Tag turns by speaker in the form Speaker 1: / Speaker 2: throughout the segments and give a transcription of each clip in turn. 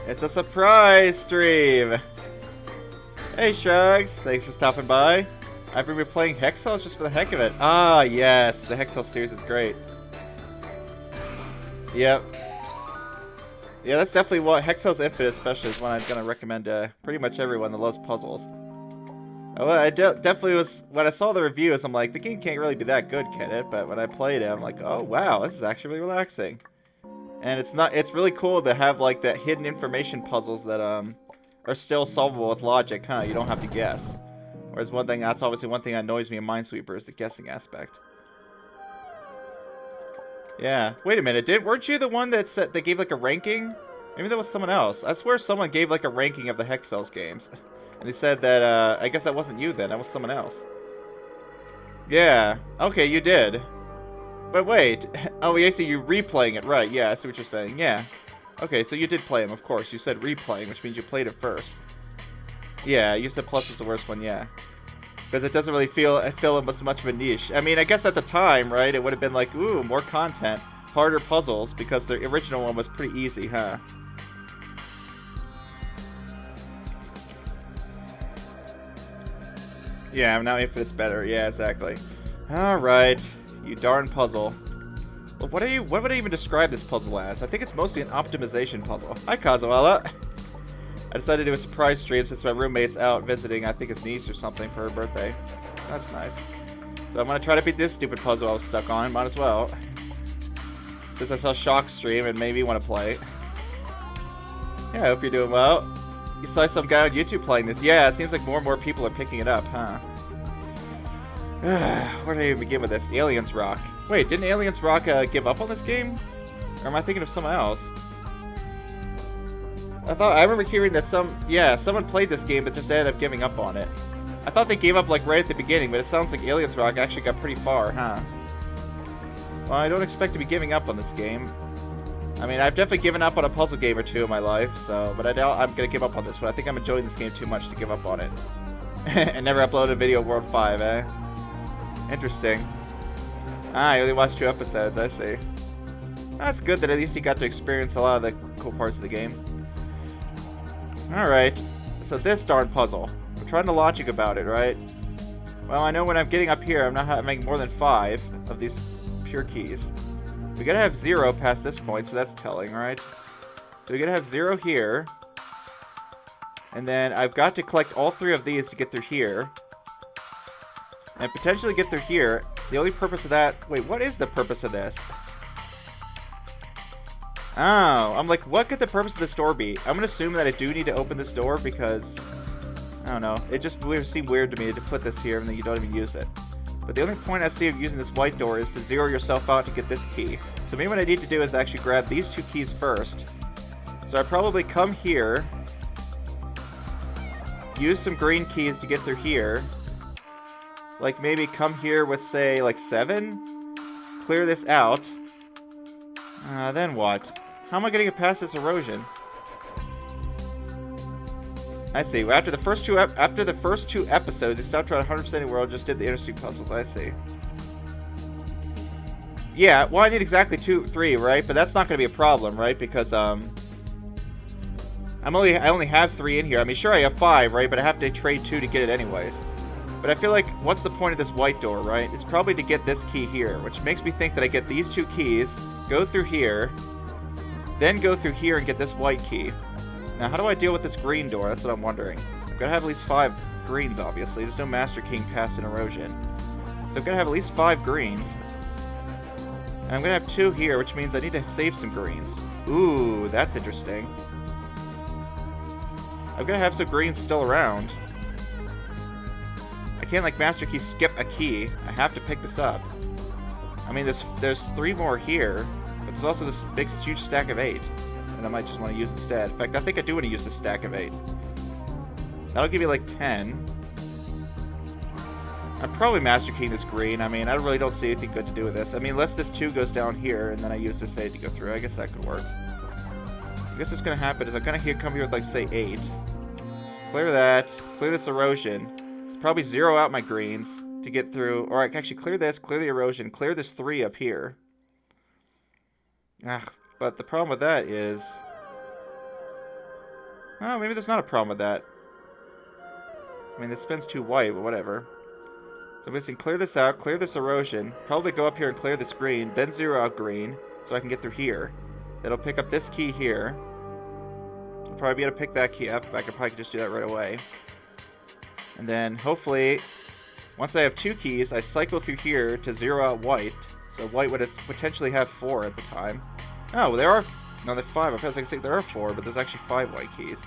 Speaker 1: It's a surprise stream! Hey Shrugs, thanks for stopping by. I've been playing Hexels just for the heck of it. Ah, yes, the Hexel series is great. Yep. Yeah, that's definitely what Hexels Infinite especially is one I'm gonna recommend to pretty much everyone that loves puzzles. Oh, I definitely was, when I saw the reviews, I'm like, the game can't really be that good, can it? But when I played it, I'm like, oh wow, this is actually really relaxing. And it's really cool to have like that hidden information puzzles that are still solvable with logic, huh? You don't have to guess. Whereas that's obviously one thing that annoys me in Minesweeper is the guessing aspect. Yeah. Wait a minute, weren't you the one that gave like a ranking? Maybe that was someone else. I swear someone gave like a ranking of the Hexels games. And they said that, I guess that wasn't you then, that was someone else. Yeah. Okay, you did. But wait. Oh, yeah, I see you replaying it, right. Yeah, I see what you're saying. Yeah. Okay, so you did play him, of course. You said replaying, which means you played it first. Yeah, you said plus is the worst one, yeah. Because it doesn't really fill it with so much of a niche. I mean, I guess at the time, right, it would have been like, ooh, more content, harder puzzles, because the original one was pretty easy, huh? Yeah, now Infinite's better. Yeah, exactly. Alright, you darn puzzle. Well, what would I even describe this puzzle as? I think it's mostly an optimization puzzle. Hi, Kazuela. I decided to do a surprise stream since my roommate's out visiting, I think his niece or something for her birthday. That's nice. So I'm gonna try to beat this stupid puzzle I was stuck on. Might as well. Since I saw Shock stream and made me want to play. Yeah, I hope you're doing well. You saw some guy on YouTube playing this. Yeah, it seems like more and more people are picking it up, huh? Where did I even begin with this? Aliens Rock. Wait, didn't Aliens Rock give up on this game? Or am I thinking of someone else? I remember hearing that someone played this game but just ended up giving up on it. I thought they gave up like right at the beginning, but it sounds like Aliens Rock actually got pretty far, huh? Well, I don't expect to be giving up on this game. I mean, I've definitely given up on a puzzle game or two in my life, so, but I doubt I'm gonna give up on this one. I think I'm enjoying this game too much to give up on it. And never upload a video of World 5, eh? Interesting. Ah, you only watched 2 episodes, I see. That's good that at least you got to experience a lot of the cool parts of the game. Alright, so this darn puzzle. I'm trying to logic about it, right? Well, I know when I'm getting up here, I'm not having more than 5 of these pure keys. We gotta have 0 past this point, so that's telling, right? So we gotta have 0 here. And then I've got to collect all 3 of these to get through here. And potentially get through here. The only purpose of that... Wait, what is the purpose of this? Oh, I'm like, what could the purpose of this door be? I'm gonna assume that I do need to open this door because... I don't know. It just would seem weird to me to put this here and then you don't even use it. But the only point I see of using this white door is to 0 yourself out to get this key. So maybe what I need to do is actually grab these 2 keys first. So I probably come here, use some green keys to get through here. Like maybe come here with, say, like 7? Clear this out. Then what? How am I gonna get past this erosion? I see. Well, after the first two episodes, you stopped trying 100% the world, just did the interesting puzzles. I see. Yeah, well, I need exactly 3, right? But that's not going to be a problem, right? Because I only have 3 in here. I mean, sure, I have 5, right? But I have to trade 2 to get it anyways. But I feel like, what's the point of this white door, right? It's probably to get this key here, which makes me think that I get these 2 keys, go through here, then go through here and get this white key. Now, how do I deal with this green door? That's what I'm wondering. I'm gonna have at least 5 greens, obviously. There's no Master King past an erosion. So I'm gonna have at least 5 greens. And I'm gonna have 2 here, which means I need to save some greens. Ooh, that's interesting. I'm gonna have some greens still around. I can't, like, Master Key skip a key. I have to pick this up. I mean, there's 3 more here, but there's also this big, huge stack of 8. And I might just want to use instead. In fact, I think I do want to use this stack of 8. That'll give me like 10. I'm probably Master King this green. I mean, I really don't see anything good to do with this. I mean, unless this 2 goes down here, and then I use this 8 to go through. I guess that could work. I guess what's going to happen is I'm going to come here with, like, say, 8. Clear that. Clear this erosion. Probably 0 out my greens to get through. Or I can actually clear this, clear the erosion, clear this 3 up here. Ah. But the problem with that is... Oh, maybe there's not a problem with that. I mean, it spins 2 white, but whatever. So I'm guessing clear this out, clear this erosion, probably go up here and clear this green, then 0 out green, so I can get through here. Then I'll pick up this key here. I'll probably be able to pick that key up. I could probably just do that right away. And then, hopefully, once I have 2 keys, I cycle through here to 0 out white. So white would potentially have 4 at the time. Oh, well, there are... No, there's 5. I was going to say there are 4, but there's actually 5 white keys.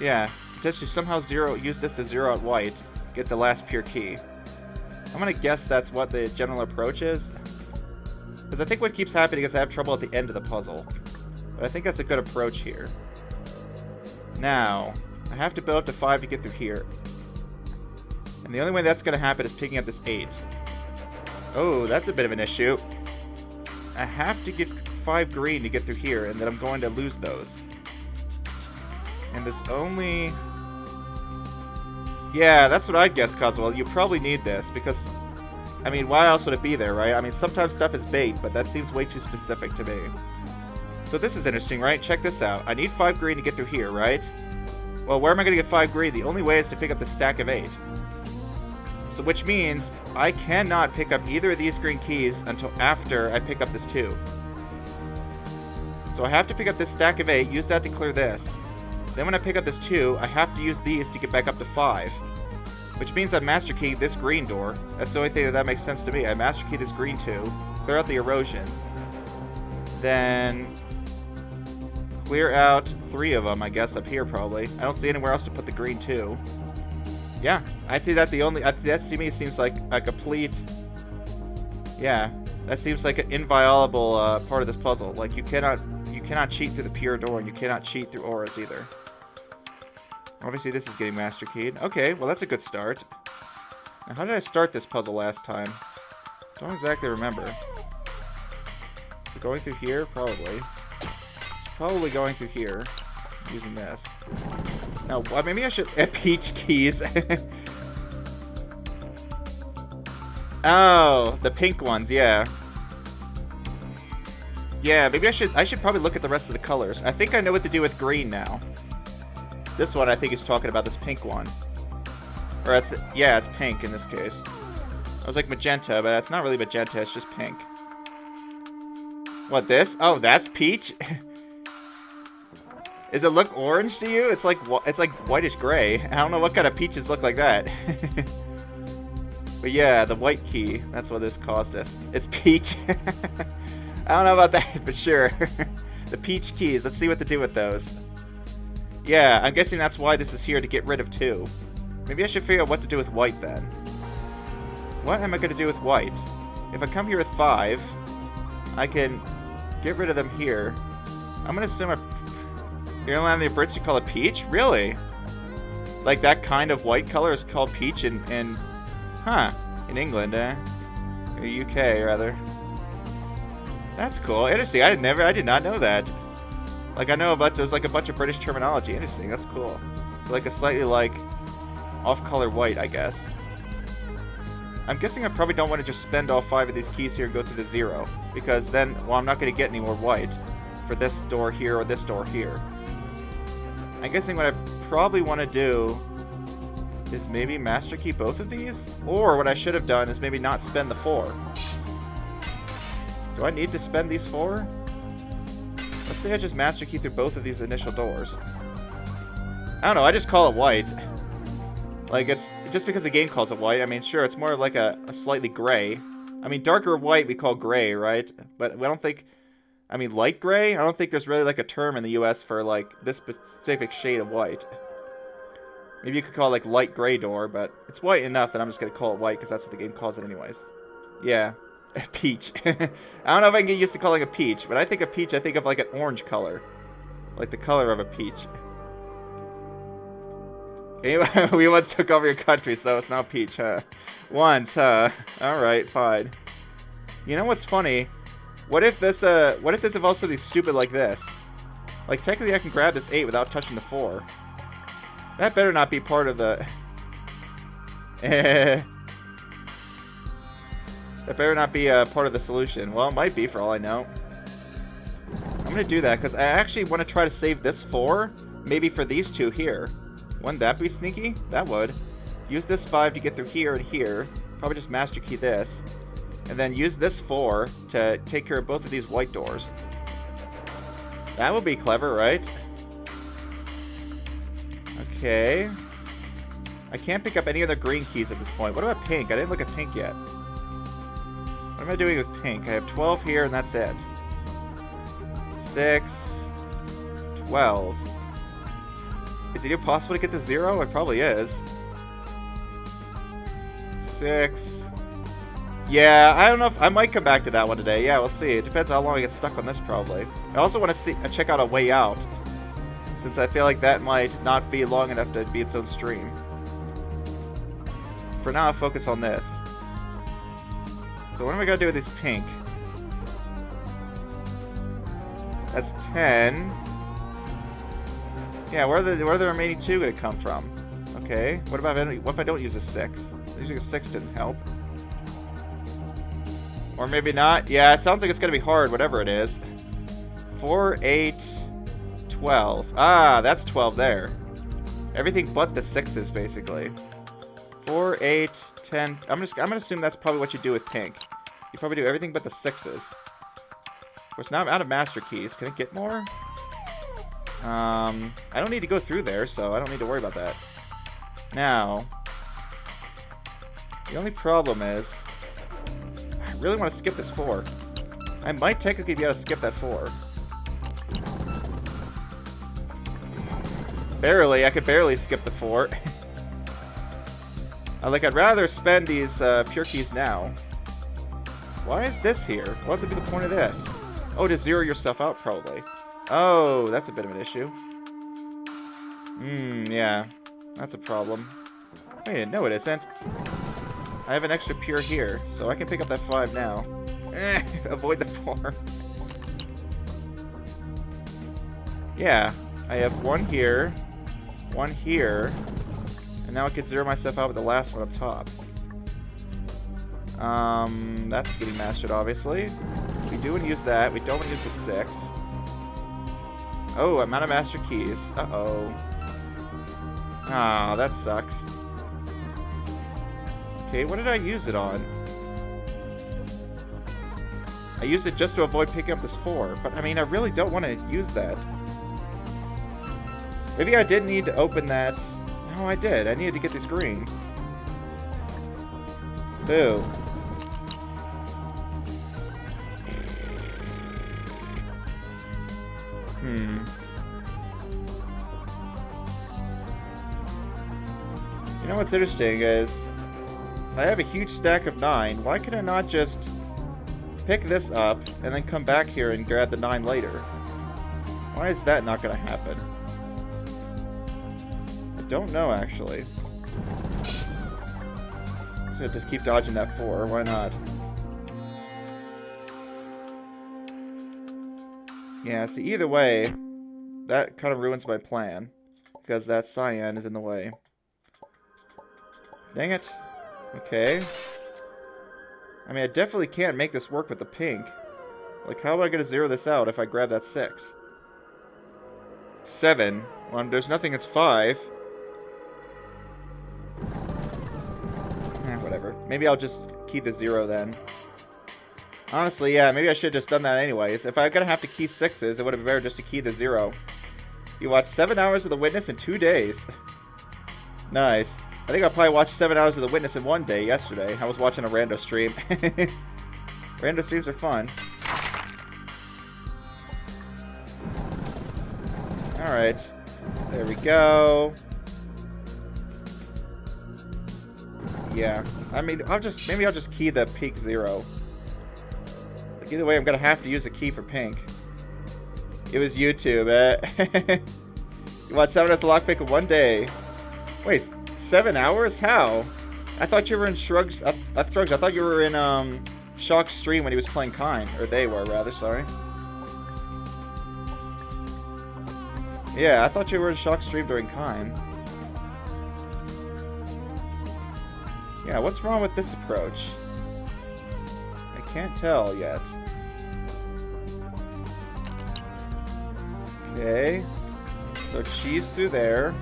Speaker 1: Yeah. Potentially somehow use this to 0 out white. Get the last pure key. I'm going to guess that's what the general approach is. Because I think what keeps happening is I have trouble at the end of the puzzle. But I think that's a good approach here. Now, I have to build up to 5 to get through here. And the only way that's going to happen is picking up this 8. Oh, that's a bit of an issue. I have to get 5 green to get through here, and then I'm going to lose those. And there's only... Yeah, that's what I'd guess, Coswell. You probably need this, because... I mean, why else would it be there, right? I mean, sometimes stuff is bait, but that seems way too specific to me. So this is interesting, right? Check this out. I need 5 green to get through here, right? Well, where am I going to get 5 green? The only way is to pick up the stack of 8. So which means I cannot pick up either of these green keys until after I pick up this 2. So I have to pick up this stack of 8, use that to clear this. Then when I pick up this 2, I have to use these to get back up to 5. Which means I master key this green door. That's the only thing that makes sense to me. I master key this green 2, clear out the erosion. Then clear out 3 of them, I guess, up here probably. I don't see anywhere else to put the green 2. Yeah, I think that that to me seems like a complete... Yeah, that seems like an inviolable part of this puzzle. Like, you cannot cheat through the pure door, and you cannot cheat through auras either. Obviously, this is getting master keyed. Okay, well, that's a good start. Now, how did I start this puzzle last time? Don't exactly remember. So going through here? Probably. Probably going through here. Using this. Now, maybe I should... Peach keys. Oh, the pink ones, yeah. Yeah, maybe I should probably look at the rest of the colors. I think I know what to do with green now. This one I think is talking about this pink one. Or it's pink in this case. I was like magenta, but it's not really magenta, it's just pink. What, this? Oh, that's peach? Does it look orange to you? It's like whitish gray. I don't know what kind of peaches look like that. But yeah, the white key. That's what this caused us. It's peach. I don't know about that, but sure. The peach keys. Let's see what to do with those. Yeah, I'm guessing that's why this is here, to get rid of 2. Maybe I should figure out what to do with white then. What am I going to do with white? If I come here with 5, I can get rid of them here. I'm going to assume you're gonna land the Brits, you call it peach? Really? Like that kind of white color is called peach in England, eh? Or UK, rather. That's cool. Interesting. I did not know that. Like, I know there's like a bunch of British terminology. Interesting. That's cool. So like a slightly like off-color white, I guess. I'm guessing I probably don't want to just spend all 5 of these keys here and go to the 0, because then, well, I'm not going to get any more white for this door here or this door here. I'm guessing what I probably want to do is maybe master key both of these? Or what I should have done is maybe not spend the 4. Do I need to spend these 4? Let's say I just master key through both of these initial doors. I don't know, I just call it white. Like, it's just because the game calls it white. I mean, sure, it's more like a slightly gray. I mean, darker white we call gray, right? But we don't think... I mean, light gray? I don't think there's really, like, a term in the US for, like, this specific shade of white. Maybe you could call it, like, light gray door, but it's white enough that I'm just gonna call it white, because that's what the game calls it anyways. Yeah. Peach. I don't know if I can get used to calling it peach, but I think of peach, I think of, like, an orange color. Like the color of a peach. Anyway, we once took over your country, so it's now peach, huh? Once, huh? Alright, fine. You know what's funny? What if this evolves something stupid like this? Like, technically I can grab this 8 without touching the 4. That better not be part of the... That better not be part of the solution. Well, it might be, for all I know. I'm gonna do that because I actually want to try to save this 4, maybe for these 2 here. Wouldn't that be sneaky? That would. Use this 5 to get through here and here. Probably just master key this. And then use this 4 to take care of both of these white doors. That would be clever, right? Okay. I can't pick up any other green keys at this point. What about pink? I didn't look at pink yet. What am I doing with pink? I have 12 here and that's it. 6, 12. Is it impossible to get to 0? It probably is. 6. Yeah, I don't know if I might come back to that one today. Yeah, we'll see. It depends how long I get stuck on this, probably. I also want to check out a way out, since I feel like that might not be long enough to be its own stream. For now, I'll focus on this. So what am I gonna do with this pink? That's 10. Yeah, where are the remaining 2 gonna come from? Okay. What if I don't use a 6? Using a 6 didn't help. Or maybe not. Yeah, it sounds like it's gonna be hard, whatever it is. 4, 8, 12. Ah, that's 12 there. Everything but the 6s, basically. 4, 8, 10. I'm gonna assume that's probably what you do with pink. You probably do everything but the 6s. Of course, now I'm out of master keys. Can it get more? I don't need to go through there, so I don't need to worry about that. Now, the only problem is, I really want to skip this 4. I might technically be able to skip that 4. Barely. I could barely skip the 4. I'd rather spend these pure keys now. Why is this here? What would be the point of this? Oh, to zero yourself out, probably. Oh, that's a bit of an issue. Yeah. That's a problem. Wait, no it isn't. I have an extra pure here, so I can pick up that 5 now. Avoid the 4. Yeah, I have 1 here, 1 here, and now I can zero myself out with the last one up top. That's getting mastered, obviously. We do want to use that. We don't want to use the 6. Oh, I'm out of master keys. Uh-oh. Ah, that sucks. Okay, what did I use it on? I used it just to avoid picking up this 4, but I mean, I really don't want to use that. Maybe I did need to open that. No, I did. I needed to get this green. Boo. You know what's interesting is, I have a huge stack of 9. Why could I not just pick this up and then come back here and grab the 9 later? Why is that not going to happen? I don't know, actually. So just keep dodging that 4. Why not? Yeah, see, either way, that kind of ruins my plan, because that cyan is in the way. Dang it. Okay. I mean, I definitely can't make this work with the pink. Like, how am I going to zero this out if I grab that 6? 7. Well, there's nothing that's 5. Whatever. Maybe I'll just key the 0 then. Honestly, yeah, maybe I should have just done that anyways. If I'm going to have to key 6s, it would have been better just to key the 0. You watched 7 hours of The Witness in 2 days. Nice. I think I probably watched 7 hours of The Witness in 1 day yesterday. I was watching a rando stream. Rando streams are fun. Alright. There we go. Yeah. I mean, maybe I'll just key the pink 0. Like, either way, I'm gonna have to use a key for pink. It was YouTube. You watched 7 hours of Lockpick in 1 day. Wait, 7 hours? How? I thought you were in Shrugs. I thought you were in Shock's stream when he was playing Kine, or they were rather. Sorry. Yeah, I thought you were in Shock's stream during Kine. Yeah, what's wrong with this approach? I can't tell yet. Okay. So cheese through there.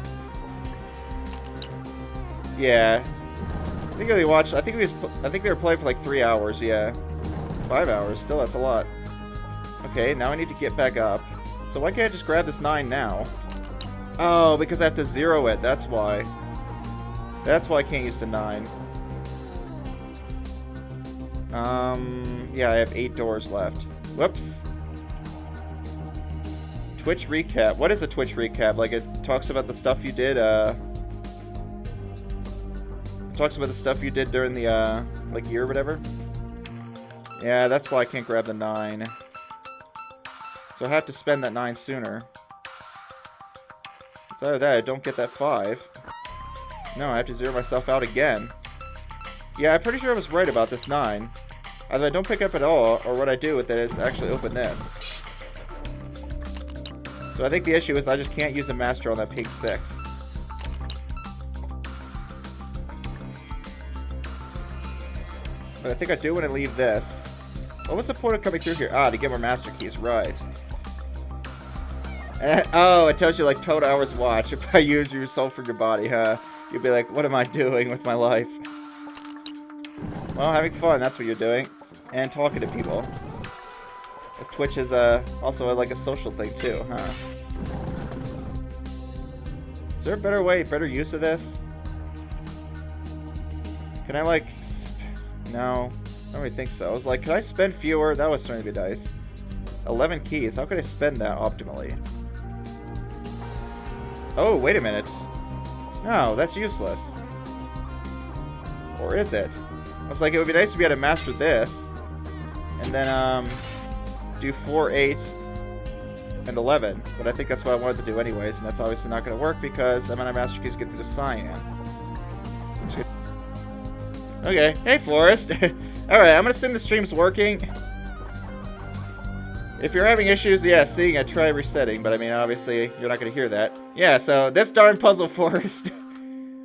Speaker 1: Yeah. I think they watched. I think they were playing for like 3 hours. Yeah. 5 hours. Still, that's a lot. Okay, now I need to get back up. So why can't I just grab this 9 now? Oh, because I have to 0 it. That's why. That's why I can't use the 9. Yeah, I have 8 doors left. Whoops. Twitch recap. What is a Twitch recap? Like, it talks about the stuff you did, talks about the stuff you did during the, like, year or whatever? Yeah, that's why I can't grab the 9. So I have to spend that 9 sooner. It's either that, I don't get that 5. No, I have to 0 myself out again. Yeah, I'm pretty sure I was right about this 9. Either I don't pick up at all, or what I do with it is actually open this. So I think the issue is I just can't use a master on that pink 6. But I think I do want to leave this. What was the point of coming through here? Ah, to get more master keys, right. Oh, it tells you like total hours watched. If I use your soul for your body, huh? You'll be like, what am I doing with my life? Well, having fun, that's what you're doing. And talking to people. As Twitch is also like a social thing too, huh? Is there a better way, better use of this? Can I like... No, I don't really think so. I was like, could I spend fewer? That was starting to be nice. 11 keys, how could I spend that optimally? Oh, wait a minute. No, that's useless. Or is it? I was like, it would be nice to be able to master this. And then, do 4, 8, and 11. But I think that's what I wanted to do anyways, and that's obviously not going to work because I'm out of master keys to get through the cyan. Okay, hey Forrest. Alright, I'm going to assume the stream's working. If you're having issues, yeah, seeing it, try resetting. But I mean, obviously, you're not going to hear that. Yeah, so this darn puzzle, Forrest.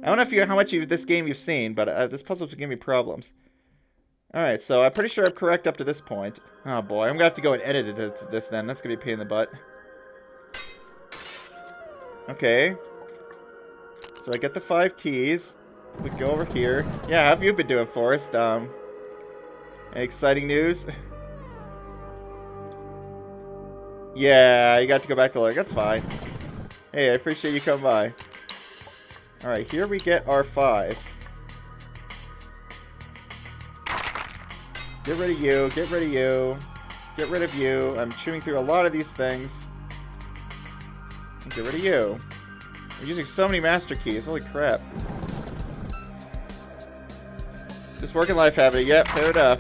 Speaker 1: I don't know how much of this game you've seen, but this puzzle's giving me problems. Alright, so I'm pretty sure I'm correct up to this point. Oh boy, I'm going to have to go and edit this then. That's going to be a pain in the butt. Okay. So I get the 5 keys. We go over here. Yeah, how have you been doing, Forrest? Any exciting news? Yeah, you got to go back to work. That's fine. Hey, I appreciate you coming by. Alright, here we get our 5. Get rid of you, get rid of you, get rid of you. I'm chewing through a lot of these things. Get rid of you. We're using so many master keys, holy crap. Just working life habit, yep, fair enough.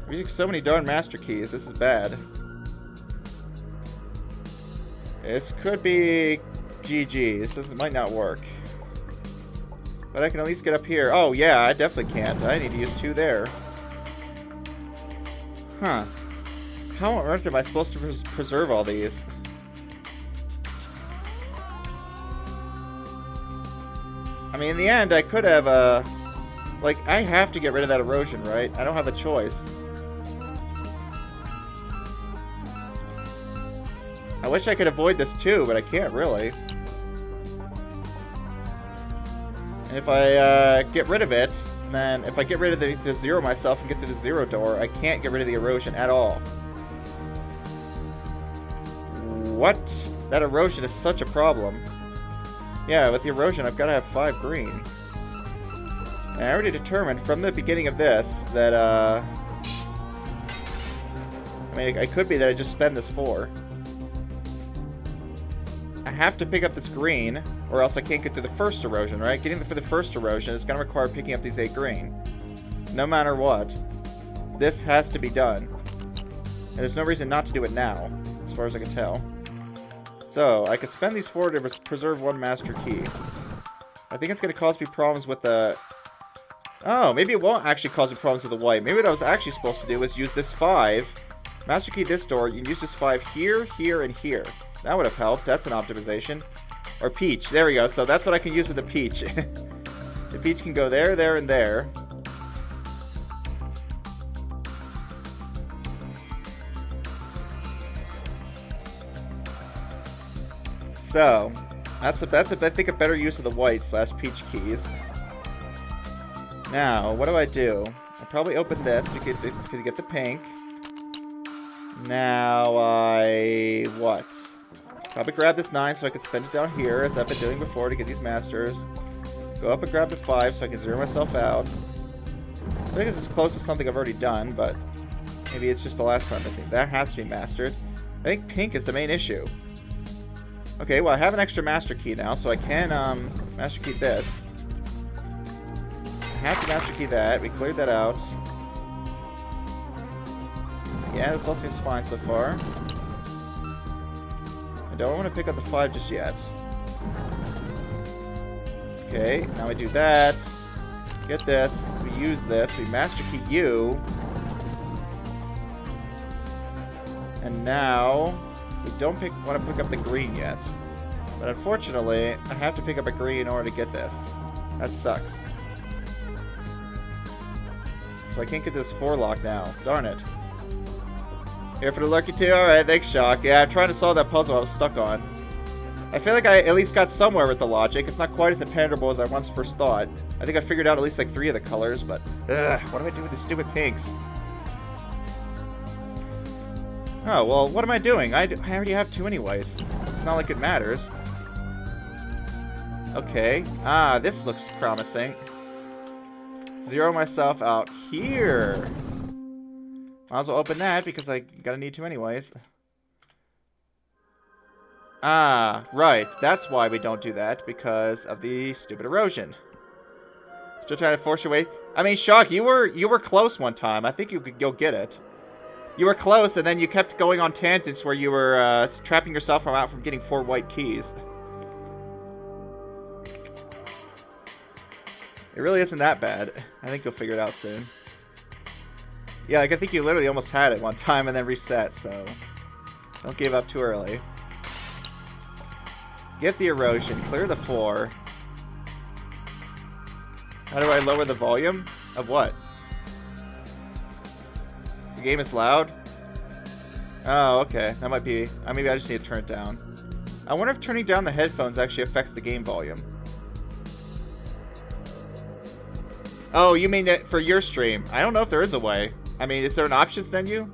Speaker 1: We're using so many darn master keys, this is bad. This could be GG, this might not work. But I can at least get up here. Oh yeah, I definitely can't. I need to use 2 there. Huh. How on earth am I supposed to preserve all these? I mean, in the end, I could have, like, I have to get rid of that erosion, right? I don't have a choice. I wish I could avoid this too, but I can't really. And if I, get rid of it, then if I get rid of the 0 myself and get to the 0 door, I can't get rid of the erosion at all. What? That erosion is such a problem. Yeah, with the erosion, I've got to have 5 green. And I already determined from the beginning of this that, I mean, it could be that I just spend this 4. I have to pick up this green, or else I can't get to the first erosion, right? Getting for the first erosion is going to require picking up these 8 green. No matter what. This has to be done. And there's no reason not to do it now, as far as I can tell. So, I could spend these 4 to preserve 1 master key. I think it's going to cause me problems with the... Oh, maybe it won't actually cause me problems with the white. Maybe what I was actually supposed to do was use this 5, master key this door, you can use this 5 here, here, and here. That would have helped. That's an optimization. Or peach. There we go. So that's what I can use with the peach. The peach can go there, there, and there. So, that's I think a better use of the white / peach keys. Now, what do? I probably open this to get the pink. Now what? Probably grab this 9 so I can spend it down here, as I've been doing before to get these masters. Go up and grab the 5 so I can zero myself out. I think it's as close to something I've already done, but maybe it's just the last one missing. That has to be mastered. I think pink is the main issue. Okay, well I have an extra master key now, so I can master key this. I have to master key that. We cleared that out. Yeah, this all seems fine so far. I don't want to pick up the 5 just yet. Okay, now we do that. Get this. We use this. We master key you. And now we don't want to pick up the green yet. But unfortunately, I have to pick up a green in order to get this. That sucks. So I can't get this 4 lock now. Darn it. Here for the lucky 2? Alright, thanks, Shock. Yeah, I'm trying to solve that puzzle I was stuck on. I feel like I at least got somewhere with the logic. It's not quite as impenetrable as I once first thought. I think I figured out at least like 3 of the colors, but what do I do with these stupid pinks? Oh, well, what am I doing? I already have 2 anyways. It's not like it matters. Okay. Ah, this looks promising. Zero myself out here. Might as well open that because I gotta need to anyways. Ah, right. That's why we don't do that, because of the stupid erosion. Still trying to force your way. I mean, Shock, you were close one time. I think you'll get it. You were close, and then you kept going on tangents where you were trapping yourself from getting 4 white keys. It really isn't that bad. I think you'll figure it out soon. Yeah, like I think you literally almost had it one time and then reset, so don't give up too early. Get the erosion, clear the floor. How do I lower the volume? Of what? The game is loud? Oh, okay. That might be... maybe I just need to turn it down. I wonder if turning down the headphones actually affects the game volume. Oh, you mean that for your stream? I don't know if there is a way. I mean, is there an options menu?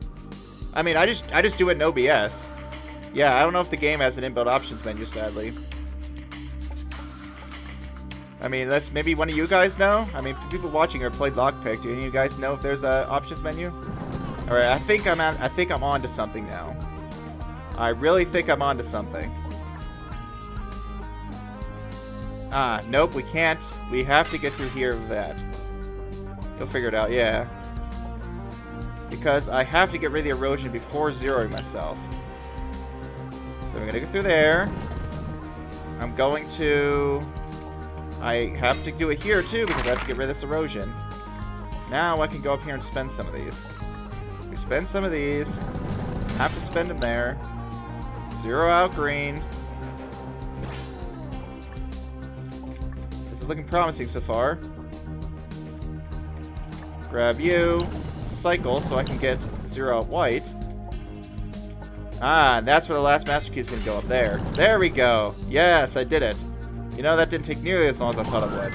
Speaker 1: I mean, I just do it in OBS. Yeah, I don't know if the game has an inbuilt options menu, sadly. I mean, that's maybe one of you guys know? I mean, people watching or played Lockpick, do any of you guys know if there's a options menu? Alright, I think I'm on to something now. I really think I'm on to something. Ah, nope, we can't. We have to get through here with that. You'll figure it out, yeah. Because I have to get rid of the erosion before zeroing myself. So we're gonna go through there. I'm going to... I have to do it here too because I have to get rid of this erosion. Now I can go up here and spend some of these. We spend some of these. Have to spend them there. Zero out green. This is looking promising so far. Grab you. Cycle so I can get zero out white. Ah, and that's where the last master key is going to go up there. There we go. Yes, I did it. You know, that didn't take nearly as long as I thought it would.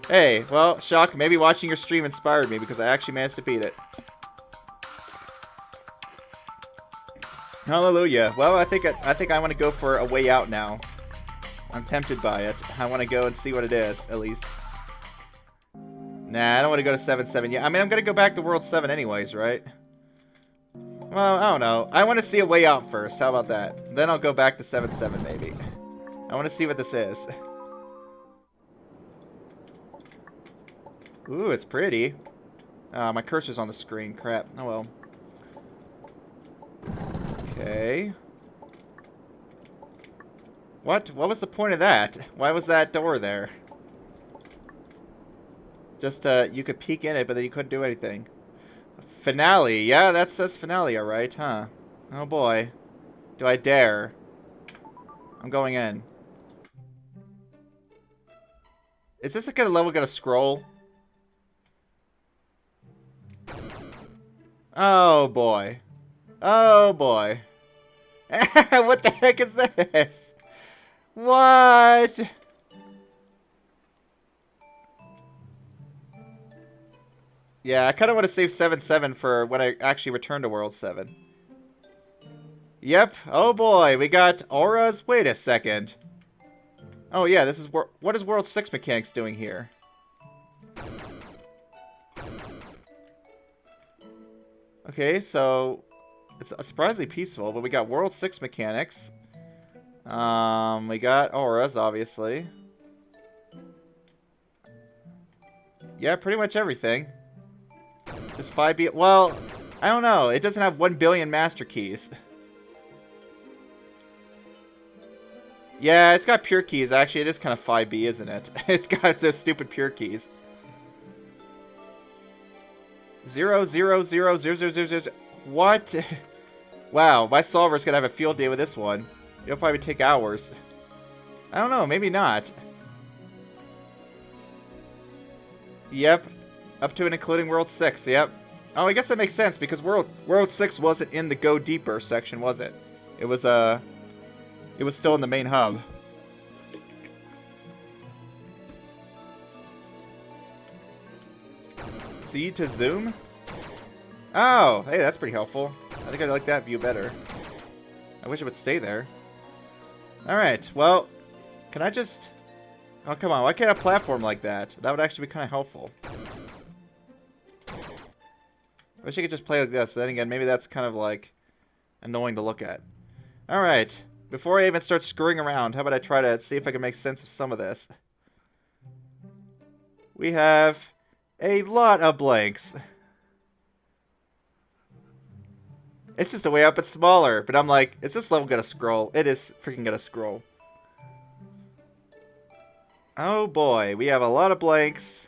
Speaker 1: Hey, well, Shock, maybe watching your stream inspired me because I actually managed to beat it. Hallelujah. Well, I think I want to go for a way out now. I'm tempted by it. I want to go and see what it is, at least. Nah, I don't want to go to 7-7 yet. I mean, I'm going to go back to World 7 anyways, right? Well, I don't know. I want to see a way out first. How about that? Then I'll go back to 7-7 maybe. I want to see what this is. Ooh, it's pretty. My cursor's on the screen. Crap. Oh well. Okay. What? What was the point of that? Why was that door there? Just, you could peek in it, but then you couldn't do anything. Finale. Yeah, that says finale, alright, huh? Oh boy. Do I dare? I'm going in. Is this kind of level gonna scroll? Oh boy. Oh boy. What the heck is this? Yeah, I kind of want to save 7-7 for when I actually return to World 7. Yep. Oh boy, we got auras. Wait a second. Oh yeah, this is what is World 6 mechanics doing here? Okay, so it's surprisingly peaceful, but we got World 6 mechanics. We got auras, obviously. Yeah, pretty much everything. Just 5B. Well, I don't know. It doesn't have 1 billion master keys. Yeah, it's got pure keys. Actually, it is kind of 5B, isn't it? It's got those stupid pure keys. 0, 0, 0, 0, 0, 0, 0. What? Wow, my solver's gonna have a field day with this one. It'll probably take hours. I don't know, maybe not. Yep. Up to and including World 6, yep. Oh, I guess that makes sense, because World 6 wasn't in the Go Deeper section, was it? It was still in the main hub. Z to zoom? Oh, hey, that's pretty helpful. I think I like that view better. I wish it would stay there. Alright, well, can I just... Oh, come on, why can't a platform like that? That would actually be kind of helpful. I wish I could just play like this, but then again, maybe that's kind of, like, annoying to look at. Alright, before I even start screwing around, how about I try to see if I can make sense of some of this? We have a lot of blanks. It's just a way up, it's smaller, but I'm like, is this level gonna scroll? It is freaking gonna scroll. Oh boy, we have a lot of blanks.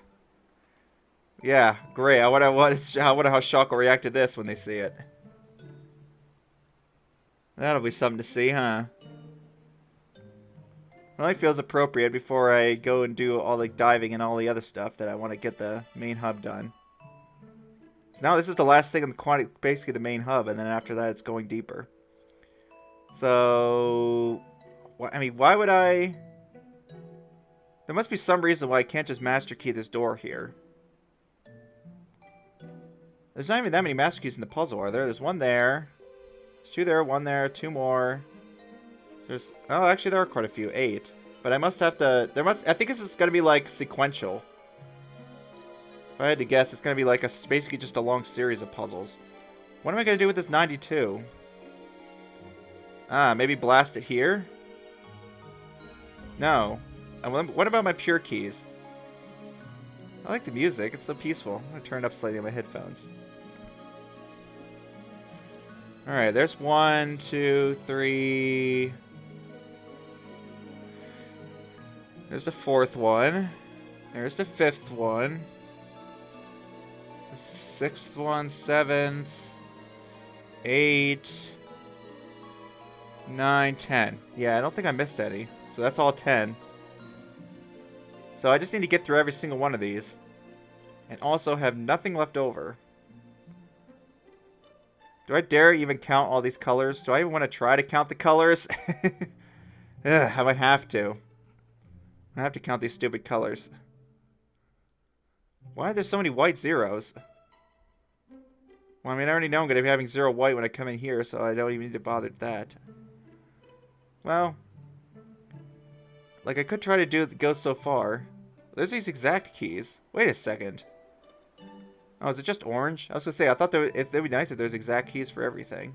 Speaker 1: Yeah, great. I wonder how Shock will react to this when they see it. That'll be something to see, huh? It only feels appropriate before I go and do all the diving and all the other stuff that I want to get the main hub done. So now this is the last thing in the basically the main hub, and then after that it's going deeper. So, I mean, why would I? There must be some reason why I can't just master key this door here. There's not even that many master keys in the puzzle, are there? There's one there. There's 2 there, 1 there, 2 more. There's... Oh, actually there are quite a few. 8. But I must have to... I think this is going to be, like, sequential. If I had to guess, it's going to be, like, basically just a long series of puzzles. What am I going to do with this 92? Ah, maybe blast it here? No. What about my pure keys? I like the music. It's so peaceful. I'm going to turn it up slightly on my headphones. Alright, there's 1, 2, 3... There's the 4th one. There's the 5th one. The 6th one, 7th... 8... 9, 10. Yeah, I don't think I missed any. So that's all 10. So I just need to get through every single one of these. And also have nothing left over. Do I dare even count all these colors? Do I even want to try to count the colors? Ugh, I might have to. I have to count these stupid colors. Why are there so many white zeros? Well, I mean, I already know I'm going to be having 0 white when I come in here, so I don't even need to bother with that. Well, like, I could try to go so far. There's these exact keys. Wait a second. Oh, is it just orange? I was going to say, I thought it'd be nice if there's exact keys for everything.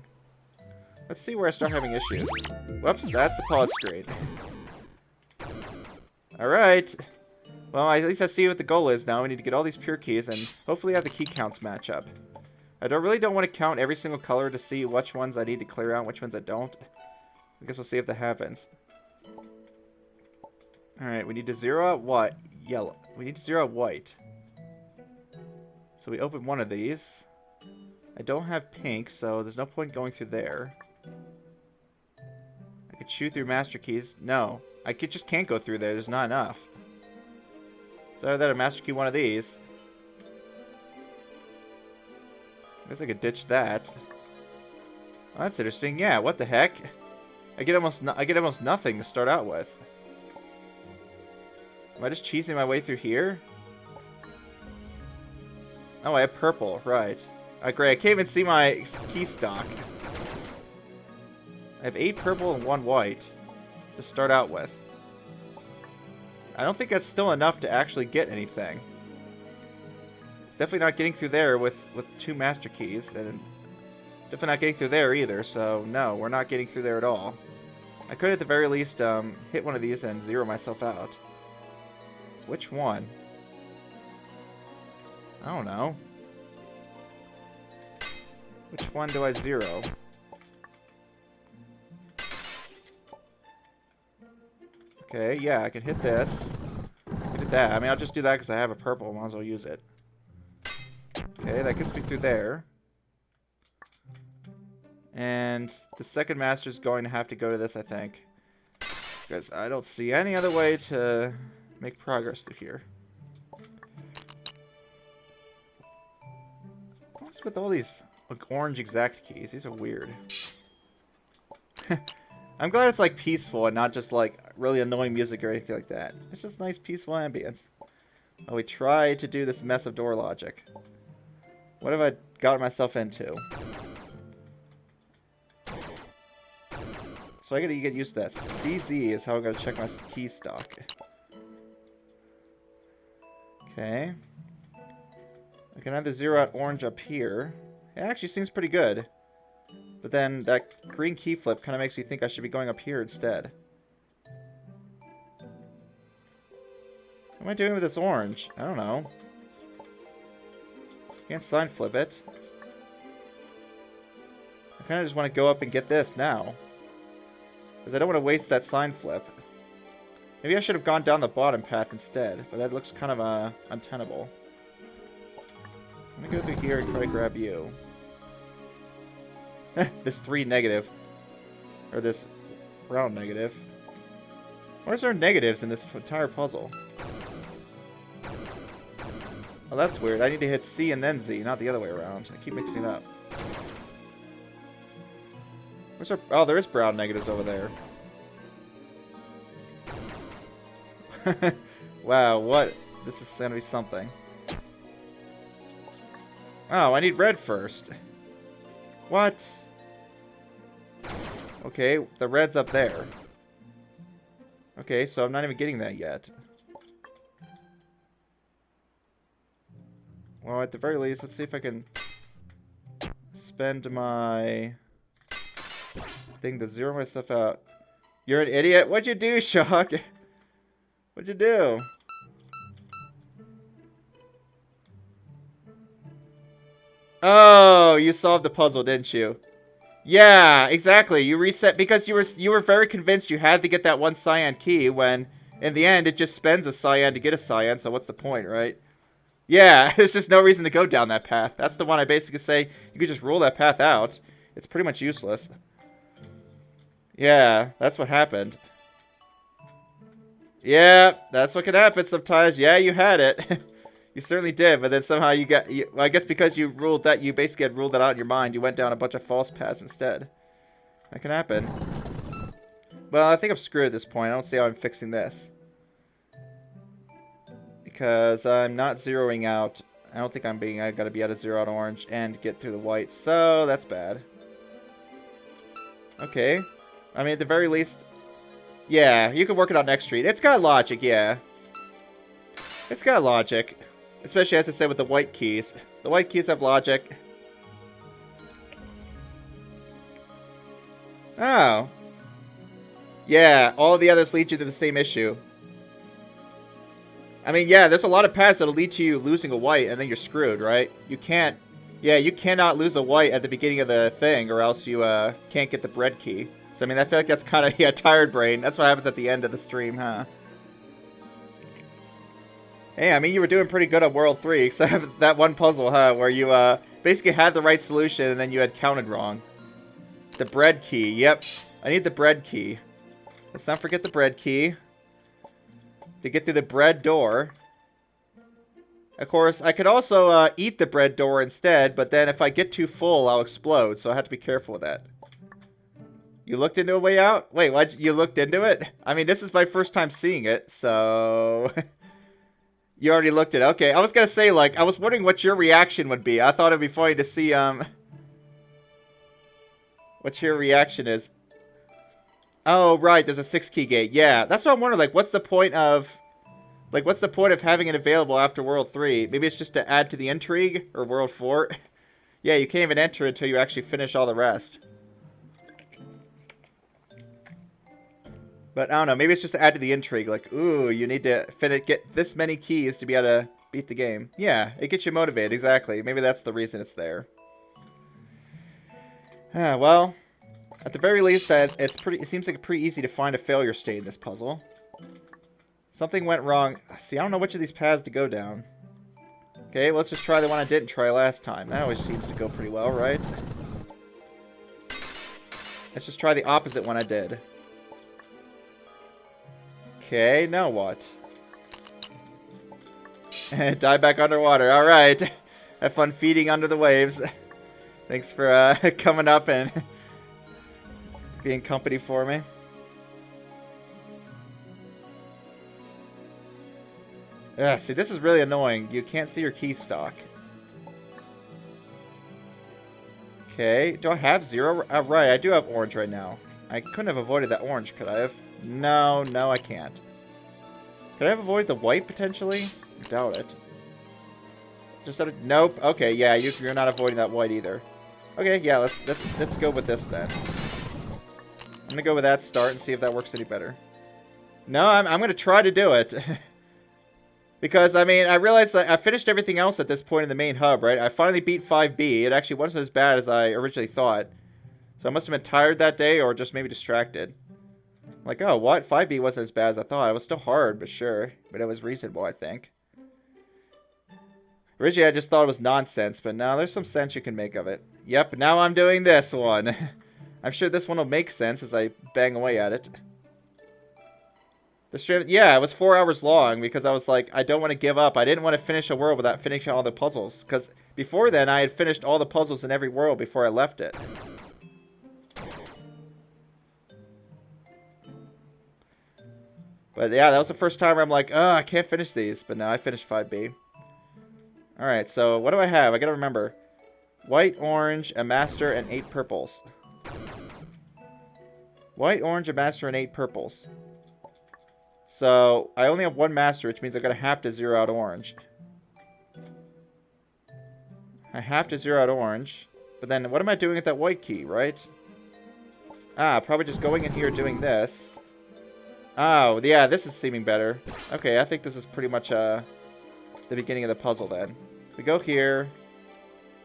Speaker 1: Let's see where I start having issues. Whoops, that's the pause screen. Alright. Well, at least I see what the goal is now. We need to get all these pure keys and hopefully have the key counts match up. I really don't want to count every single color to see which ones I need to clear out and which ones I don't. I guess we'll see if that happens. Alright, we need to zero out what? Yellow. We need to zero out white. So we open one of these. I don't have pink, so there's no point going through there. I could chew through master keys. No, I just can't go through there. There's not enough. So either that or master key one of these. I guess I could ditch that. Oh, that's interesting. Yeah, what the heck? I get almost nothing to start out with. Am I just cheesing my way through here? Oh, I have purple. Right. Great. I can't even see my key stock. I have 8 purple and 1 white to start out with. I don't think that's still enough to actually get anything. It's definitely not getting through there with 2 master keys, and definitely not getting through there either, so no, we're not getting through there at all. I could at the very least hit one of these and zero myself out. Which one? I don't know. Which one do I zero? Okay, yeah, I can hit this. I can hit that. I mean, I'll just do that because I have a purple. Might as well use it. Okay, that gets me through there. And the second master's going to have to go to this, I think. Because I don't see any other way to make progress through here. What's with all these like, orange exact keys? These are weird. I'm glad it's like peaceful and not just like really annoying music or anything like that. It's just nice peaceful ambience. Oh, we tried to do this mess of door logic. What have I gotten myself into? So I gotta get used to that. CZ is how I gotta check my key stock. Okay. I can either zero out orange up here. It actually seems pretty good. But then that green key flip kind of makes me think I should be going up here instead. What am I doing with this orange? I don't know. Can't sign flip it. I kind of just want to go up and get this now. Because I don't want to waste that sign flip. Maybe I should have gone down the bottom path instead. But that looks kind of untenable. I'm going to go through here and try to grab you. This 3 negative. Or this brown negative. Where's there negatives in this entire puzzle? Oh, that's weird. I need to hit C and then Z, not the other way around. I keep mixing it up. Where's our... Oh, there is brown negatives over there. Wow, what? This is gonna be something. Oh, I need red first. What? Okay, the red's up there. Okay, so I'm not even getting that yet. Well, at the very least, let's see if I can spend my thing to zero myself out. You're an idiot? What'd you do, Shock? What'd you do? Oh, you solved the puzzle, didn't you? Yeah, exactly. You reset because you were very convinced you had to get that one cyan key when in the end it just spends a cyan to get a cyan, so what's the point, right? Yeah, there's just no reason to go down that path. That's the one I basically say you could just rule that path out. It's pretty much useless. Yeah, that's what happened. Yeah, that's what can happen sometimes. Yeah, you had it. You certainly did, but then somehow you got... well, I guess because you ruled that, you basically had ruled that out in your mind, you went down a bunch of false paths instead. That can happen. Well, I think I'm screwed at this point. I don't see how I'm fixing this. Because I'm not zeroing out... I don't think I gotta be able to zero out orange and get through the white, so that's bad. Okay. I mean, at the very least... yeah, you can work it on next street. It's got logic, yeah. It's got logic. Especially, as I said, with the white keys. The white keys have logic. Oh. Yeah, all the others lead you to the same issue. I mean, yeah, there's a lot of paths that'll lead to you losing a white, and then you're screwed, right? You can't... yeah, you cannot lose a white at the beginning of the thing, or else you can't get the bread key. So, I mean, I feel like that's kind of, yeah, tired brain. That's what happens at the end of the stream, huh? Hey, I mean, you were doing pretty good on World 3, except that one puzzle, huh? Where you, basically had the right solution, and then you had counted wrong. The bread key, yep. I need the bread key. Let's not forget the bread key. To get through the bread door. Of course, I could also, eat the bread door instead, but then if I get too full, I'll explode, so I have to be careful with that. You looked into a way out? Wait, what? You looked into it? I mean, this is my first time seeing it, so... You already looked at it. Okay, I was gonna say, like, I was wondering what your reaction would be. I thought it'd be funny to see, what your reaction is. Oh, right, there's a 6-key gate. Yeah, that's what I'm wondering, like, what's the point of... Like, what's the point of having it available after World 3? Maybe it's just to add to the intrigue? Or World 4? Yeah, you can't even enter until you actually finish all the rest. But, I don't know, maybe it's just to add to the intrigue. Like, ooh, you need to get this many keys to be able to beat the game. Yeah, it gets you motivated, exactly. Maybe that's the reason it's there. Well, at the very least, it seems like pretty easy to find a failure state in this puzzle. Something went wrong. See, I don't know which of these paths to go down. Okay, let's just try the one I didn't try last time. That always seems to go pretty well, right? Let's just try the opposite one I did. Okay, now what? Die back underwater. Alright. Have fun feeding under the waves. Thanks for coming up and being company for me. Yeah, see, this is really annoying. You can't see your key stock. Okay, do I have 0? Right, I do have orange right now. I couldn't have avoided that orange, could I have? No, I can't. Could I have avoided the white, potentially? I doubt it. Just out of... Nope. Okay, yeah, you're not avoiding that white either. Okay, yeah, let's go with this, then. I'm gonna go with that start and see if that works any better. No, I'm gonna try to do it. Because, I mean, I realized that I finished everything else at this point in the main hub, right? I finally beat 5B. It actually wasn't as bad as I originally thought. So I must have been tired that day or just maybe distracted. Like, oh, what? 5B wasn't as bad as I thought. It was still hard, but sure. But it was reasonable, I think. Originally, I just thought it was nonsense, but now there's some sense you can make of it. Yep, now I'm doing this one. I'm sure this one will make sense as I bang away at it. The stream, yeah, it was 4 hours long because I was like, I don't want to give up. I didn't want to finish a world without finishing all the puzzles. Because before then, I had finished all the puzzles in every world before I left it. But yeah, that was the first time where I'm like, oh, I can't finish these. But now I finished 5B. Alright, so what do I have? I gotta remember. White, orange, a master, and 8 purples. White, orange, a master, and 8 purples. So, I only have 1 master, which means I'm going to have to zero out orange. I have to zero out orange. But then, what am I doing with that white key, right? Ah, probably just going in here doing this. Oh, yeah, this is seeming better. Okay, I think this is pretty much the beginning of the puzzle then. We go here.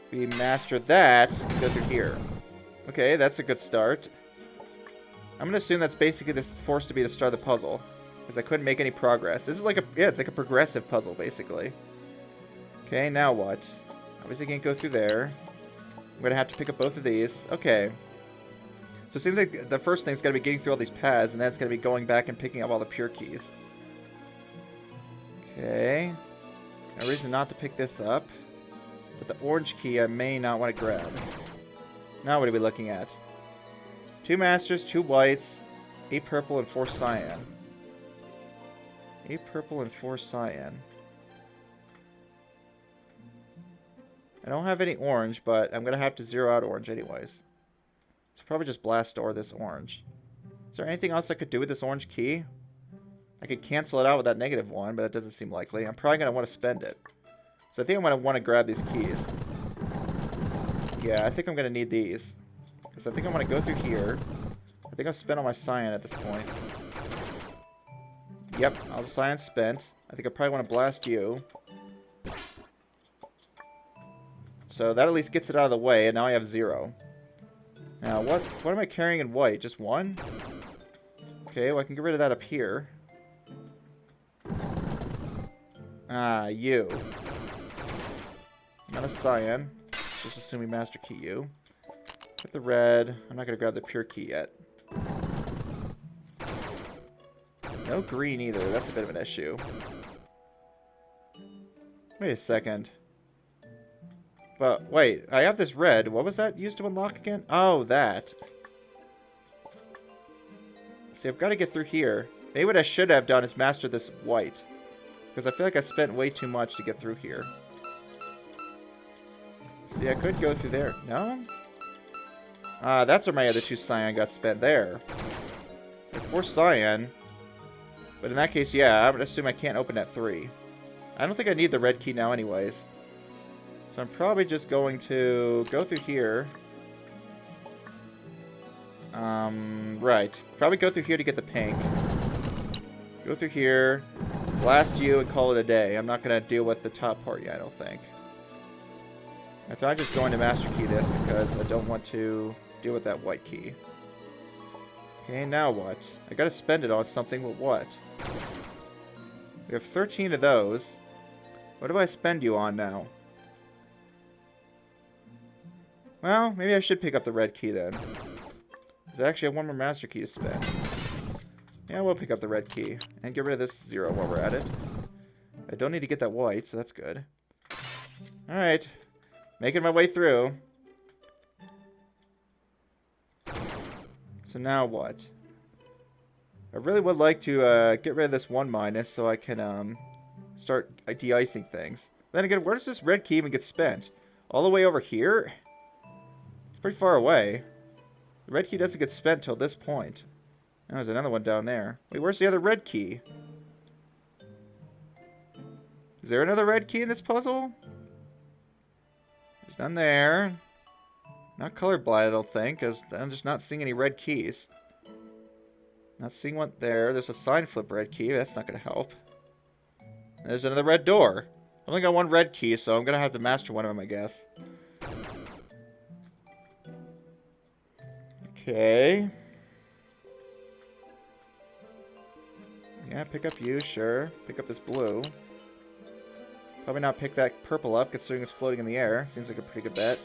Speaker 1: We master that. We go through here. Okay, that's a good start. I'm going to assume that's basically this forced to be the start of the puzzle. Because I couldn't make any progress. This is like a... Yeah, it's like a progressive puzzle, basically. Okay, now what? Obviously can't go through there. I'm going to have to pick up both of these. Okay. So it seems like the first thing's got to be getting through all these paths, and then it's going to be going back and picking up all the pure keys. Okay. No reason not to pick this up. But the orange key I may not want to grab. Now what are we looking at? 2 masters, 2 whites, 8 purple, and 4 cyan. 8 purple and 4 cyan. I don't have any orange, but I'm going to have to zero out orange anyways. So probably just blast door this orange. Is there anything else I could do with this orange key? I could cancel it out with that -1, but it doesn't seem likely. I'm probably going to want to spend it. So I think I'm going to want to grab these keys. Yeah, I think I'm going to need these. Because I think I'm going to go through here. I think I've spent all my cyan at this point. Yep, all the cyan's spent. I think I probably want to blast you. So that at least gets it out of the way, and now I have 0. Now, what am I carrying in white? Just 1? Okay, well I can get rid of that up here. Ah, you. Not a cyan. Just assume we master key you. Get the red. I'm not going to grab the pure key yet. No green either. That's a bit of an issue. Wait a second. But, wait. I have this red. What was that used to unlock again? Oh, that. See, I've got to get through here. Maybe what I should have done is master this white. Because I feel like I spent way too much to get through here. See, I could go through there. No? That's where my other 2 cyan got spent there. 4 cyan. But in that case, yeah, I would assume I can't open that 3. I don't think I need the red key now anyways. So I'm probably just going to go through here. Right. Probably go through here to get the pink. Go through here, blast you, and call it a day. I'm not going to deal with the top part yet, I don't think. I thought I'd just go into master key this because I don't want to deal with that white key. Okay, now what? I gotta spend it on something, but what? We have 13 of those. What do I spend you on now? Well, maybe I should pick up the red key then. Because I actually have one more master key to spend. Yeah, we'll pick up the red key. And get rid of this 0 while we're at it. I don't need to get that white, so that's good. Alright. Making my way through. So now what? I really would like to get rid of this 1 minus so I can start de-icing things. Then again, where does this red key even get spent? All the way over here? It's pretty far away. The red key doesn't get spent till this point. Oh, there's another one down there. Wait, where's the other red key? Is there another red key in this puzzle? There's none there. Not colorblind, I don't think, because I'm just not seeing any red keys. Not seeing one there. There's a sign flip red key. That's not going to help. There's another red door. I only got 1 red key, so I'm going to have to master one of them, I guess. Okay. Yeah, pick up you, sure. Pick up this blue. Probably not pick that purple up, considering it's floating in the air. Seems like a pretty good bet.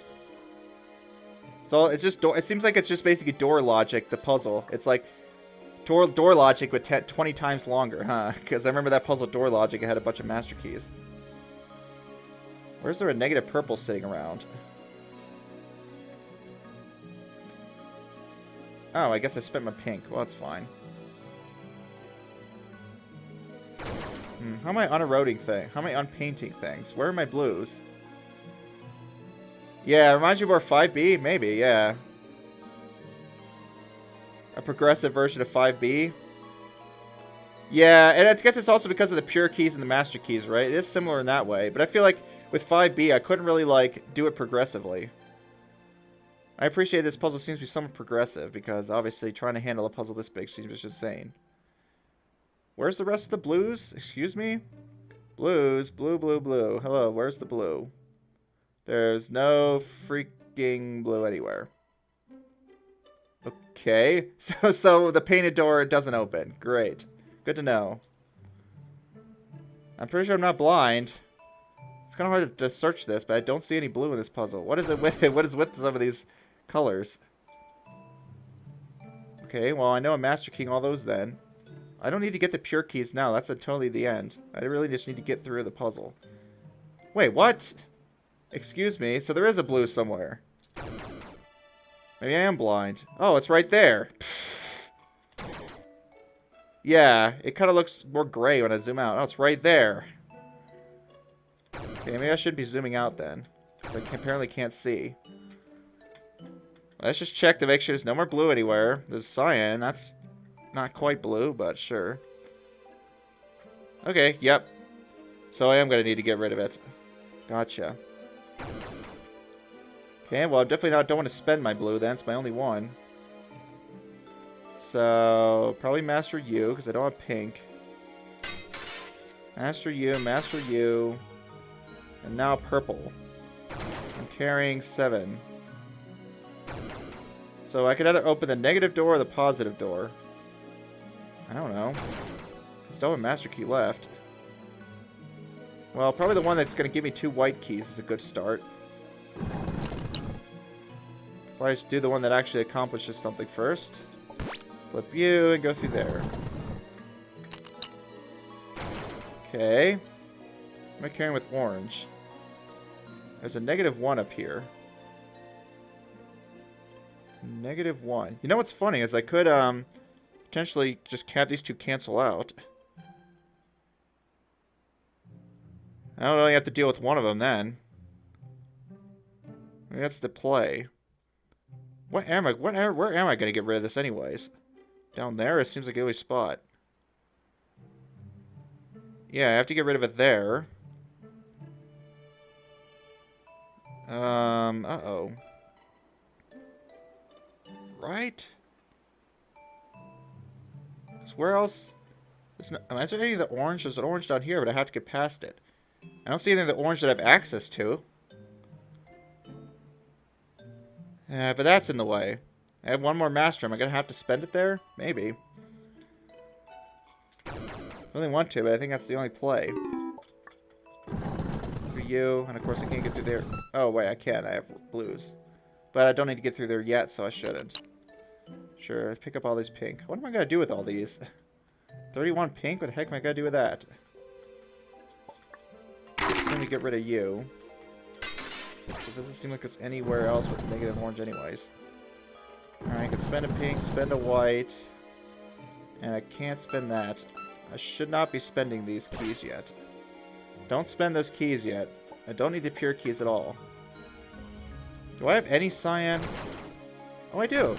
Speaker 1: It's just door. It seems like it's just basically door logic, the puzzle. It's like door logic with 20 times longer, huh? Because I remember that puzzle door logic, it had a bunch of master keys. Where's there a negative purple sitting around? Oh, I guess I spent my pink. Well, that's fine. How am I uneroding things? How am I unpainting things? Where are my blues? Yeah, it reminds you more of 5B? Maybe, yeah. A progressive version of 5B? Yeah, and I guess it's also because of the pure keys and the master keys, right? It is similar in that way. But I feel like with 5B, I couldn't really, like, do it progressively. I appreciate this puzzle seems to be somewhat progressive, because obviously trying to handle a puzzle this big seems just insane. Where's the rest of the blues? Excuse me? Blues. Blue, blue, blue. Hello, where's the blue? There's no freaking blue anywhere. Okay. So the painted door doesn't open. Great. Good to know. I'm pretty sure I'm not blind. It's kind of hard to search this, but I don't see any blue in this puzzle. What is it with it? What is with some of these colors? Okay, well, I know I'm master keying all those then. I don't need to get the pure keys now. That's totally the end. I really just need to get through the puzzle. Wait, what? Excuse me. So there is a blue somewhere. Maybe I am blind. Oh, it's right there. Yeah, it kind of looks more gray when I zoom out. Oh, it's right there. Okay, maybe I should be zooming out then. I apparently can't see. Let's just check to make sure there's no more blue anywhere. There's cyan. That's not quite blue, but sure. Okay, yep. So I am going to need to get rid of it. Gotcha. Okay, well, I definitely don't want to spend my blue then. It's my only one. So, probably master you, because I don't have pink. Master you. And now purple. I'm carrying 7. So I could either open the negative door or the positive door. I don't know. I still have a master key left. Well, probably the one that's going to give me 2 white keys is a good start. Probably should do the one that actually accomplishes something first. Flip you and go through there. Okay. What am I carrying with orange? There's a -1 up here. -1. You know what's funny is I could potentially just have these two cancel out. I don't really have to deal with one of them then. I mean, that's the play. Where am I gonna get rid of this anyways? Down there? It seems like the only spot. Yeah, I have to get rid of it there. Uh-oh. Right? So where else? Is there anything in the orange? There's an orange down here, but I have to get past it. I don't see anything in the orange that I have access to. But that's in the way. I have one more master. Am I going to have to spend it there? Maybe. I really want to, but I think that's the only play. For you, and of course I can't get through there. Oh, wait, I can. I have blues. But I don't need to get through there yet, so I shouldn't. Sure, let's pick up all these pink. What am I going to do with all these? 31 pink? What the heck am I going to do with that? Let me get rid of you. It doesn't seem like there's anywhere else with negative orange anyways. Alright, I can spend a pink, spend a white. And I can't spend that. I should not be spending these keys yet. Don't spend those keys yet. I don't need the pure keys at all. Do I have any cyan? Oh, I do.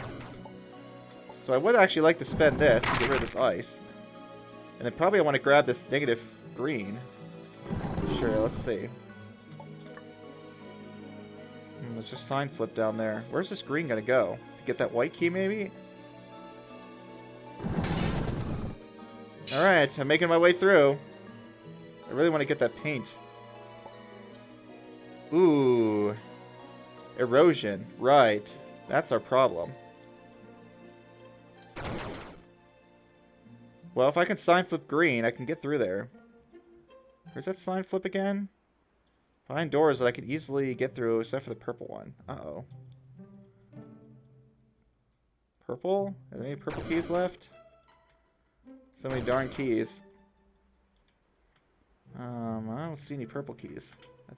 Speaker 1: So I would actually like to spend this to get rid of this ice. And then probably I want to grab this negative green. Sure, let's see. Let's just sign flip down there. Where's this green gonna go? To get that white key, maybe? Alright, I'm making my way through. I really want to get that paint. Ooh. Erosion. Right. That's our problem. Well, if I can sign flip green, I can get through there. Where's that sign flip again? Behind doors that I could easily get through, except for the purple one. Uh-oh. Purple? Are there any purple keys left? So many darn keys. I don't see any purple keys. I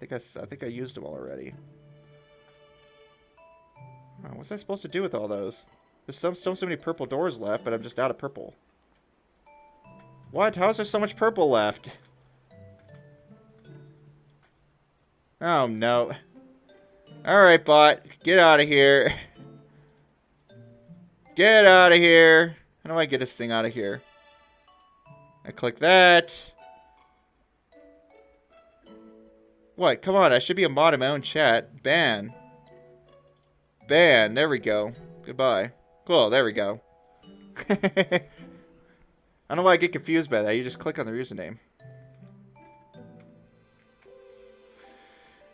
Speaker 1: think I used them all already. Oh, what's I supposed to do with all those? There's still so many purple doors left, but I'm just out of purple. What? How is there so much purple left? Oh, no. Alright, bot. Get out of here. Get out of here. How do I get this thing out of here? I click that. What? Come on, I should be a mod in my own chat. Ban. Ban. There we go. Goodbye. Cool, there we go. I don't know why I get confused by that. You just click on the username.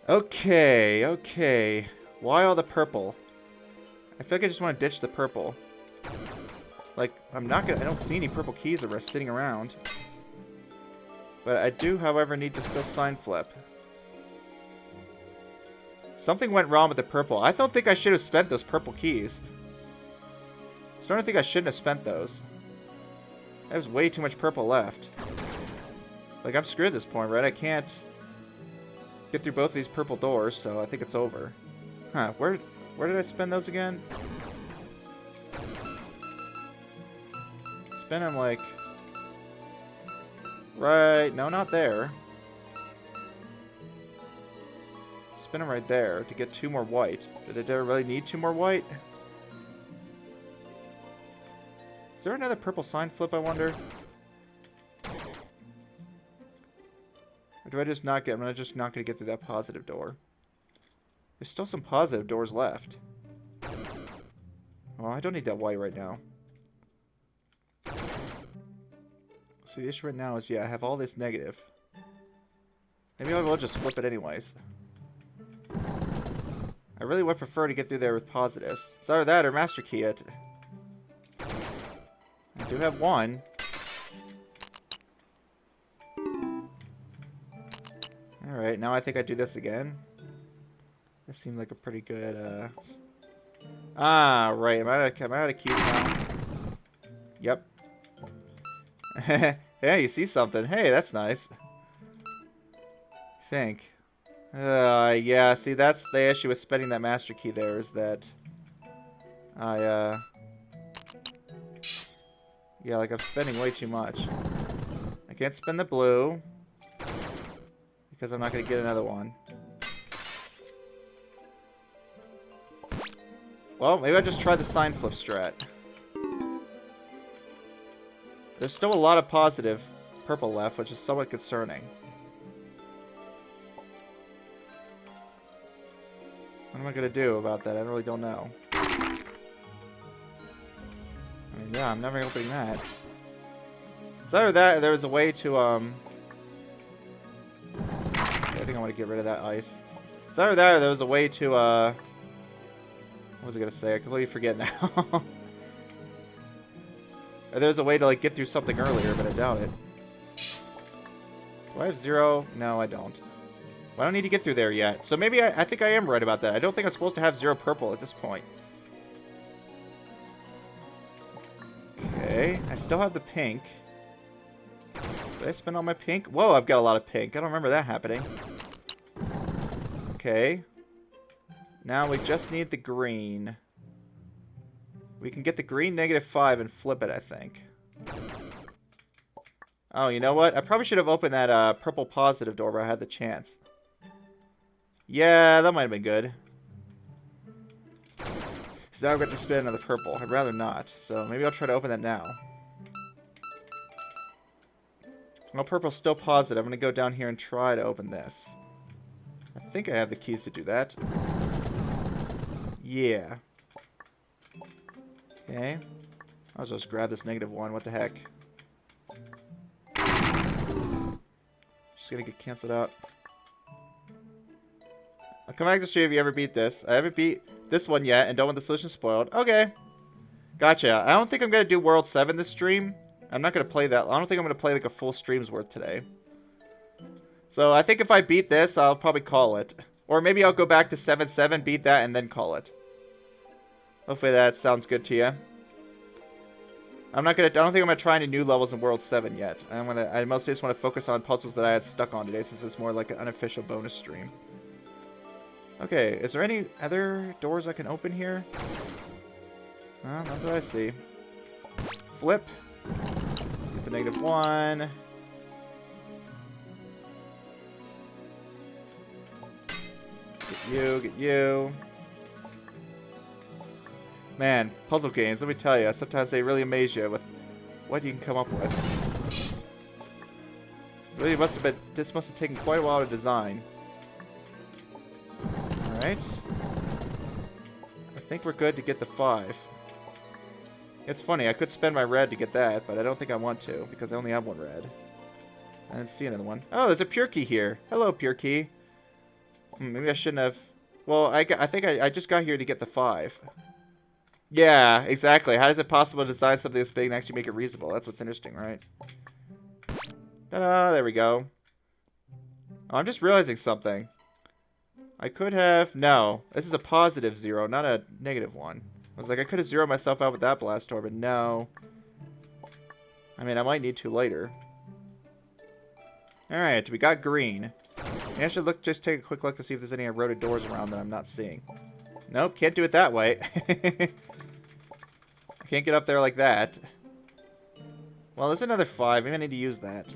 Speaker 1: Okay, okay. Why all the purple? I feel like I just want to ditch the purple. Like, I don't see any purple keys that are sitting around. But I do, however, need to still sign flip. Something went wrong with the purple. I don't think I should have spent those purple keys. I starting to think I shouldn't have spent those. There's way too much purple left. Like, I'm screwed at this point, right? I can't get through both of these purple doors, so I think it's over. Huh, where did I spend those again? Spend them, like... Right... No, not there. Spin them right there to get 2 more white. Did I really need 2 more white? Is there another purple sign flip, I wonder? Or do I just not get... I'm just not going to get through that positive door. There's still some positive doors left. Well, I don't need that white right now. So the issue right now is, yeah, I have all this negative. Maybe I will just flip it anyways. I really would prefer to get through there with positives. It's either that or master key it. I do have one. Alright, now I think I do this again. This seemed like a pretty good, Ah, right. Am I out of keys now? Yep. Yeah, you see something. Hey, that's nice. Think. Yeah, see, that's the issue with spending that master key there, is that yeah, like I'm spending way too much. I can't spend the blue. Because I'm not going to get another one. Well, maybe I just try the sign flip strat. There's still a lot of positive purple left, which is somewhat concerning. What am I going to do about that? I really don't know. I mean, yeah, I'm never opening that. It's either that or there was a way to, I think I want to get rid of that ice. It's either that or there was a way to, what was I going to say? I completely forget now. Or there's a way to, like, get through something earlier, but I doubt it. Do I have 0? No, I don't. I don't need to get through there yet. So maybe I think I am right about that. I don't think I'm supposed to have 0 purple at this point. Okay, I still have the pink. Did I spend all my pink? Whoa, I've got a lot of pink. I don't remember that happening. Okay. Now we just need the green. We can get the green -5 and flip it, I think. Oh, you know what? I probably should have opened that purple positive door where I had the chance. Yeah, that might have been good. So now I've got to spin another purple. I'd rather not. So maybe I'll try to open that now. Well, purple's still positive. I'm going to go down here and try to open this. I think I have the keys to do that. Yeah. Okay. I'll just grab this -1. What the heck? Just gonna get canceled out. I'll come back to see if you ever beat this. I haven't beat this one yet and don't want the solution spoiled. Okay. Gotcha. I don't think I'm gonna do World 7 this stream. I'm not gonna play that. I don't think I'm gonna play like a full stream's worth today. So I think if I beat this, I'll probably call it. Or maybe I'll go back to 7-7, beat that, and then call it. Hopefully that sounds good to you. I don't think I'm gonna try any new levels in World 7 yet. I mostly just want to focus on puzzles that I had stuck on today, since it's more like an unofficial bonus stream. Okay, is there any other doors I can open here? Not that I see. Flip. Get the -1. Get you. Man, puzzle games, let me tell you, sometimes they really amaze you with what you can come up with. Really this must have taken quite a while to design. Alright. I think we're good to get the 5. It's funny, I could spend my red to get that, but I don't think I want to, because I only have 1 red. I didn't see another one. Oh, there's a pure key here. Hello, pure key. Maybe I shouldn't have... Well, I think I just got here to get the 5. Yeah, exactly. How is it possible to design something this big and actually make it reasonable? That's what's interesting, right? Ta-da! There we go. Oh, I'm just realizing something. I could have... No. This is a positive 0, not a -1. I was like, I could have zeroed myself out with that blast door, but no. I mean, I might need to later. Alright, we got green. Maybe I should just take a quick look to see if there's any eroded doors around that I'm not seeing. Nope, can't do it that way. I can't get up there like that. Well, there's another 5. Maybe I need to use that.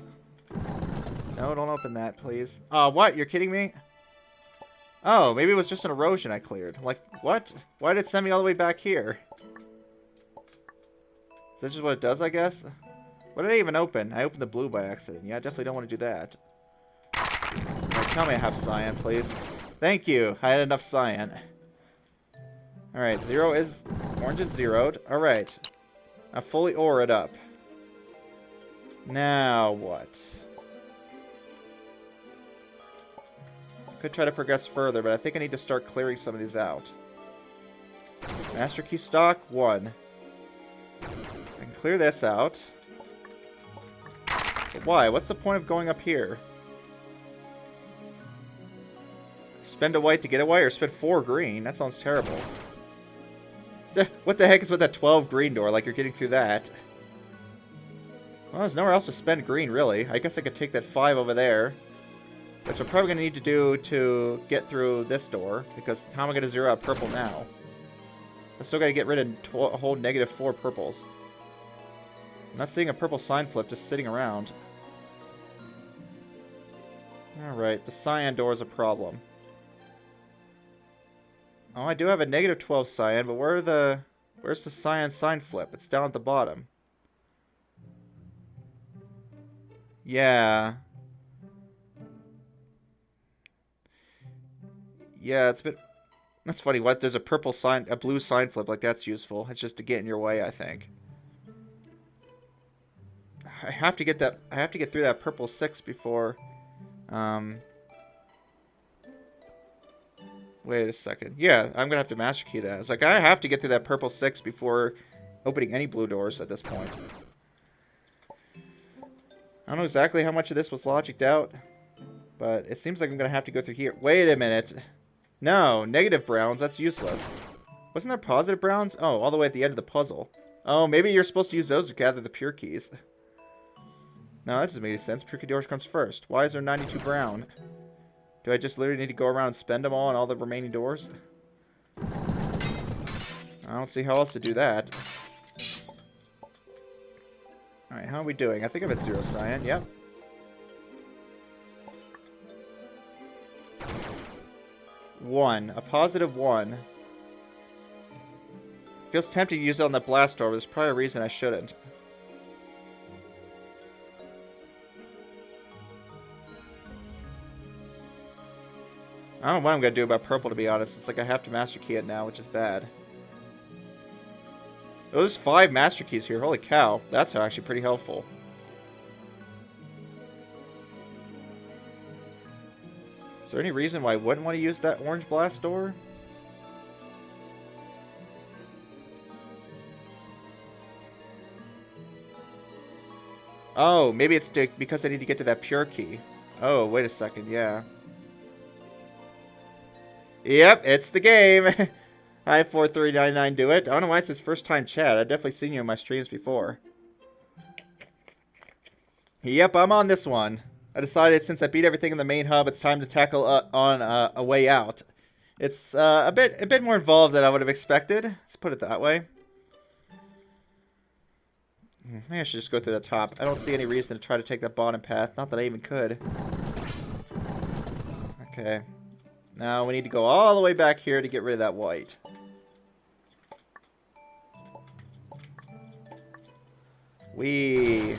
Speaker 1: No, don't open that, please. Oh, what? You're kidding me? Oh, maybe it was just an erosion I cleared. I'm like, what? Why did it send me all the way back here? Is that just what it does, I guess? What did I even open? I opened the blue by accident. Yeah, I definitely don't want to do that. Right, tell me I have cyan, please. Thank you. I had enough cyan. Alright, orange is zeroed. Alright. I fully ore it up. Now what? I could try to progress further, but I think I need to start clearing some of these out. Master key stock, 1. I can clear this out. But why? What's the point of going up here? Spend a white to get a white, or spend 4 green? That sounds terrible. What the heck is with that 12 green door? Like you're getting through that. Well, there's nowhere else to spend green, really. I guess I could take that 5 over there. Which I'm probably going to need to do to get through this door. Because how am I going to zero out purple now? I still got to get rid of a whole -4 purples. I'm not seeing a purple sign flip just sitting around. Alright, the cyan door is a problem. Oh, I do have a negative 12 cyan, but where's the cyan sign flip? It's down at the bottom. Yeah. Yeah, it's a bit... That's funny. What? There's a blue sign flip. Like, that's useful. It's just to get in your way, I think. I have to get through that purple 6 before... Wait a second. Yeah, I'm gonna have to master key that. It's like, I have to get through that purple 6 before opening any blue doors at this point. I don't know exactly how much of this was logicked out, but it seems like I'm gonna have to go through here. Wait a minute. No, negative browns. That's useless. Wasn't there positive browns? Oh, all the way at the end of the puzzle. Oh, maybe you're supposed to use those to gather the pure keys. No, that doesn't make any sense. Pure key doors comes first. Why is there 92 brown? Do I just literally need to go around and spend them all on all the remaining doors? I don't see how else to do that. Alright, how are we doing? I think I'm at 0 cyan. Yep. One. A positive 1. Feels tempting to use it on the blast door, but there's probably a reason I shouldn't. I don't know what I'm going to do about purple, to be honest. It's like I have to master key it now, which is bad. Oh, there's 5 master keys here. Holy cow. That's actually pretty helpful. Is there any reason why I wouldn't want to use that orange blast door? Oh, maybe it's because I need to get to that pure key. Oh, wait a second. Yeah. Yep, it's the game. Hi, 4399 do it. I don't know why it's his first time chat. I've definitely seen you in my streams before. Yep, I'm on this one. I decided since I beat everything in the main hub, it's time to tackle on a way out. It's a bit more involved than I would have expected. Let's put it that way. Maybe I should just go through the top. I don't see any reason to try to take that bottom path. Not that I even could. Okay. Now we need to go all the way back here to get rid of that white. We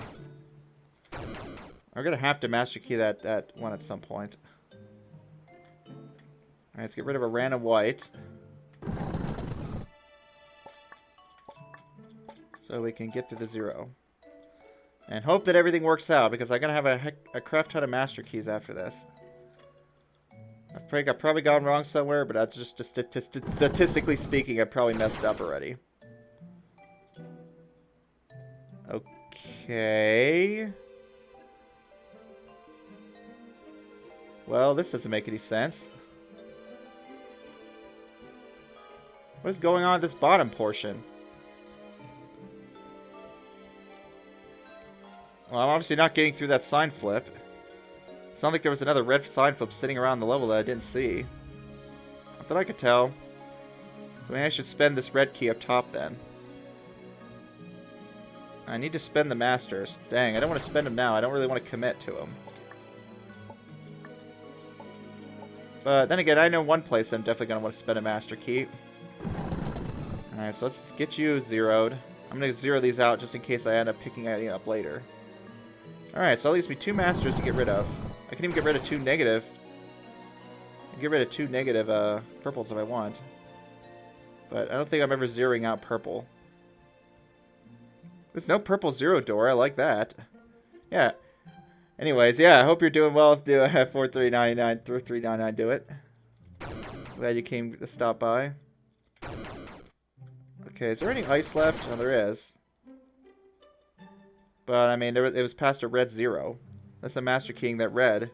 Speaker 1: are going to have to master key that one at some point. Alright, let's get rid of a random white. So we can get to the 0. And hope that everything works out, because I'm going to have a crap ton of master keys after this. I've probably gone wrong somewhere, but that's just statistically speaking, I've probably messed up already. Okay. Well, this doesn't make any sense. What is going on at this bottom portion? Well, I'm obviously not getting through that sign flip. It's not like there was another red sign flip sitting around the level that I didn't see. Not that I could tell. So maybe I should spend this red key up top then. I need to spend the masters. Dang, I don't want to spend them now. I don't really want to commit to them. But then again, I know one place I'm definitely going to want to spend a master key. Alright, so let's get you zeroed. I'm going to zero these out just in case I end up picking anything up later. Alright, so that leaves me 2 masters to get rid of. I can even get rid of 2 negative. I can get rid of 2 negative purples if I want. But I don't think I'm ever zeroing out purple. There's no purple 0 door. I like that. Yeah. Anyways, yeah, I hope you're doing well. Do 4399 3399 do it. Glad you came to stop by. Okay, is there any ice left? No, there is. But, I mean, it was past a red 0. That's a master keying that red.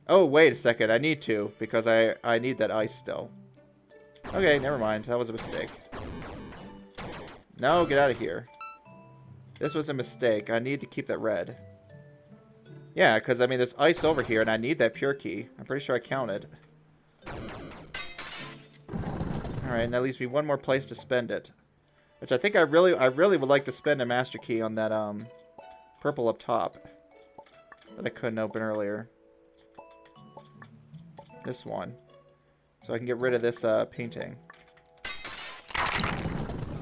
Speaker 1: Oh, wait a second. I need to, because I need that ice still. Okay, never mind. That was a mistake. No, get out of here. This was a mistake. I need to keep that red. Yeah, because, I mean, there's ice over here, and I need that pure key. I'm pretty sure I counted. Alright, and that leaves me one more place to spend it. Which I think I really would like to spend a master key on that, purple up top. That I couldn't open earlier. This one. So I can get rid of this painting.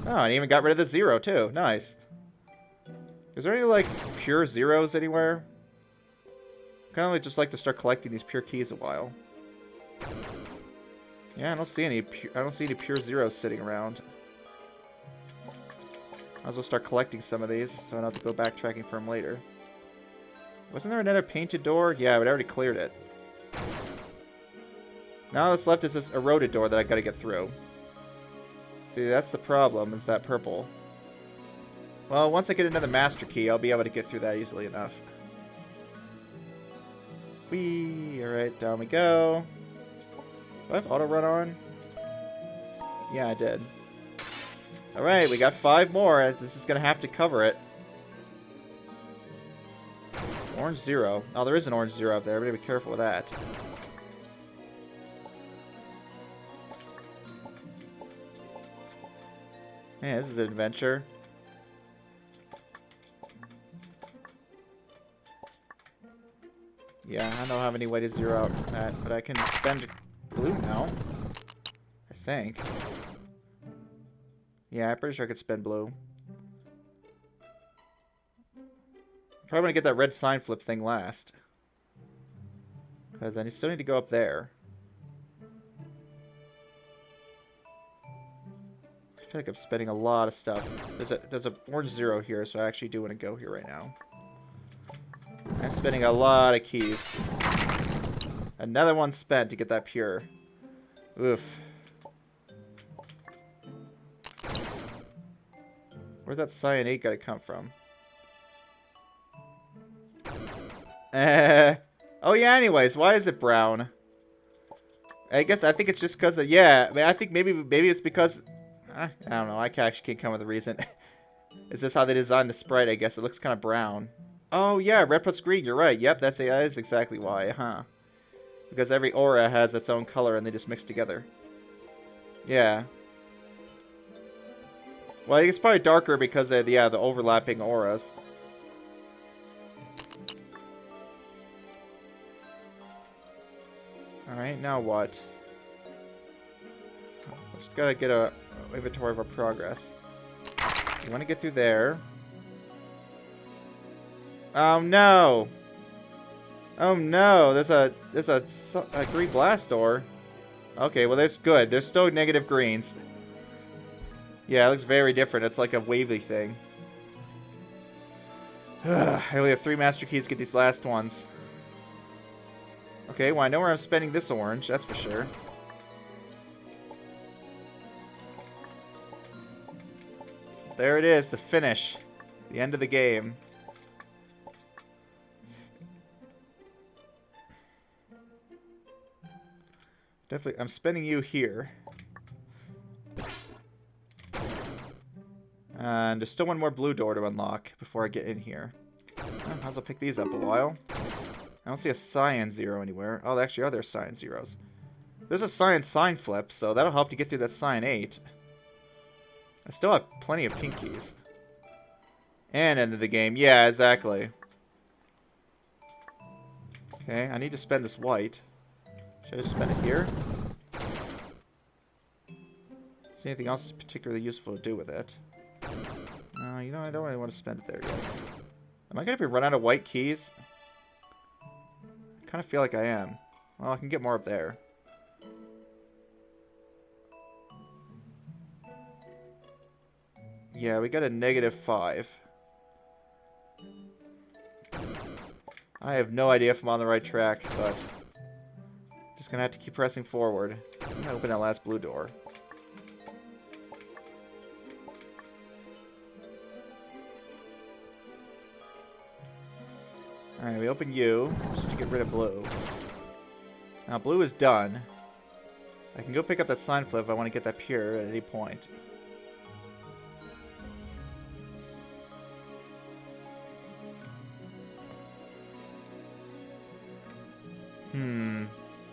Speaker 1: Oh, I even got rid of the 0 too. Nice. Is there any like pure zeros anywhere? Kind of just like to start collecting these pure keys a while. Yeah, I don't see any pure zeros sitting around. Might as well start collecting some of these, so I don't have to go backtracking for them later. Wasn't there another painted door? Yeah, but I already cleared it. Now what's left is this eroded door that I gotta get through. See, that's the problem, is that purple. Well, once I get another master key, I'll be able to get through that easily enough. Whee! Alright, down we go. Do I have auto run on? Yeah, I did. Alright, we got 5 more. This is gonna have to cover it. Orange 0. Oh, there is an orange 0 up there. Better be careful with that. Man, this is an adventure. Yeah, I don't have any way to zero out that, but I can spend blue now. I think. Yeah, I'm pretty sure I could spend blue. Probably gonna get that red sign flip thing last. Because I still need to go up there. I feel like I'm spending a lot of stuff. There's a orange 0 here, so I actually do want to go here right now. I'm spending a lot of keys. Another one spent to get that pure. Oof. Where's that cyanate gotta come from? Oh yeah, anyways, why is it brown? I think it's just because of, yeah, I mean, I think maybe it's because, I don't know, I actually can't come up with a reason. Is this how they designed the sprite, I guess? It looks kind of brown. Oh yeah, red plus green, you're right. Yep, that is exactly why, huh? Because every aura has its own color and they just mix together. Yeah. Well, I think it's probably darker because of, yeah, the overlapping auras. Alright, now what? Just gotta get a inventory of our progress. We want to get through there. Oh no! Oh no! There's a green blast door. Okay, well that's good. There's still negative greens. Yeah, it looks very different. It's like a wavy thing. I only have 3 master keys to get these last ones. Okay, well I know where I'm spending this orange, that's for sure. There it is, the finish. The end of the game. Definitely, I'm spending you here. And there's still one more blue door to unlock before I get in here. Oh, might as well pick these up a while. I don't see a cyan 0 anywhere. Oh, actually, are there cyan 0s? There's a cyan sign flip, so that'll help to get through that cyan 8. I still have plenty of pink keys. And end of the game. Yeah, exactly. Okay, I need to spend this white. Should I just spend it here? Is there anything else particularly useful to do with it? No, you know, I don't really want to spend it there yet. Am I going to be run out of white keys? I kind of feel like I am. Well, I can get more up there. Yeah, we got a -5. I have no idea if I'm on the right track, but just gonna have to keep pressing forward. I'm gonna open that last blue door. Alright, we open you, just to get rid of blue. Now blue is done. I can go pick up that sign flip if I want to get that pure at any point.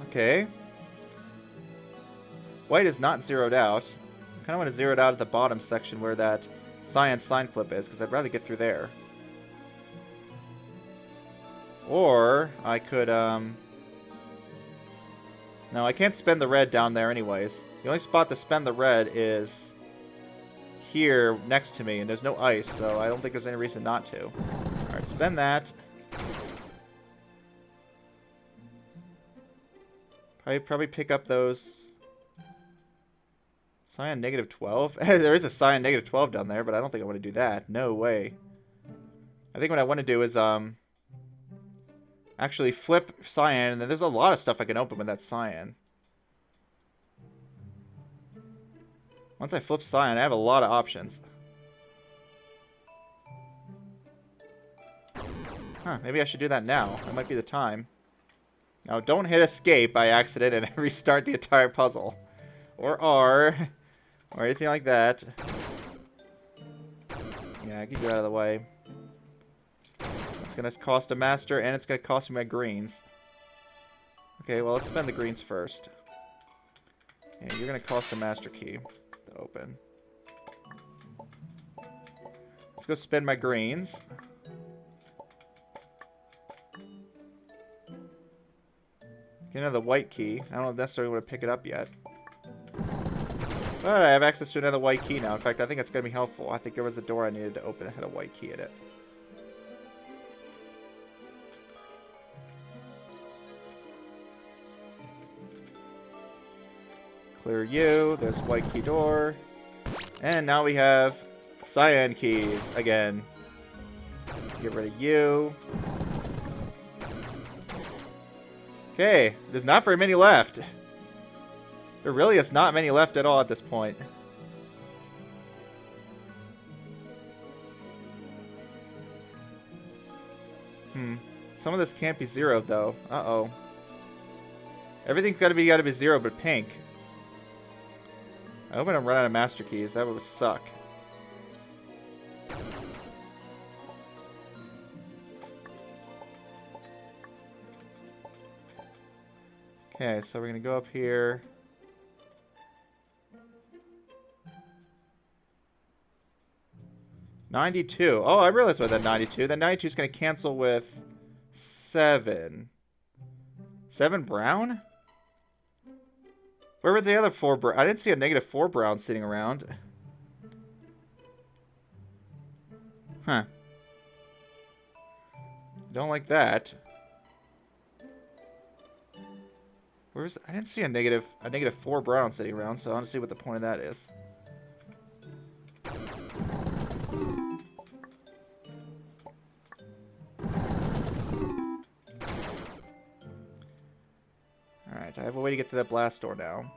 Speaker 1: Okay. White is not zeroed out. I kind of want to zero it out at the bottom section where that cyan sign flip is, because I'd rather get through there. Or I could, No, I can't spend the red down there anyways. The only spot to spend the red is here next to me, and there's no ice, so I don't think there's any reason not to. Alright, spend that. Probably pick up those... Cyan negative 12? There is a Cyan negative 12 down there, but I don't think I want to do that. No way. I think what I want to do is, actually flip Cyan, and then there's a lot of stuff I can open with that Cyan. Once I flip Cyan, I have a lot of options. Huh, maybe I should do that now. That might be the time. Now, don't hit escape by accident and restart the entire puzzle. Or R. Or anything like that. Yeah, I can get out of the way. It's going to cost a master, and it's going to cost me my greens. Okay, well, let's spend the greens first. Yeah, you're going to cost a master key to open. Let's go spend my greens. Get another white key. I don't necessarily want to pick it up yet. But I have access to another white key now. In fact, I think it's going to be helpful. I think there was a door I needed to open that had a white key in it. Clear you. There's white key door. And now we have cyan keys again. Get rid of you. Okay, there's not very many left. There really is not many left at all at this point. Some of this can't be zeroed though. Uh-oh. Everything's gotta be zero but pink. I hope I don't run out of master keys. That would suck. Okay, so we're gonna go up here. $92. Oh, I realized what that 92. That 92 is going to cancel with 7. 7 brown? Where were the other 4 brown? I didn't see a negative 4 brown sitting around. Huh. Don't like that. Where's... I didn't see a negative 4 brown sitting around, so I want to see what the point of that is. Alright, I have a way to get to that blast door now.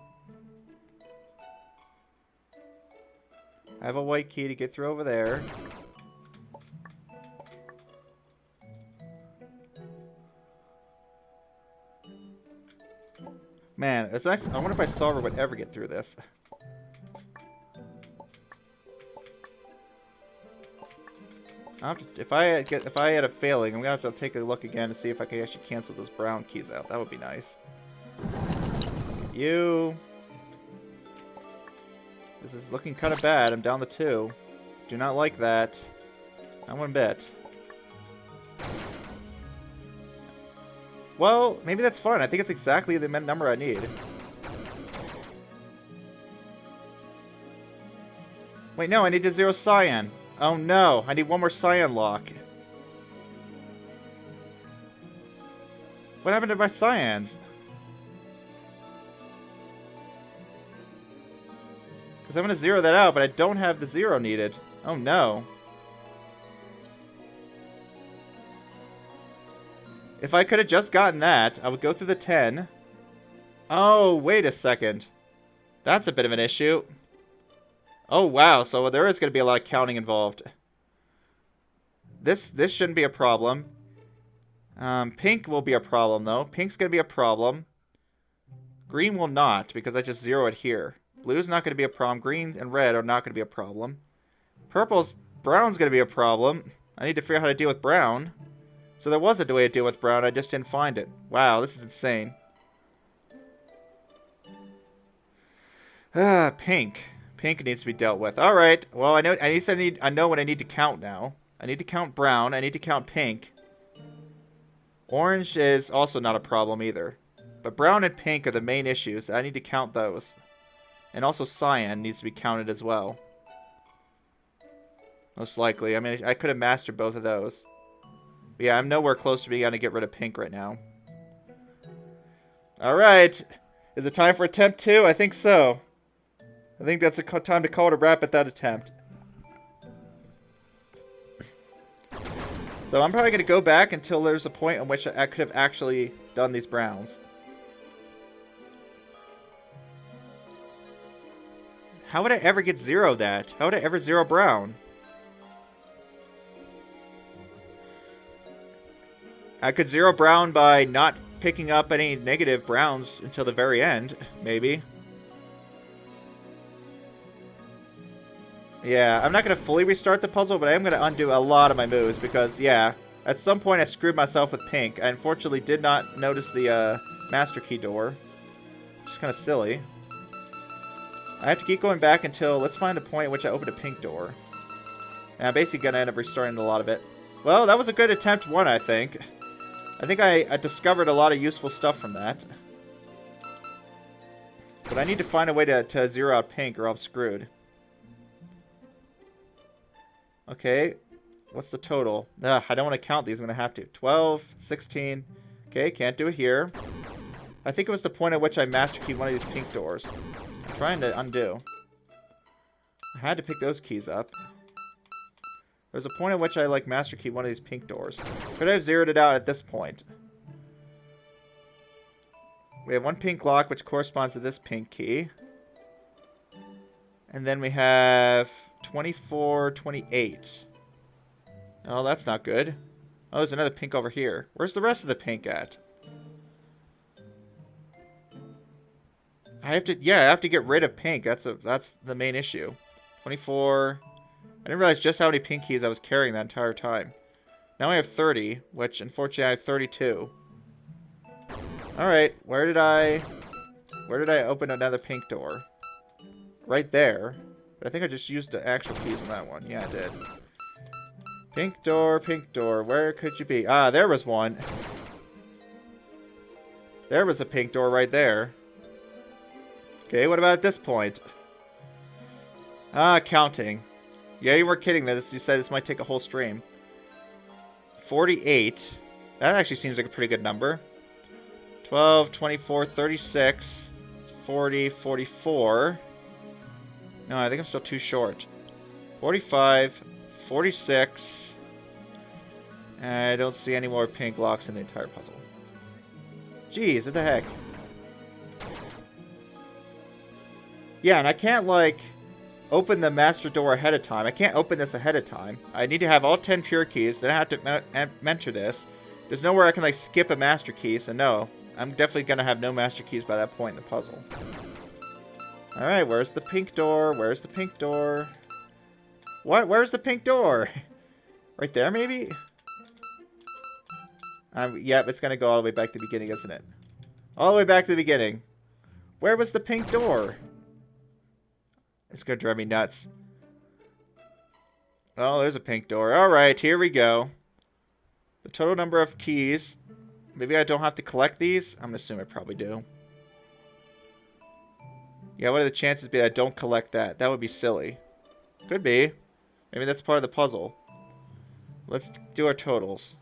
Speaker 1: I have a white key to get through over there. Man, it's nice. I wonder if I Solver would ever get through this. If I had a failing, I'm gonna have to take a look again to see if I can actually cancel those brown keys out. That would be nice. You. This is looking kind of bad. I'm down to 2. Do not like that. Not one bit. Well, maybe that's fine. I think it's exactly the number I need. Wait, no, I need to zero cyan. Oh no, I need one more cyan lock. What happened to my cyans? Because I'm going to zero that out, but I don't have the 0 needed. Oh no. If I could have just gotten that, I would go through the 10. Oh, wait a second. That's a bit of an issue. Oh, wow. So there is going to be a lot of counting involved. This shouldn't be a problem. Pink will be a problem, though. Pink's going to be a problem. Green will not, because I just zero it here. Blue's not going to be a problem. Green and red are not going to be a problem. Brown's going to be a problem. I need to figure out how to deal with brown. So there was a way to deal with brown, I just didn't find it. Wow, this is insane. Pink. Pink needs to be dealt with. Alright, well I know what I need to count now. I need to count brown, I need to count pink. Orange is also not a problem either. But brown and pink are the main issues. I need to count those. And also cyan needs to be counted as well. Most likely. I mean, I could have mastered both of those. But yeah, I'm nowhere close to being able to get rid of pink right now. Alright. Is it time for attempt 2? I think so. I think that's a time to call it a wrap at that attempt. So I'm probably going to go back until there's a point in which I could have actually done these browns. How would I ever get 0 that? How would I ever 0 brown? I could 0 brown by not picking up any negative browns until the very end, maybe. Yeah, I'm not going to fully restart the puzzle, but I am going to undo a lot of my moves because, yeah, at some point I screwed myself with pink. I unfortunately did not notice the master key door, which is kind of silly. I have to keep going back until, let's find a point in which I opened a pink door. And I'm basically going to end up restarting a lot of it. Well, that was a good attempt 1, I think. I think I discovered a lot of useful stuff from that. But I need to find a way to 0 out pink or I'm screwed. Okay, what's the total? Ugh, I don't want to count these, I'm going to have to. 12, 16. Okay, can't do it here. I think it was the point at which I master keyed one of these pink doors. I'm trying to undo. I had to pick those keys up. There's a point at which I, like, master keyed one of these pink doors. Could I have zeroed it out at this point? We have one pink lock, which corresponds to this pink key. And then we have 24, 28. Oh, that's not good. Oh, there's another pink over here. Where's the rest of the pink at? I have to get rid of pink. That's the main issue. 24. I didn't realize just how many pink keys I was carrying that entire time. Now I have 30, which unfortunately I have 32. Alright, where did I open another pink door? Right there. But I think I just used the actual keys on that one. Yeah, I did. Pink door, where could you be? Ah, there was one. There was a pink door right there. Okay, what about at this point? Ah, counting. Yeah, you weren't kidding. You said this might take a whole stream. 48. That actually seems like a pretty good number. 12, 24, 36, 40, 44. No, I think I'm still too short. 45, 46. I don't see any more pink locks in the entire puzzle. Jeez, what the heck? Yeah, and I can't, like, open the master door ahead of time. I can't open this ahead of time. I need to have all 10 pure keys. Then I have to mentor this. There's nowhere I can, like, skip a master key, so no. I'm definitely going to have no master keys by that point in the puzzle. Alright, where's the pink door? Where's the pink door? What? Where's the pink door? Right there, maybe? Yep, it's going to go all the way back to the beginning, isn't it? All the way back to the beginning. Where was the pink door? It's going to drive me nuts. Oh, there's a pink door. Alright, here we go. The total number of keys. Maybe I don't have to collect these? I'm going to assume I probably do. Yeah, what are the chances be that I don't collect that? That would be silly. Could be. Maybe that's part of the puzzle. Let's do our totals.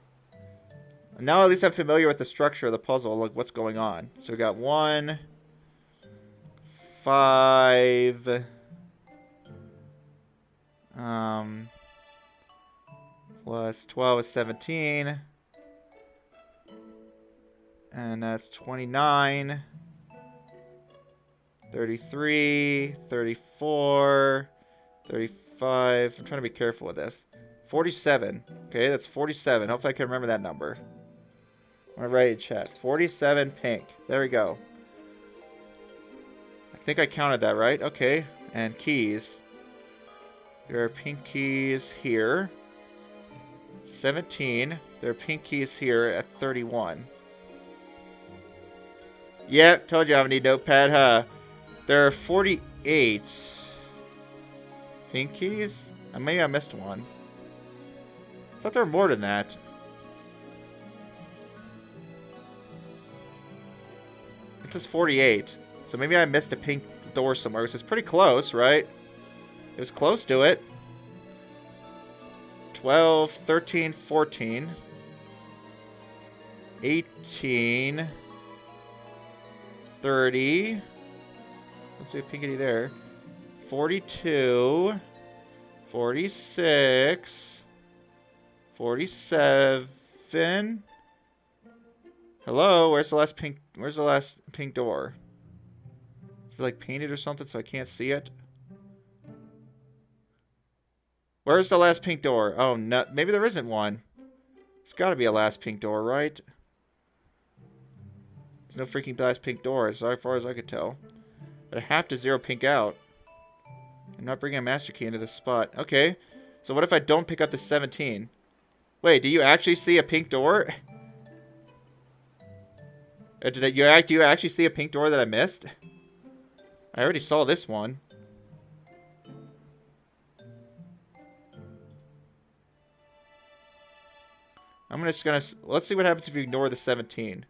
Speaker 1: And now at least I'm familiar with the structure of the puzzle. Look what's going on. So we got 1, 5... plus 12 is 17. And that's 29. 33, 34, 35. I'm trying to be careful with this. 47. Okay, that's 47. Hopefully I can remember that number. I'm going to write it in chat. 47 pink. There we go. I think I counted that right. Okay. And keys. There are pink keys here. 17. There are pink keys here at 31. Yep, told you I would need notepad, huh? There are 48 pink keys? Maybe I missed one. I thought there were more than that. It says 48. So maybe I missed a pink door somewhere, which is pretty close, right? It was close to it. 12, 13, 14. 18. 30. Let's see a pinkety there. 42. 46. 47. Hello, where's the last pink door? Is it like painted or something so I can't see it? Where's the last pink door? Oh, no, maybe there isn't one. It's got to be a last pink door, right? There's no freaking last pink door as far as I could tell. But I have to zero pink out. I'm not bringing a master key into this spot. Okay, so what if I don't pick up the 17? Wait, do you actually see a pink door? Do you actually see a pink door that I missed? I already saw this one. Let's see what happens if you ignore the 17.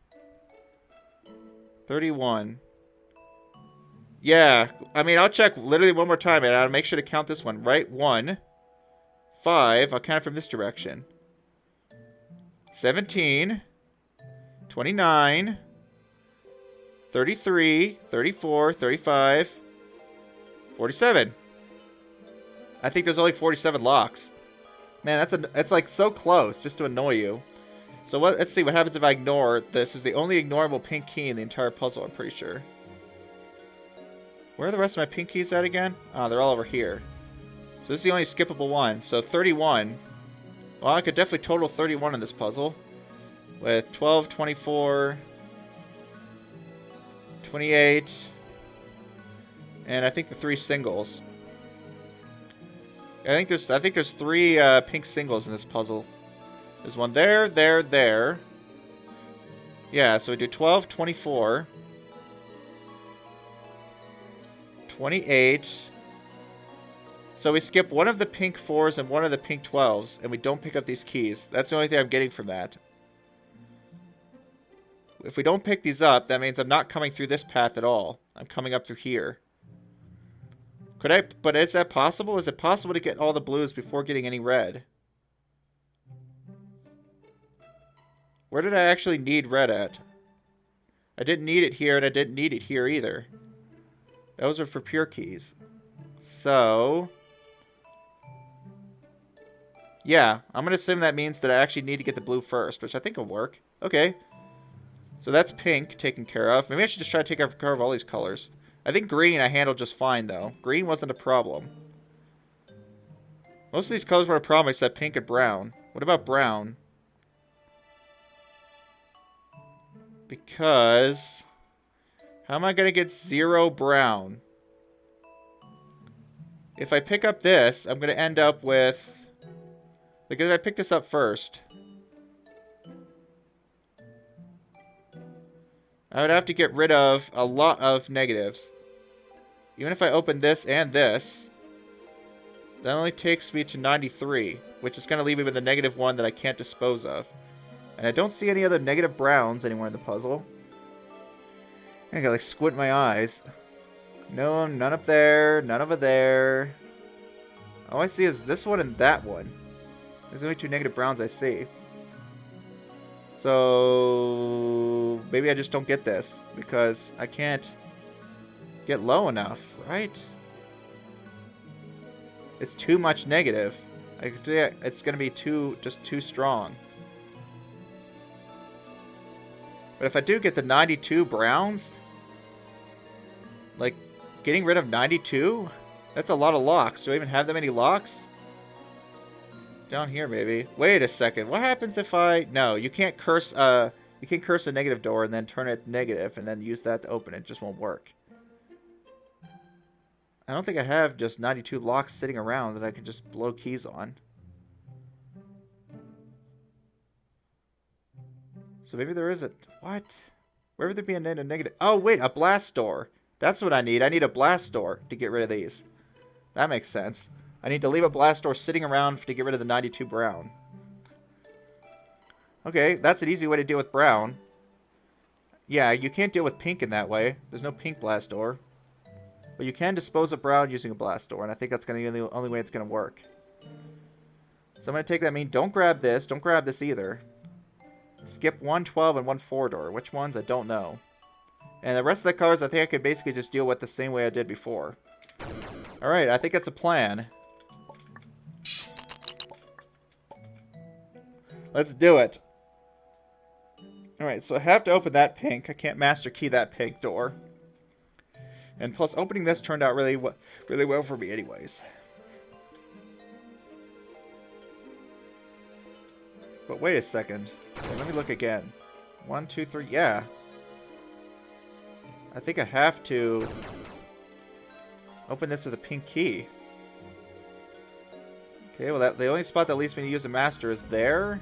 Speaker 1: 31. Yeah, I mean, I'll check literally one more time, and I'll make sure to count this one. Right? 1, 5, I'll count it from this direction. 17, 29, 33, 34, 35, 47. I think there's only 47 locks. Man, it's like so close, just to annoy you. So let's see what happens if I ignore this. Is the only ignorable pink key in the entire puzzle, I'm pretty sure. Where are the rest of my pink keys at again? Oh, they're all over here. So this is the only skippable one. So 31. Well, I could definitely total 31 in this puzzle. With 12, 24, 28, and I think the 3 singles. I think there's 3 pink singles in this puzzle. There's one there, there. Yeah, so we do 12, 24, 28. So we skip one of the pink 4s and one of the pink 12s, and we don't pick up these keys. That's the only thing I'm getting from that. If we don't pick these up, that means I'm not coming through this path at all. I'm coming up through here. But is that possible? Is it possible to get all the blues before getting any red? Where did I actually need red at? I didn't need it here, and I didn't need it here either. Those are for pure keys. So... yeah, I'm going to assume that means that I actually need to get the blue first, which I think will work. Okay. So that's pink taken care of. Maybe I should just try to take care of all these colors. I think green I handled just fine, though. Green wasn't a problem. Most of these colors were a problem except pink and brown. What about brown? Because... how am I going to get 0 brown? If I pick up this, I'm going to end up with... because if I pick this up first... I would have to get rid of a lot of negatives. Even if I open this and this, that only takes me to 93, which is going to leave me with a -1 that I can't dispose of. And I don't see any other negative browns anywhere in the puzzle. I gotta like squint my eyes. No, none up there, none over there. All I see is this one and that one. There's only 2 negative browns I see. So maybe I just don't get this because I can't get low enough, right? It's too much negative. It's gonna be just too strong. But if I do get the 92 browns, like getting rid of 92, that's a lot of locks. Do I even have that many locks? Down here, maybe. Wait a second. What happens if I... no, you can't curse a negative door and then turn it negative and then use that to open it. It just won't work. I don't think I have just 92 locks sitting around that I can just blow keys on. So maybe there isn't. What? Where would there be a negative? Oh, wait, a blast door. That's what I need. I need a blast door to get rid of these. That makes sense. I need to leave a blast door sitting around to get rid of the 92 brown. Okay, that's an easy way to deal with brown. Yeah, you can't deal with pink in that way. There's no pink blast door. But you can dispose of brown using a blast door, and I think that's going to be the only way it's going to work. So I'm going to take that mean, don't grab this. Don't grab this either. Skip 112 and 14 door. Which ones? I don't know. And the rest of the colors, I think I could basically just deal with the same way I did before. Alright, I think that's a plan. Let's do it. Alright, so I have to open that pink. I can't master key that pink door. And plus, opening this turned out really well for me anyways. But wait a second. Okay, let me look again. 1, 2, 3. Yeah. I think I have to open this with a pink key. Okay, well, the only spot that leads me to use a master is there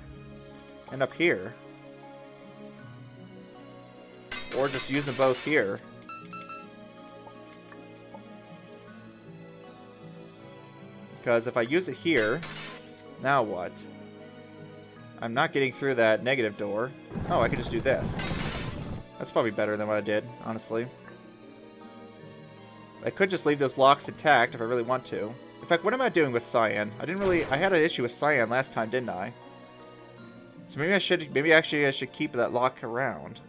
Speaker 1: and up here. Or just use them both here. Because if I use it here, now what? I'm not getting through that negative door. Oh, I can just do this. That's probably better than what I did, honestly. I could just leave those locks intact if I really want to. In fact, what am I doing with cyan? I had an issue with cyan last time, didn't I? So maybe I should keep that lock around.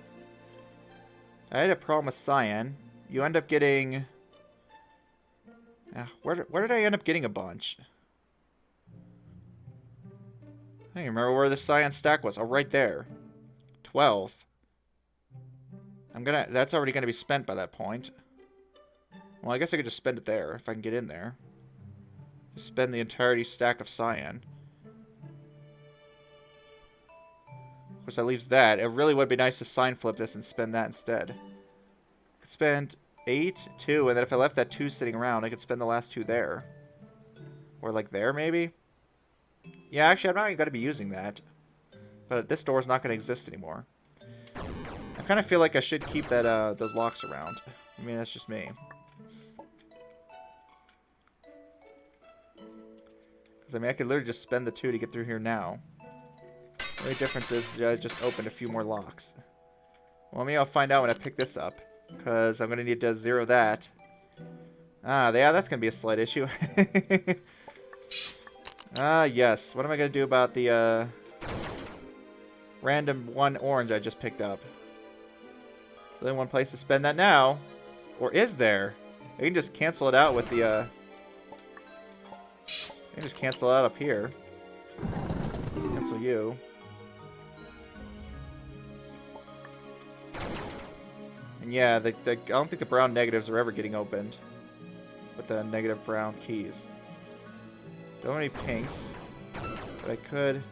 Speaker 1: I had a problem with cyan. You end up getting... where did I end up getting a bunch? I don't even remember where the cyan stack was. Oh, right there. 12. That's already gonna be spent by that point. Well, I guess I could just spend it there if I can get in there. Just spend the entirety stack of cyan. Of course, that leaves that. It really would be nice to sign flip this and spend that instead. I could spend 8, 2, and then if I left that 2 sitting around, I could spend the last 2 there. Or like there, maybe? Yeah, actually, I'm not even going to be using that. But this door's not going to exist anymore. I kind of feel like I should keep that those locks around. I mean, that's just me. Because, I mean, I could literally just spend the 2 to get through here now. The only difference is I just opened a few more locks. Well, maybe I'll find out when I pick this up. Because I'm going to need to zero that. Ah, yeah, that's going to be a slight issue. Yes. What am I going to do about the random 1 orange I just picked up? There's only one place to spend that now. Or is there? I can just cancel it out with the... I can just cancel it out up here. Cancel you. And yeah, I don't think the brown negatives are ever getting opened. With the negative brown keys. Don't have any pinks. But I could...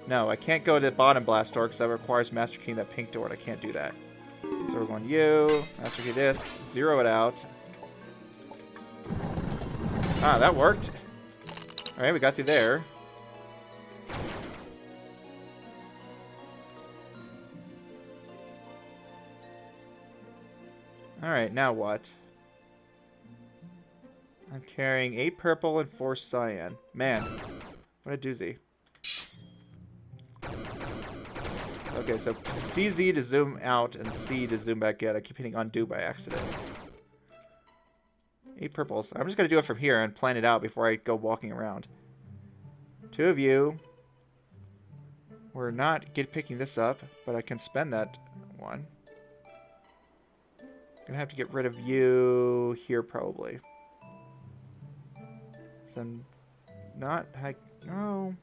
Speaker 1: No, I can't go to the bottom blast door because that requires master keying that pink door, and I can't do that. So we're going you, master key this, zero it out. Ah, that worked. Alright, we got through there. Alright, now what? I'm carrying 8 purple and 4 cyan. Man, what a doozy. Okay, so CZ to zoom out and C to zoom back in. I keep hitting undo by accident. 8 purples. I'm just going to do it from here and plan it out before I go walking around. 2 of you. We're not picking this up, but I can spend that one. I'm going to have to get rid of you here probably. So I'm not... No...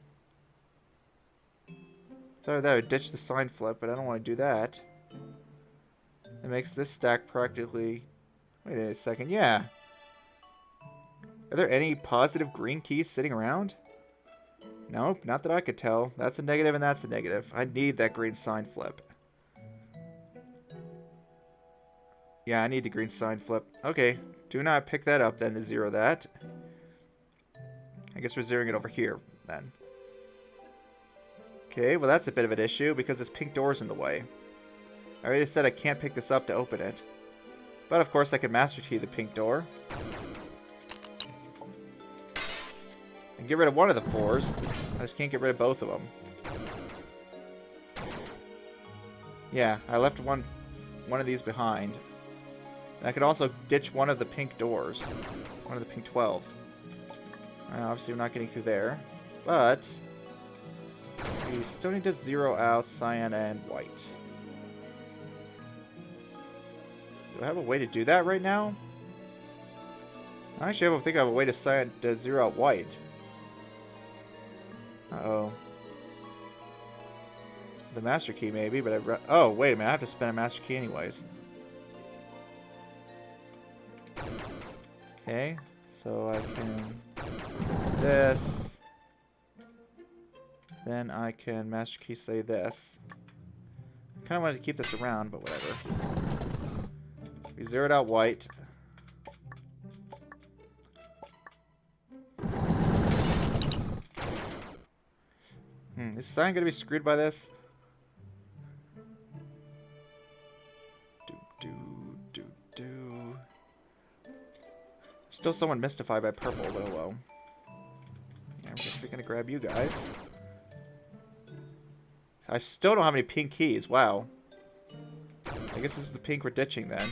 Speaker 1: So that would ditch the sign flip, but I don't want to do that. It makes this stack practically... Wait a second, yeah. Are there any positive green keys sitting around? Nope, not that I could tell. That's a negative and that's a negative. I need that green sign flip. Yeah, I need the green sign flip. Okay, do not pick that up then to zero that. I guess we're zeroing it over here then. Okay, well that's a bit of an issue because this pink door's in the way. I already said I can't pick this up to open it. But of course I can master key the pink door. And get rid of one of the 4s. I just can't get rid of both of them. Yeah, I left one one of these behind. And I could also ditch one of the pink doors. One of the pink 12s. Obviously, we're not getting through there. But we still need to zero out cyan and white. Do I have a way to do that right now? Actually, I don't think I have a way to zero out white. Uh-oh. The master key, maybe, but oh, wait a minute. I have to spend a master key anyways. Okay, so I can do this. Then I can master key say this. I kind of wanted to keep this around, but whatever. We zeroed out white. Is Cyan gonna be screwed by this? Still somewhat mystified by purple, but oh well. Yeah, I'm just gonna grab you guys. I still don't have any pink keys. Wow. I guess this is the pink we're ditching then.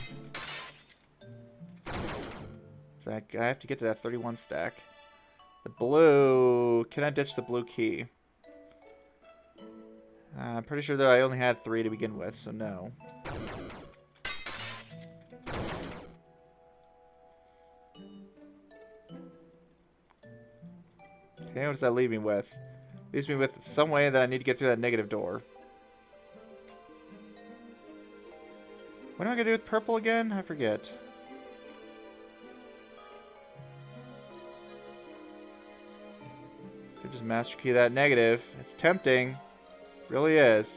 Speaker 1: So I have to get to that 31 stack. The blue... Can I ditch the blue key? I'm pretty sure that I only had 3 to begin with, so no. Okay, what does that leave me with? Leaves me with some way that I need to get through that negative door. What am I going to do with purple again? I forget. Could just master key that negative. It's tempting. Really is.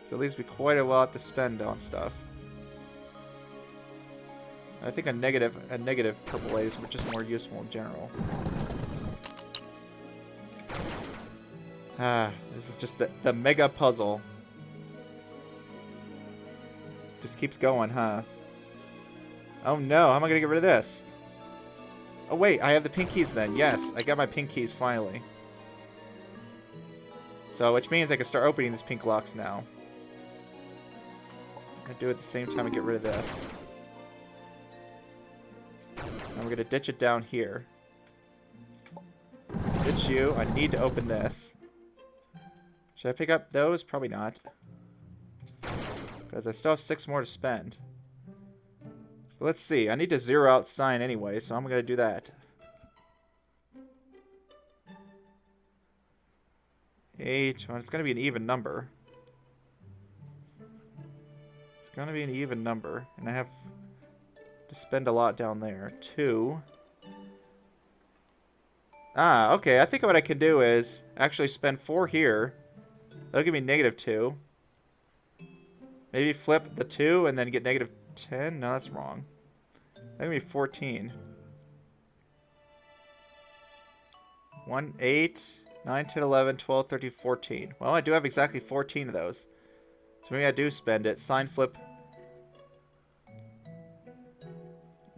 Speaker 1: So it leaves me quite a lot to spend on stuff. I think a negative purple is just more useful in general. This is just the mega puzzle. Just keeps going, huh? Oh no, how am I gonna get rid of this? Oh wait, I have the pink keys then. Yes, I got my pink keys finally. So, which means I can start opening these pink locks now. I do it at the same time I get rid of this. And we're gonna ditch it down here. Ditch you. I need to open this. Should I pick up those? Probably not. Because I still have 6 more to spend. But let's see. I need to zero out Cyan anyway, so I'm gonna do that. 8. Well, it's gonna be an even number. It's gonna be an even number. And I have to spend a lot down there. 2. Ah, okay. I think what I can do is actually spend 4 here. That'll give me -2. Maybe flip the 2 and then get -10? No, that's wrong. That'll give me 14. 1, 8, 9, 10, 11, 12, 13, 14. Well, I do have exactly 14 of those. So maybe I do spend it. Sign flip.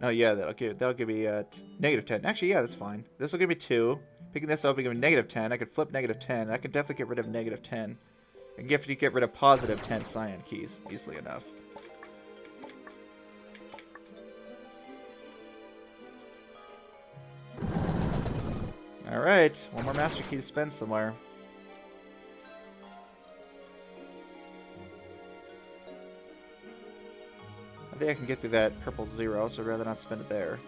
Speaker 1: Oh yeah, that'll give me -10. Actually, yeah, that's fine. This will give me 2. Picking this up will give me -10. I could flip -10. I could definitely get rid of -10. I can get rid of +10 cyan keys easily enough. Alright, one more master key to spend somewhere. I think I can get through that purple 0, so I'd rather not spend it there.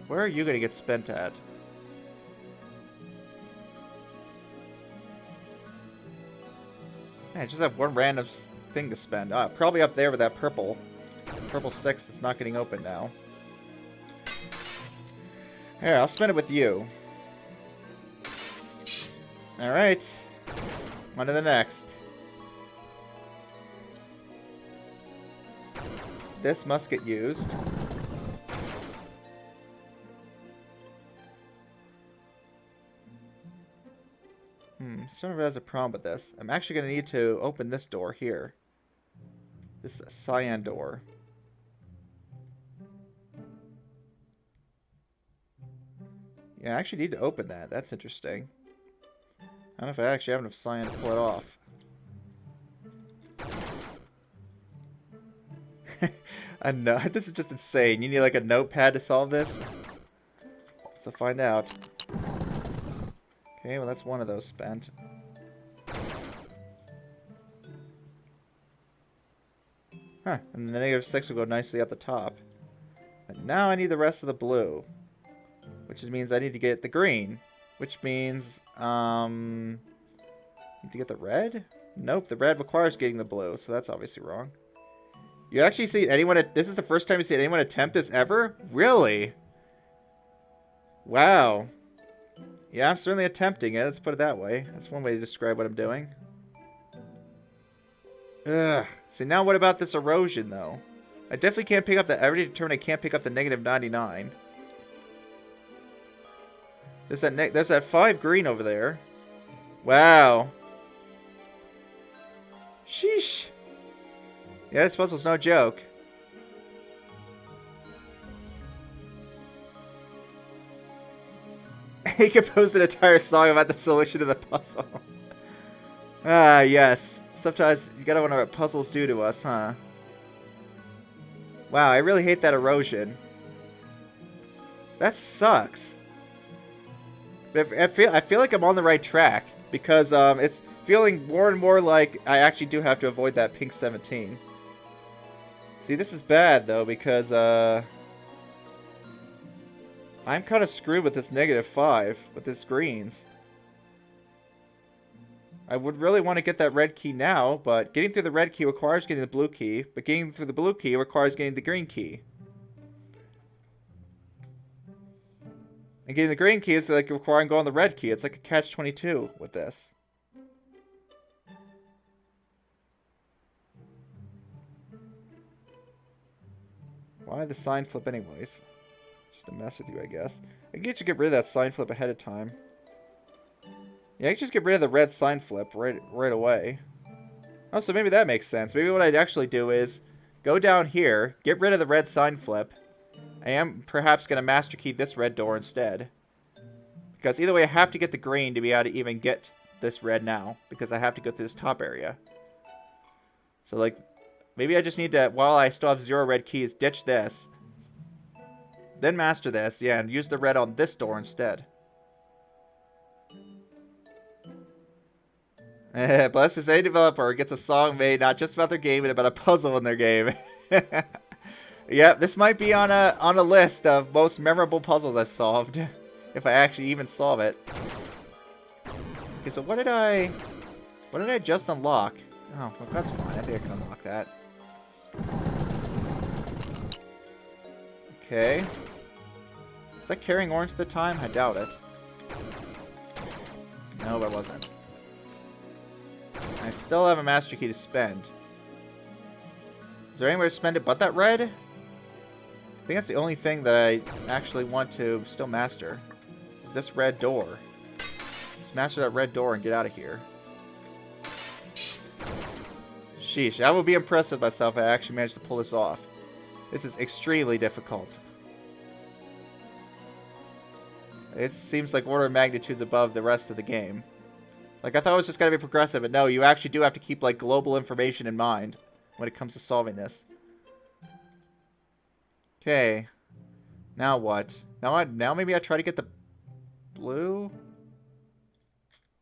Speaker 1: Where are you going to get spent at? I just have one random thing to spend. Probably up there with that purple. Purple 6 that's not getting open now. Here, I'll spend it with you. Alright. On to the next. This must get used. Still never has a problem with this. I'm actually going to need to open this door here. This cyan door. Yeah, I actually need to open that. That's interesting. I don't know if I actually have enough cyan to pull it off. I know. This is just insane. You need like a notepad to solve this? So find out. Okay, well that's one of those spent. Huh, and the -6 will go nicely at the top. And now I need the rest of the blue. Which means I need to get the green. Which means, need to get the red? Nope, the red requires getting the blue, so that's obviously wrong. You actually see anyone, this is the first time you see anyone attempt this ever? Really? Wow. Yeah, I'm certainly attempting it, let's put it that way. That's one way to describe what I'm doing. Ugh. See, now what about this erosion, though? I definitely can't pick up the... I already determined I can't pick up the -99. There's that 5 green over there. Wow. Sheesh. Yeah, this puzzle's no joke. He composed an entire song about the solution to the puzzle. Ah, yes. Sometimes you gotta wonder what puzzles do to us, huh? Wow, I really hate that erosion. That sucks. I feel like I'm on the right track because it's feeling more and more like I actually do have to avoid that pink 17. See, this is bad though because I'm kind of screwed with this -5 with this greens. I would really want to get that red key now, but getting through the red key requires getting the blue key, but getting through the blue key requires getting the green key. And getting the green key is like requiring going the red key. It's like a catch-22 with this. Why the sign flip anyways? Just to mess with you, I guess. I can get rid of that sign flip ahead of time. Yeah, I can just get rid of the red sign flip right away. Oh, so maybe that makes sense. Maybe what I'd actually do is go down here, get rid of the red sign flip. I am perhaps going to master key this red door instead. Because either way, I have to get the green to be able to even get this red now. Because I have to go through this top area. So, like, maybe I just need to, while I still have 0 red keys, ditch this. Then master this, yeah, and use the red on this door instead. Bless this A developer gets a song made not just about their game, but about a puzzle in their game. Yep, this might be on a list of most memorable puzzles I've solved. If I actually even solve it. Okay, so what did I just unlock? Oh, well, that's fine. I think I can unlock that. Okay. Is that carrying orange at the time? I doubt it. No, that wasn't. I still have a master key to spend. Is there anywhere to spend it but that red? I think that's the only thing that I actually want to still master. Is this red door. Let's master that red door and get out of here. Sheesh, I will be impressed with myself if I actually managed to pull this off. This is extremely difficult. It seems like order of magnitudes above the rest of the game. Like, I thought it was just going to be progressive, but no, you actually do have to keep, like, global information in mind when it comes to solving this. Okay. Now what? Now maybe I try to get the blue?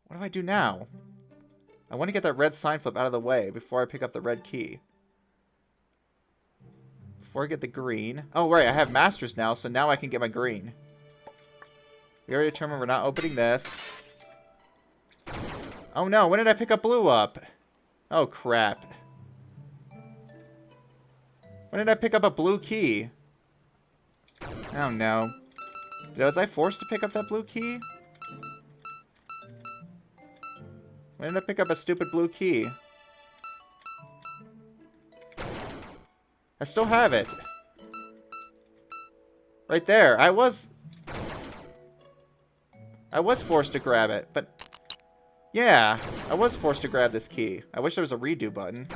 Speaker 1: What do I do now? I want to get that red sign flip out of the way before I pick up the red key. Before I get the green. Oh, right, I have masters now, so now I can get my green. We already determined we're not opening this. Oh no, when did I pick up blue up? Oh crap. When did I pick up a blue key? Oh no. Was I forced to pick up that blue key? When did I pick up a stupid blue key? I still have it. Right there. I was forced to grab it, but... Yeah, I was forced to grab this key. I wish there was a redo button.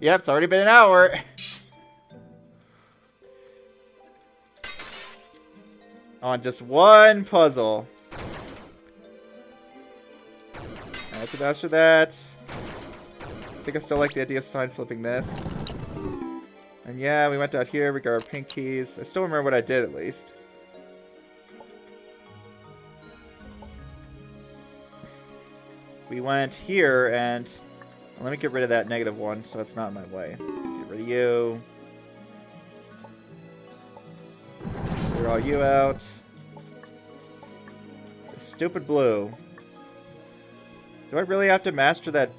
Speaker 1: Yep, it's already been an hour. On just one puzzle. I have to master that. I think I still like the idea of sign flipping this. And And yeah, we went out here, we got our pink keys. I still remember what I did, at least. We went here, and let me get rid of that -1 so it's not in my way. Get rid of you. Clear all you out. Stupid blue. Do I really have to master that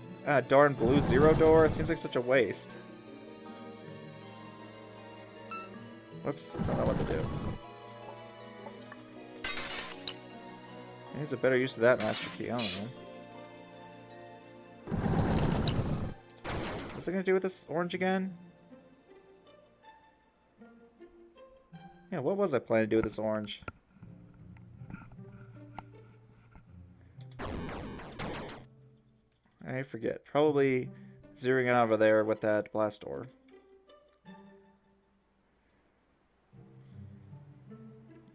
Speaker 1: darn blue 0 door? It seems like such a waste. Whoops, that's not what to do. Maybe there's a better use of that master key, I don't know. What's it gonna do with this orange again? Yeah, what was I planning to do with this orange? I forget. Probably zeroing it over there with that blast door.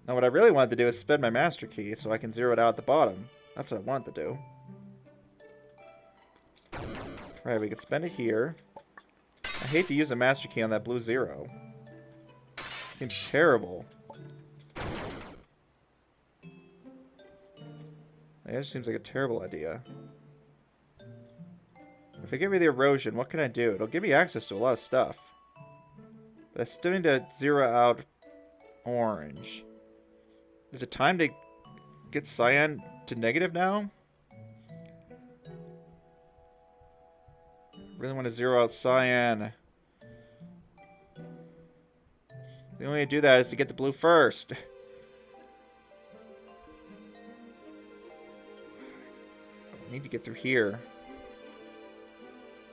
Speaker 1: Now what I really wanted to do is spend my master key so I can zero it out at the bottom. That's what I wanted to do. Right, we can spend it here. I hate to use a master key on that blue 0. Seems terrible. It just seems like a terrible idea. If I get rid of the erosion, what can I do? It'll give me access to a lot of stuff. But I still need to zero out orange. Is it time to get cyan to negative now? I really want to zero out cyan. The only way to do that is to get the blue first. I need to get through here.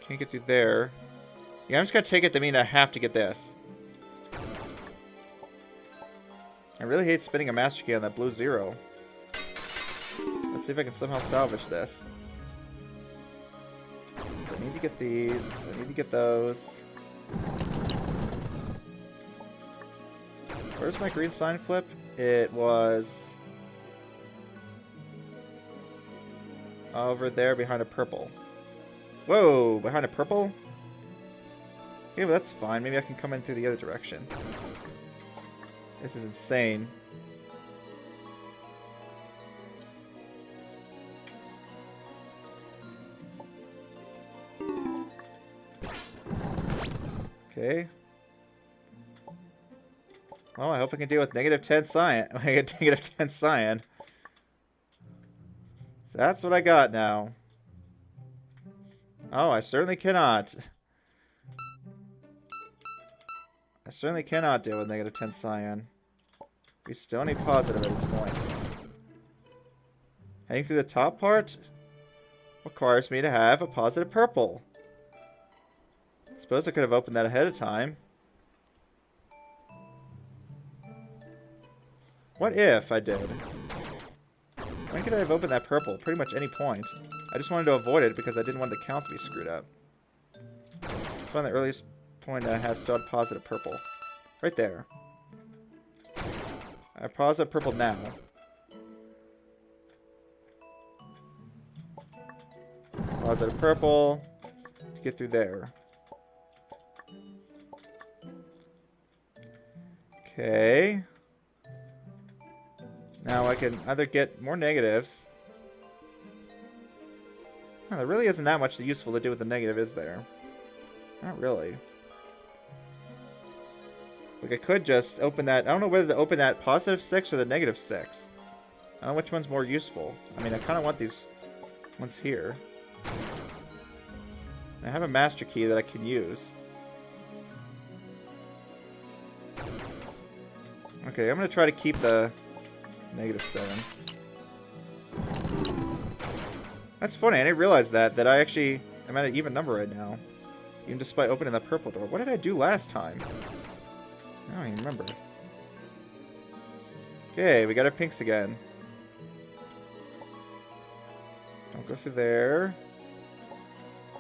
Speaker 1: Can't get through there. Yeah, I'm just gonna take it to mean I have to get this. I really hate spinning a master key on that blue 0. Let's see if I can somehow salvage this. So I need to get these. I need to get those. Where's my green sign flip? It was over there behind a purple. Whoa, behind a purple? Okay, well that's fine. Maybe I can come in through the other direction. This is insane. Okay. Well, I hope I can deal with -10 cyan. I get -10 cyan. So that's what I got now. Oh, I certainly cannot. I certainly cannot deal with -10 cyan. We still need positive at this point. Heading through the top part requires me to have a positive purple. I suppose I could have opened that ahead of time. What if I did? When could I have opened that purple? Pretty much any point. I just wanted to avoid it because I didn't want the count to be screwed up. Let's find the earliest point I have still had positive purple. Right there. I have positive purple now. Positive purple. To get through there. Okay. Now I can either get more negatives. Oh, there really isn't that much useful to do with the negative, is there? Not really. Like, I could just open that. I don't know whether to open that +6 or the -6. I don't know which one's more useful. I mean, I kind of want these ones here. I have a master key that I can use. Okay, I'm going to try to keep the -7. That's funny, I didn't realize that I actually am at an even number right now. Even despite opening that purple door. What did I do last time? I don't even remember. Okay, we got our pinks again. Don't go through there.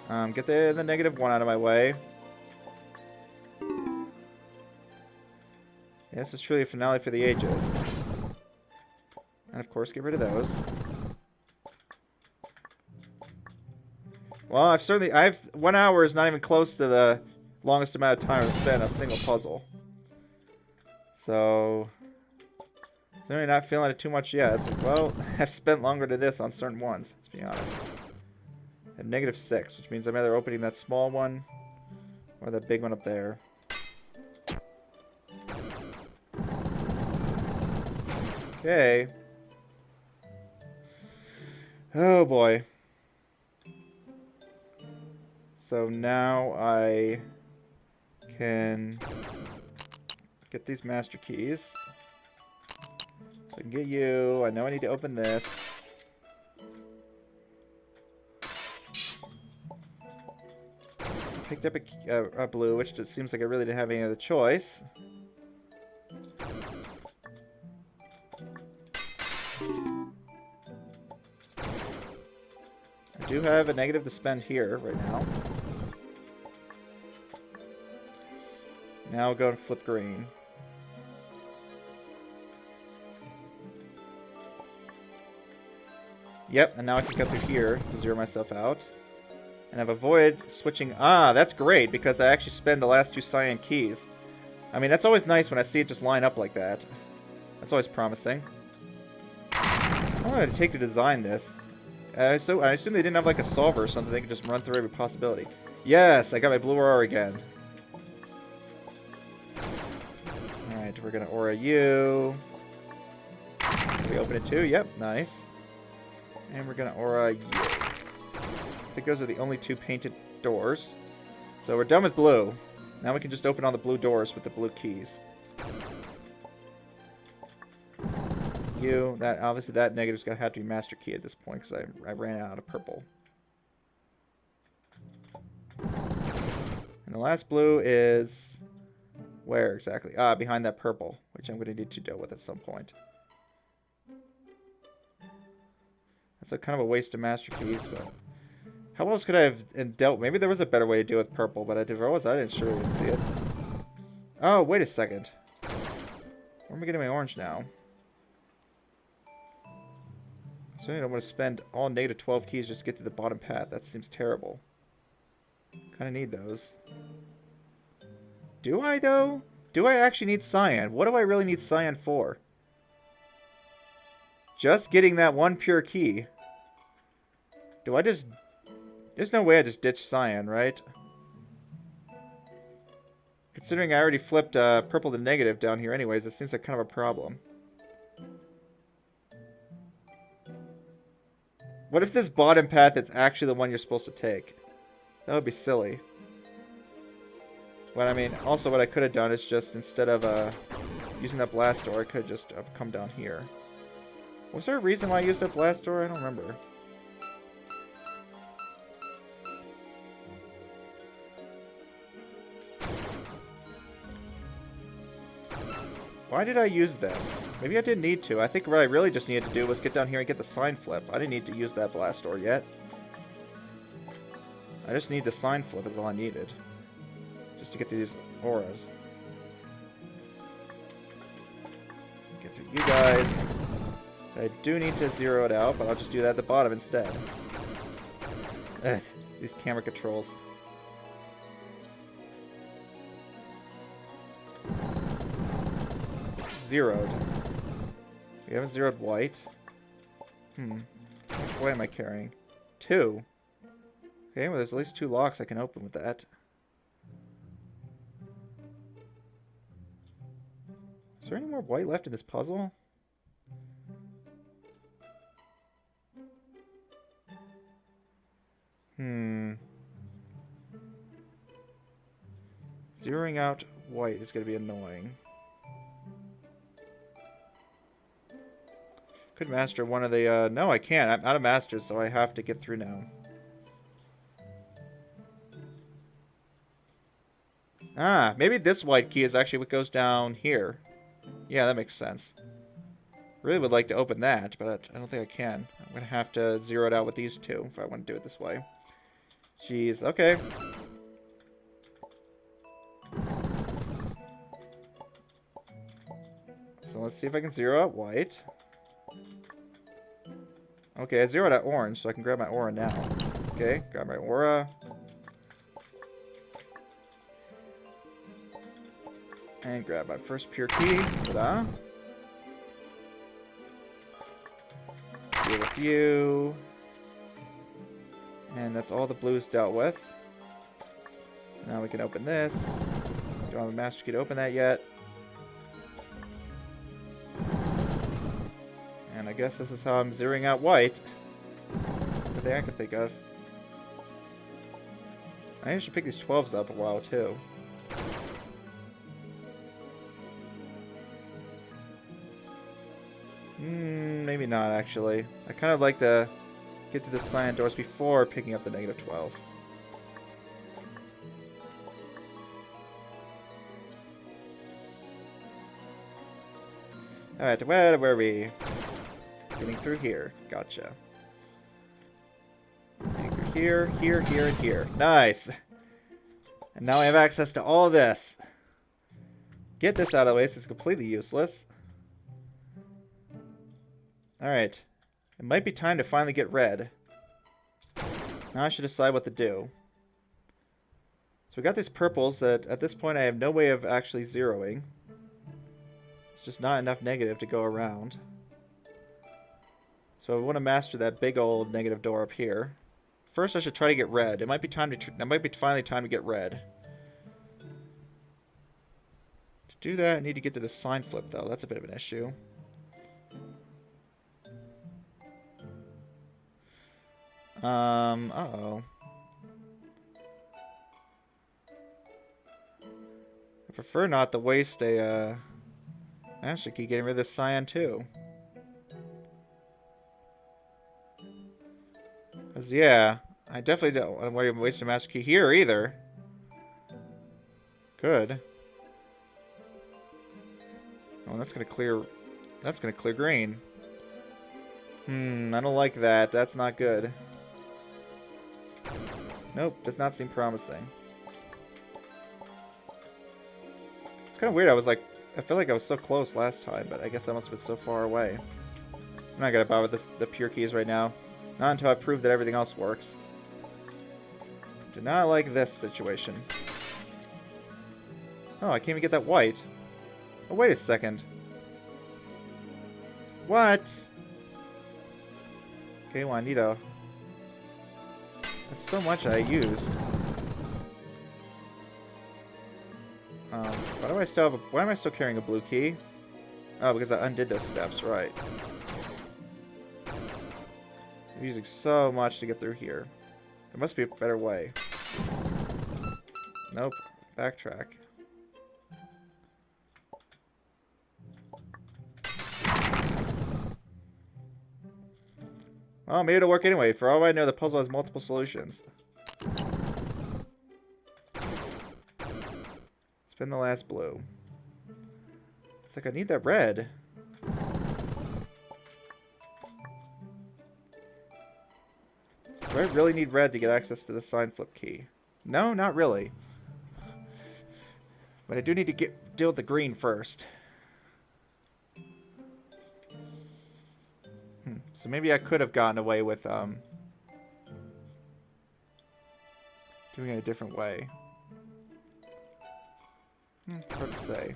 Speaker 1: Get the -1 out of my way. Yeah, this is truly a finale for the ages. And of course, get rid of those. Well, I've 1 hour is not even close to the longest amount of time I've spent on a single puzzle. So, certainly not feeling it too much yet. It's like, well, I've spent longer than this on certain ones, let's be honest. At -6, which means I'm either opening that small one or that big one up there. Okay. Oh boy. So now I can get these master keys. So I can get you. I know I need to open this. Picked up a blue, which just seems like I really didn't have any other choice. I do have a negative to spend here right now. Now I'll go and flip green. Yep, and now I can go through here to zero myself out. And I've avoided switching. Ah, that's great, because I actually spend the last 2 cyan keys. I mean, that's always nice when I see it just line up like that. That's always promising. How long did it take to design this? So I assume they didn't have like a solver or something. They could just run through every possibility. Yes, I got my blue aura again. Alright, we're going to aura you. Can we open it too? Yep, nice. And we're going to aura you. I think those are the only 2 painted doors. So we're done with blue. Now we can just open all the blue doors with the blue keys. You, that obviously that negative's gonna have to be master key at this point because I ran out of purple. And the last blue is where exactly? Ah, behind that purple, which I'm gonna need to deal with at some point. That's a kind of a waste of master keys, but how else could I have dealt? Maybe there was a better way to deal with purple, but I didn't sure even see it. Oh, wait a second. Where am I getting my orange now? So I don't want to spend all -12 keys just to get to the bottom path. That seems terrible. Kind of need those. Do I, though? Do I actually need cyan? What do I really need cyan for? Just getting that one pure key. Do I just... There's no way I just ditch cyan, right? Considering I already flipped purple to negative down here anyways, it seems like kind of a problem. What if this bottom path is actually the one you're supposed to take? That would be silly. But I mean, also what I could have done is just, instead of using that blast door, I could have just come down here. Was there a reason why I used that blast door? I don't remember. Why did I use this? Maybe I didn't need to. I think what I really just needed to do was get down here and get the sign flip. I didn't need to use that blast door yet. I just need the sign flip is all I needed. Just to get these auras. Get through you guys. I do need to zero it out, but I'll just do that at the bottom instead. Ugh, these camera controls. Zeroed. We haven't zeroed white. How much white am I carrying? 2. Okay, well there's at least 2 locks I can open with that. Is there any more white left in this puzzle? Zeroing out white is going to be annoying. Could master one of the, no I can't. I'm out of masters, so I have to get through now. Ah, maybe this white key is actually what goes down here. Yeah, that makes sense. Really would like to open that, but I don't think I can. I'm going to have to zero it out with these 2 if I want to do it this way. Jeez, okay. So let's see if I can zero out white. Okay, I zeroed out orange, so I can grab my aura now. Okay, grab my aura. And grab my first pure key. Ta-da. Deal with you. And that's all the blues dealt with. So now we can open this. Don't have a master key to open that yet. And I guess this is how I'm zeroing out white. What I can think of. I should pick these 12s up a while too. Maybe not actually. I kind of like to get to the cyan doors before picking up the negative 12. Alright, where were we? Getting through here. Gotcha. Getting through here, here, here, and here. Nice! And now I have access to all this. Get this out of the way, so it's completely useless. Alright. It might be time to finally get red. Now I should decide what to do. So we got these purples that at this point I have no way of actually zeroing. It's just not enough negative to go around. So I want to master that big old negative door up here. First I should try to get red. It might be time to it might be finally time to get red. To do that I need to get to the sign flip though. That's a bit of an issue. Uh-oh. I prefer not to waste a, master key getting rid of this cyan too. Because, yeah, I definitely don't want to waste a master key here either. Good. Oh, that's gonna clear green. I don't like that. That's not good. Nope, does not seem promising. It's kind of weird. I feel like I was so close last time, but I guess I must have been so far away. I'm not gonna bother with the pure keys right now. Not until I prove that everything else works. Do not like this situation. Oh, I can't even get that white. Oh, wait a second. What? Okay, well, I need a... That's so much I used. Why am I still carrying a blue key? Oh, because I undid those steps, right. I'm using so much to get through here. There must be a better way. Nope. Backtrack. Well, maybe it'll work anyway. For all I know, the puzzle has multiple solutions. Spin the last blue. It's like I need that red. Do I really need red to get access to the sign flip key? No, not really. But I do need to deal with the green first. So maybe I could have gotten away with doing it a different way. Hard to say.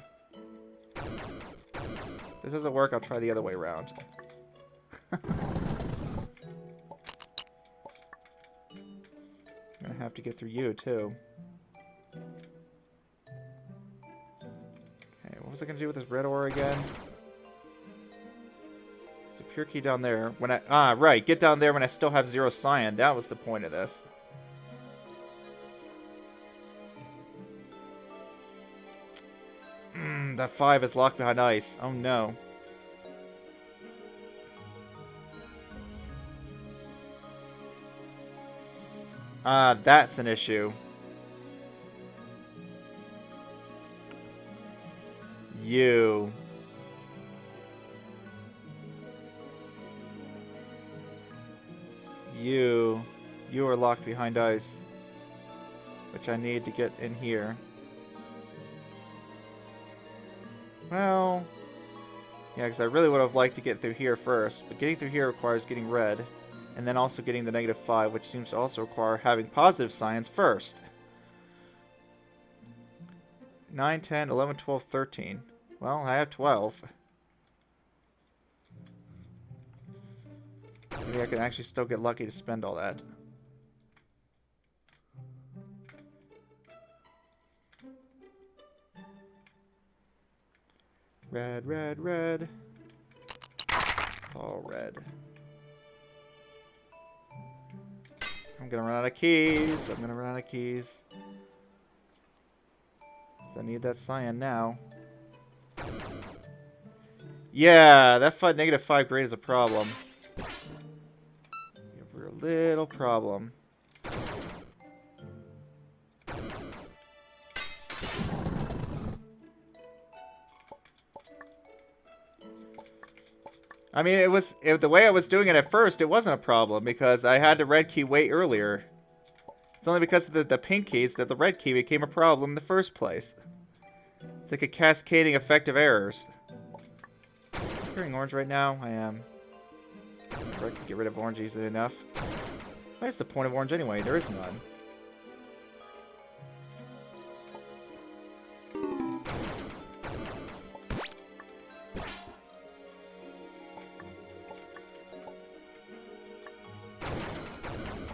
Speaker 1: If this doesn't work, I'll try the other way around. I'm gonna have to get through you too. Okay, what was I gonna do with this red ore again? There's a pure key down there. When right, get down there when I still have 0 cyan. That was the point of this. That 5 is locked behind ice. Oh no. That's an issue. You are locked behind ice, which I need to get in here. Well, yeah, because I really would have liked to get through here first, but getting through here requires getting red, and then also getting the -5, which seems to also require having positive cyans first. 9, 10, 11, 12, 13. Well, I have 12. Maybe I can actually still get lucky to spend all that. Red, red, red. It's all red. I'm gonna run out of keys. I'm gonna run out of keys. I need that cyan now. Yeah, that -5 grade is a problem. A little problem. I mean, the way I was doing it at first, it wasn't a problem because I had the red key way earlier. It's only because of the pink keys that the red key became a problem in the first place. It's like a cascading effect of errors. I'm hearing orange right now. I am. I could get rid of orange easily enough. What is the point of orange anyway? There is none.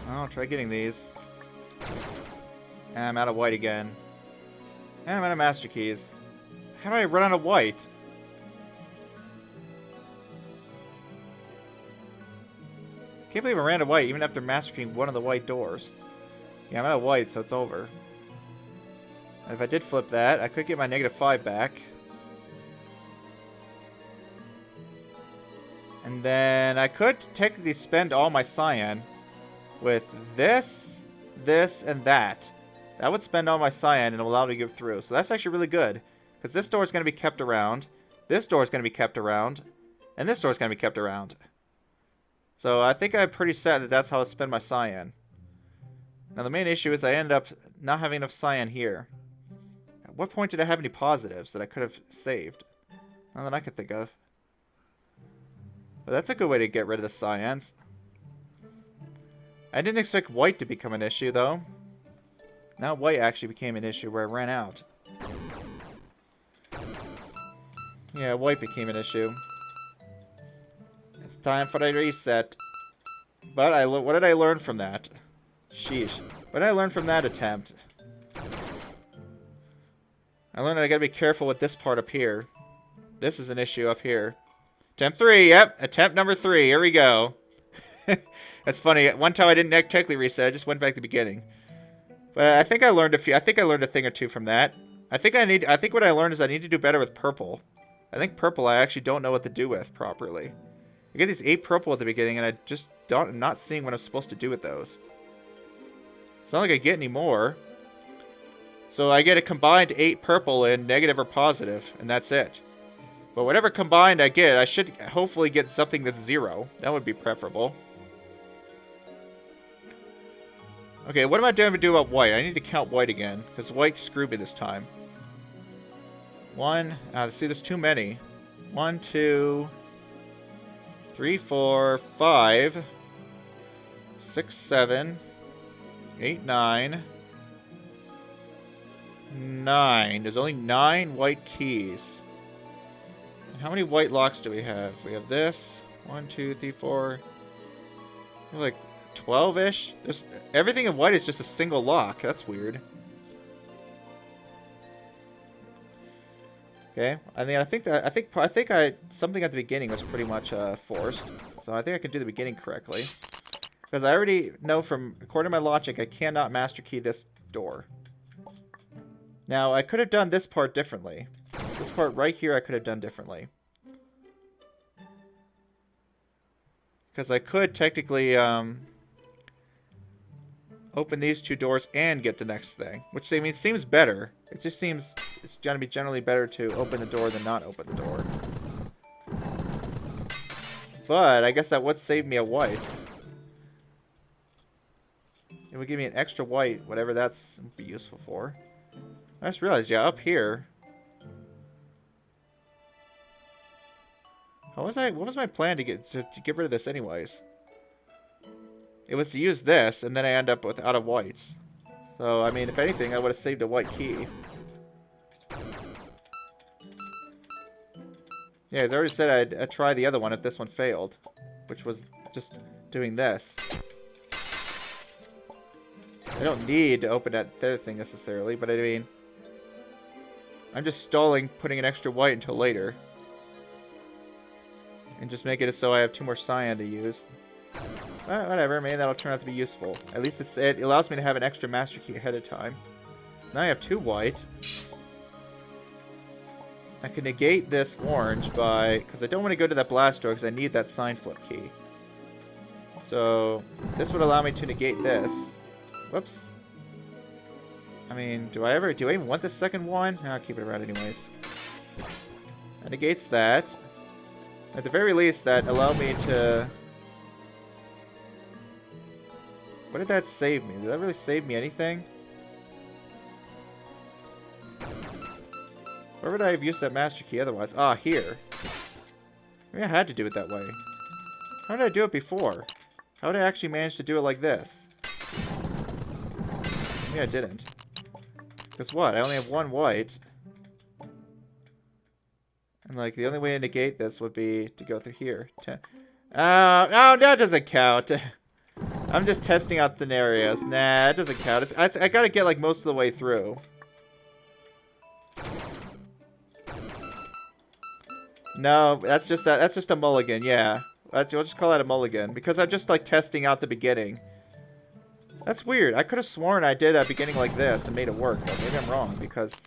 Speaker 1: I'll try getting these. And I'm out of white again. And I'm out of master keys. How do I run out of white? Can't believe I ran out of white even after mastering one of the white doors. Yeah, I'm out of white, so it's over. And if I did flip that, I could get my -5 back. And then I could technically spend all my cyan with this, this, and that. That would spend all my cyan and allow me to get through. So that's actually really good. Because this door is going to be kept around. This door is going to be kept around. And this door is going to be kept around. So I think I'm pretty set that that's how to spend my cyan. Now the main issue is I ended up not having enough cyan here. At what point did I have any positives that I could have saved? None that I could think of. But that's a good way to get rid of the cyans. I didn't expect white to become an issue though. Now white actually became an issue where I ran out. Yeah, white became an issue. It's time for a reset. But what did I learn from that? Sheesh. What did I learn from that attempt? I learned that I gotta be careful with this part up here. This is an issue up here. Attempt 3, yep. Attempt number 3. Here we go. That's funny. One time I didn't technically reset. I just went back to the beginning. But I think I learned a thing or two from that. I think what I learned is I need to do better with purple. I think purple I actually don't know what to do with properly. I get these 8 purple at the beginning and I just I'm not seeing what I'm supposed to do with those. It's not like I get any more. So I get a combined 8 purple in negative or positive, and that's it. But whatever combined I get, I should hopefully get something that's 0. That would be preferable. Okay, what am I going to do about white? I need to count white again, because white screwed me this time. 1, see, there's too many. 1, 2, 3, 4, 5, 6, 7, 8, 9. 9. There's only 9 white keys. How many white locks do we have? We have this. 1, 2, 3, 4. Like 12-ish. Everything in white is just a single lock. That's weird. Okay. I mean, I think something at the beginning was pretty much forced. So I think I can do the beginning correctly. Because I already know according to my logic, I cannot master key this door. Now, I could have done this part differently. This part right here I could have done differently. Because I could technically open these 2 doors and get the next thing. Which, I mean, seems better. It just seems it's going to be generally better to open the door than not open the door. But I guess that would save me a white. It would give me an extra white, whatever that's would be useful for. I just realized, yeah, up here. What was my plan to get rid of this anyways? It was to use this, and then I end up out of whites. So, I mean, if anything, I would have saved a white key. Yeah, he's already said I'd try the other one if this one failed. Which was just doing this. I don't need to open that other thing necessarily, but I mean... I'm just stalling putting an extra white until later. And just make it so I have 2 more cyan to use. Whatever, maybe that'll turn out to be useful. At least it allows me to have an extra master key ahead of time. Now I have 2 white. I can negate this orange by... Because I don't want to go to that blast door because I need that sign flip key. So, this would allow me to negate this. Whoops. I mean, do I even want this second one? No, I'll keep it around anyways. That negates that. At the very least, that allowed me to... What did that save me? Did that really save me anything? Where would I have used that master key otherwise? Ah, here. Maybe I had to do it that way. How did I do it before? How did I actually manage to do it like this? Maybe I didn't. Guess what? I only have 1 white. And, like, the only way to negate this would be to go through here. No, that doesn't count. I'm just testing out scenarios. Nah, it doesn't count. I gotta get, like, most of the way through. No, that's just a mulligan, yeah. We'll just call that a mulligan. Because I'm just, like, testing out the beginning. That's weird. I could have sworn I did a beginning like this and made it work, but maybe I'm wrong, because...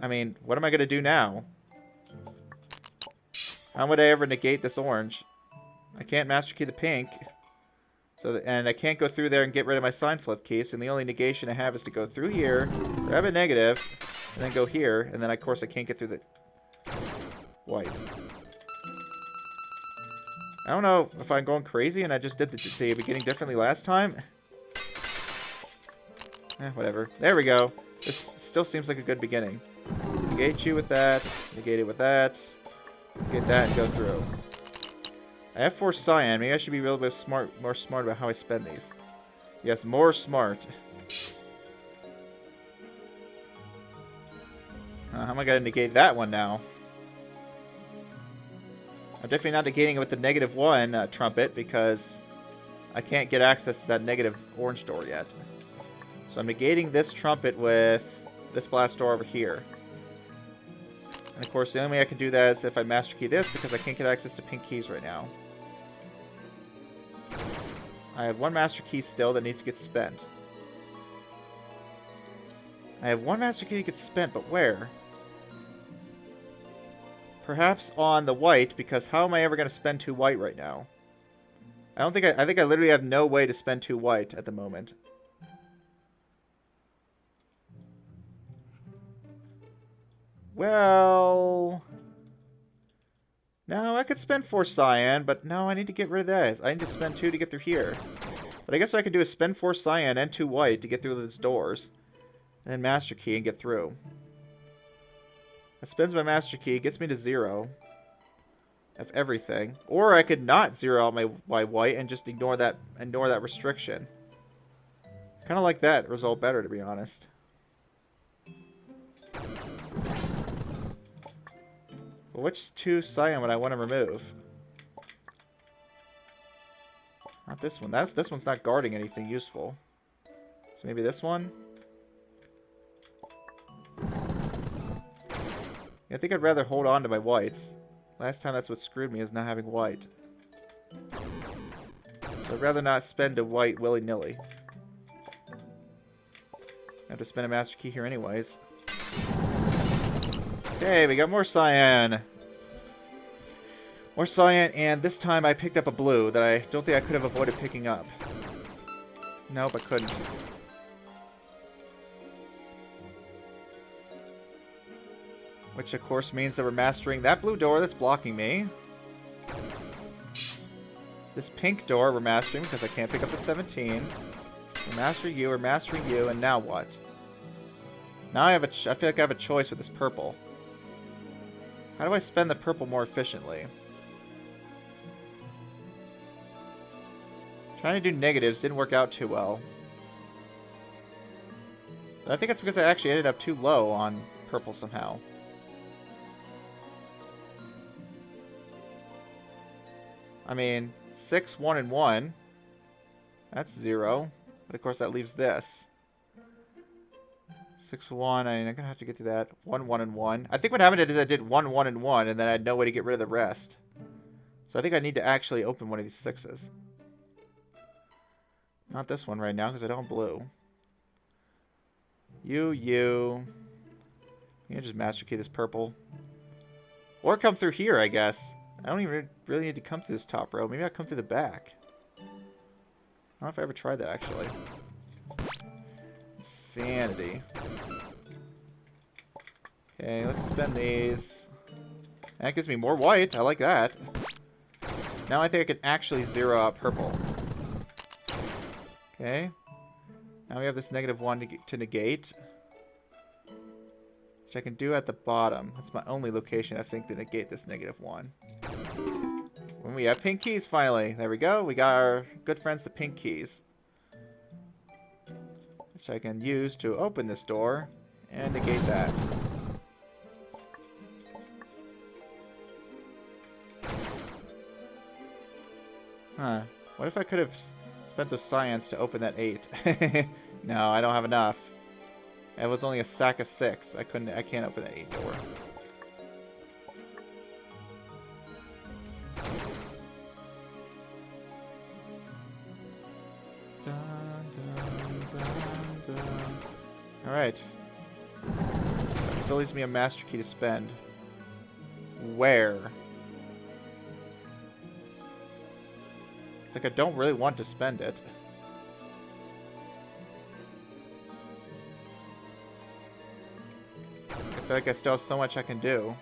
Speaker 1: I mean, what am I gonna do now? How would I ever negate this orange? I can't master key the pink. And I can't go through there and get rid of my sign flip key, so the only negation I have is to go through here, grab a negative, and then go here, and then of course I can't get through the white. I don't know if I'm going crazy and I just did the beginning differently last time. Whatever. There we go. This still seems like a good beginning. Negate you with that, negate it with that, get that and go through. I have 4 cyan. Maybe I should be a little bit more smart about how I spend these. Yes, more smart. How am I going to negate that one now? I'm definitely not negating it with the -1 trumpet because I can't get access to that negative orange door yet. So I'm negating this trumpet with this blast door over here. And of course, the only way I can do that is if I master key this because I can't get access to pink keys right now. I have 1 master key still that needs to get spent. I have 1 master key that gets spent, but where? Perhaps on the white, because how am I ever going to spend 2 white right now? I think I literally have no way to spend 2 white at the moment. Well... No, I could spend 4 cyan, but no, I need to get rid of that. I need to spend 2 to get through here. But I guess what I can do is spend 4 cyan and 2 white to get through those doors. And then master key and get through. That spends my master key, gets me to 0 of everything. Or I could not 0 out my white and just ignore that restriction. Kind of like that result better, to be honest. But which 2 cyan would I want to remove? Not this one. This one's not guarding anything useful. So maybe this one? Yeah, I think I'd rather hold on to my whites. Last time that's what screwed me, is not having white. So I'd rather not spend a white willy-nilly. I have to spend a master key here anyways. Okay, we got more cyan. More cyan, and this time I picked up a blue that I don't think I could have avoided picking up. Nope, I couldn't. Which, of course, means that we're mastering that blue door that's blocking me. This pink door we're mastering because I can't pick up the 17. We're mastering you, and now what? Now I feel like I have a choice with this purple. How do I spend the purple more efficiently? Trying to do negatives didn't work out too well. But I think it's because I actually ended up too low on purple somehow. I mean, 6, 1, and 1. That's 0. But of course that leaves this. 6, 1. I'm going to have to get to that. 1, 1, and 1. I think what happened is I did 1, 1, and 1, and then I had no way to get rid of the rest. So I think I need to actually open one of these 6s. Not this one right now, because I don't have blue. You can just master key this purple. Or come through here, I guess. I don't even really need to come through this top row. Maybe I'll come through the back. I don't know if I ever tried that, actually. Insanity. Okay, let's spend these. That gives me more white. I like that. Now I think I can actually zero out purple. Okay. Now we have this -1 to negate. Which I can do at the bottom. That's my only location, I think, to negate this -1. When we have pink keys, finally. There we go. We got our good friends, the pink keys. Which I can use to open this door and negate that. Huh. What if I could have spent the science to open that 8? No, I don't have enough. It was only a sack of 6. I can't open the 8 door. Alright. That still leaves me a master key to spend. Where? It's like I don't really want to spend it. I feel like I still have so much I can do.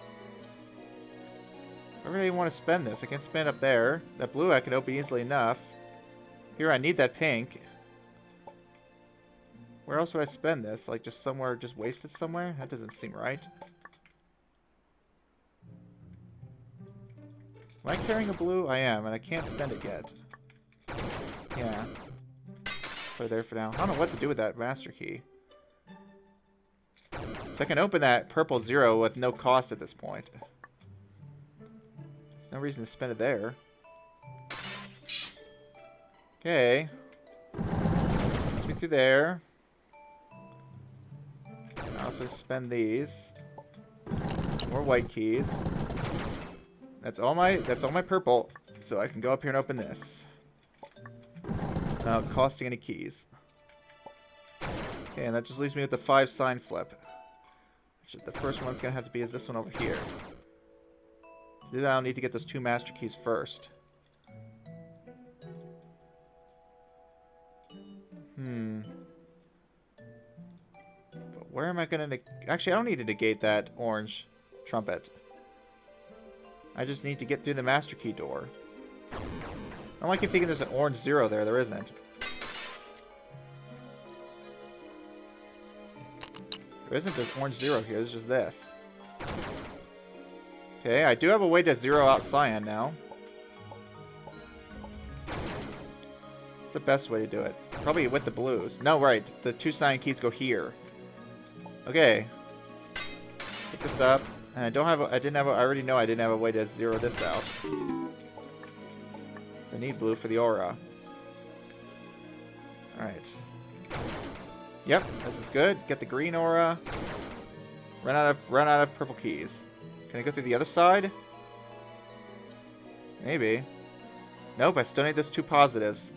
Speaker 1: I really want to spend this. I can spend up there. That blue I can open easily enough. Here I need that pink. Where else would I spend this? Like just somewhere, just wasted somewhere? That doesn't seem right. Am I carrying a blue? I am, and I can't spend it yet. Yeah. Put it there for now. I don't know what to do with that master key. So I can open that purple 0 with no cost at this point. There's no reason to spend it there. Okay. Let's me through there. I also spend these. More white keys. That's all my purple. So I can go up here and open this. Without costing any keys. Okay, and that just leaves me with the 5 sign flip. Which the first one's gonna have to be is this one over here. To do that, I'll need to get those 2 master keys first. But where am I gonna actually, I don't need to negate that orange trumpet. I just need to get through the master key door. I don't keep thinking there's an orange 0 there. There isn't. There isn't this orange 0 here. There's just this. Okay, I do have a way to 0 out cyan now. What's the best way to do it? Probably with the blues. No, right. The 2 cyan keys go here. Okay. Pick this up. And I already know I didn't have a way to 0 this out. I need blue for the aura. Alright. Yep, this is good. Get the green aura. Run out of purple keys. Can I go through the other side? Maybe. Nope, I still need those 2 positives.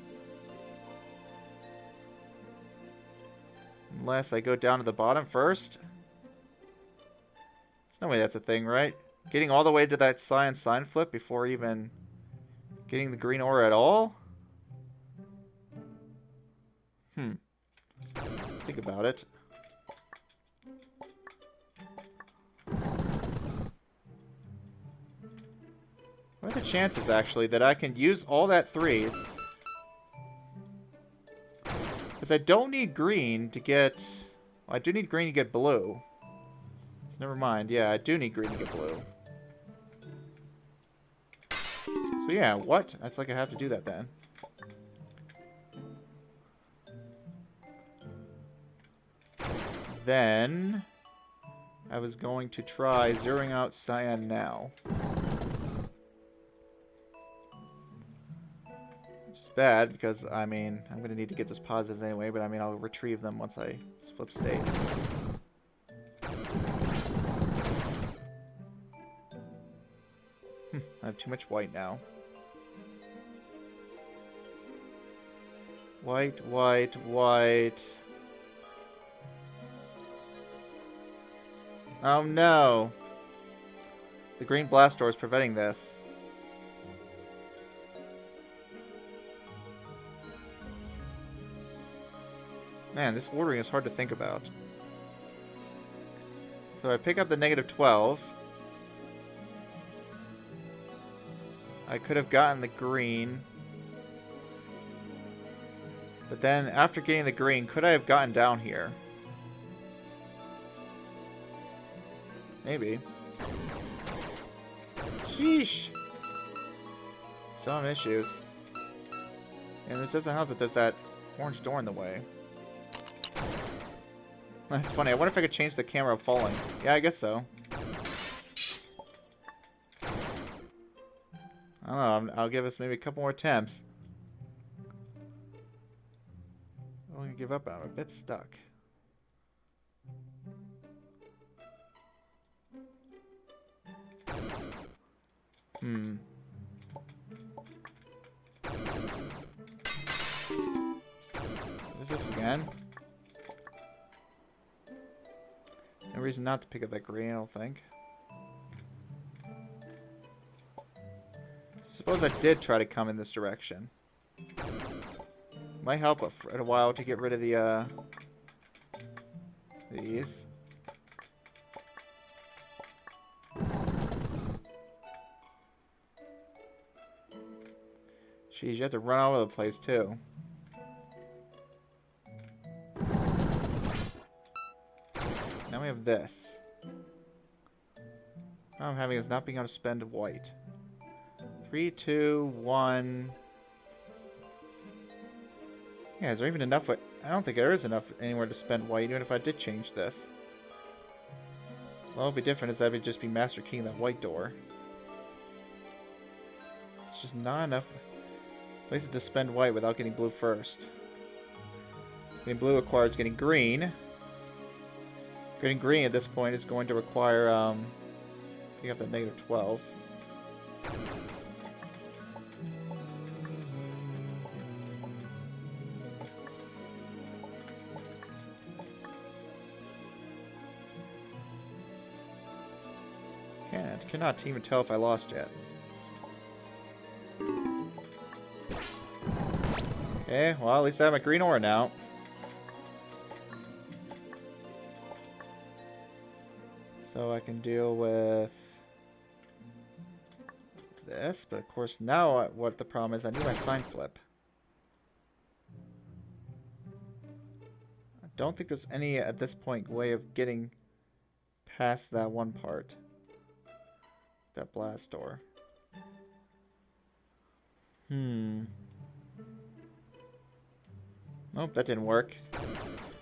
Speaker 1: Unless I go down to the bottom first. There's no way that's a thing, right? Getting all the way to that cyan sign flip before even getting the green aura at all? Think about it. What are the chances, actually, that I can use all that 3? Because I don't need green to get... Well, I do need green to get blue. So never mind. Yeah, I do need green to get blue. So yeah, what? That's like I have to do that then. Then I was going to try zeroing out cyan now. bad because, I mean, I'm going to need to get those positives anyway, but I mean, I'll retrieve them once I flip state. I have too much white now. White, white, white. Oh no! The green blast door is preventing this. Man, this ordering is hard to think about. So I pick up the -12. I could have gotten the green. But then, after getting the green, could I have gotten down here? Maybe. Sheesh! Some issues. And this doesn't help that there's that orange door in the way. That's funny. I wonder if I could change the camera of falling. Yeah, I guess so. I don't know. I'll give us maybe a couple more attempts. I'm going to give up. I'm a bit stuck. Is this again? No reason not to pick up that green, I don't think. Suppose I did try to come in this direction. Might help for a while to get rid of the, these. Jeez, you have to run all over the place, too. Now we have this. All I'm having is not being able to spend white. 3, 2, 1... Yeah, is there even enough? I don't think there is enough anywhere to spend white, even if I did change this. What would be different is that I would just be Master Keying that white door. It's just not enough places to spend white without getting blue first. Getting blue requires getting green. Getting green at this point is going to require, picking up the -12. Cannot even tell if I lost yet. Okay, well, at least I have my green ore now. So I can deal with this, but of course now what the problem is, I need my sign flip. I don't think there's any, at this point, way of getting past that one part. That blast door. Nope, that didn't work.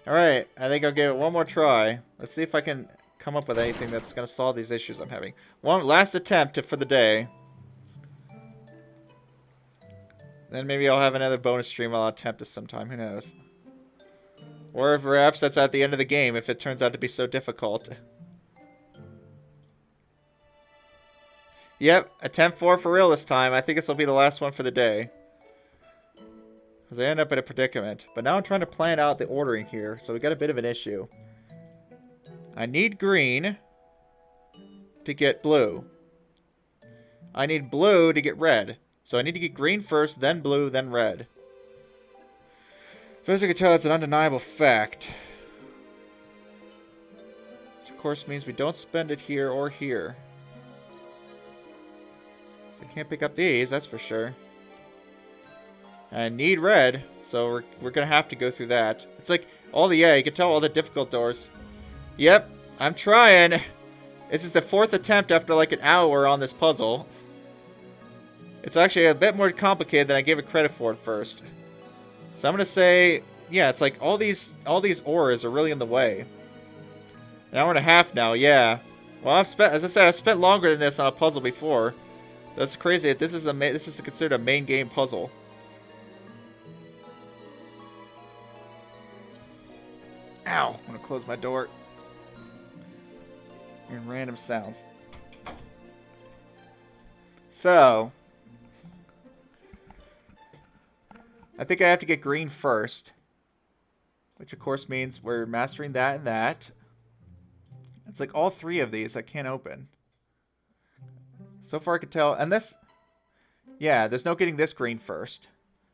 Speaker 1: Alright, I think I'll give it one more try. Let's see if I can come up with anything that's going to solve these issues I'm having. One last attempt for the day. Then maybe I'll have another bonus stream I'll attempt this sometime, who knows. Or perhaps that's at the end of the game if it turns out to be so difficult. Yep, attempt 4 for real this time. I think this will be the last one for the day. Because I end up in a predicament. But now I'm trying to plan out the ordering here, so we got a bit of an issue. I need green to get blue. I need blue to get red. So I need to get green first, then blue, then red. As I can tell, it's an undeniable fact. Which of course means we don't spend it here or here. I can't pick up these, that's for sure. I need red, so we're gonna have to go through that. It's like all the, yeah, you can tell all the difficult doors. Yep, I'm trying. This is the 4th attempt after like an hour on this puzzle. It's actually a bit more complicated than I gave it credit for at first. So I'm gonna say, yeah, it's like all these ores are really in the way. An hour and a half now, yeah. Well, as I said, I've spent longer than this on a puzzle before. That's crazy. This is considered a main game puzzle. Ow! I'm gonna close my door. Hearing random sounds. So, I think I have to get green first, which of course means we're mastering that and that. It's like all three of these I can't open. So far I could tell, and this, yeah, there's no getting this green first.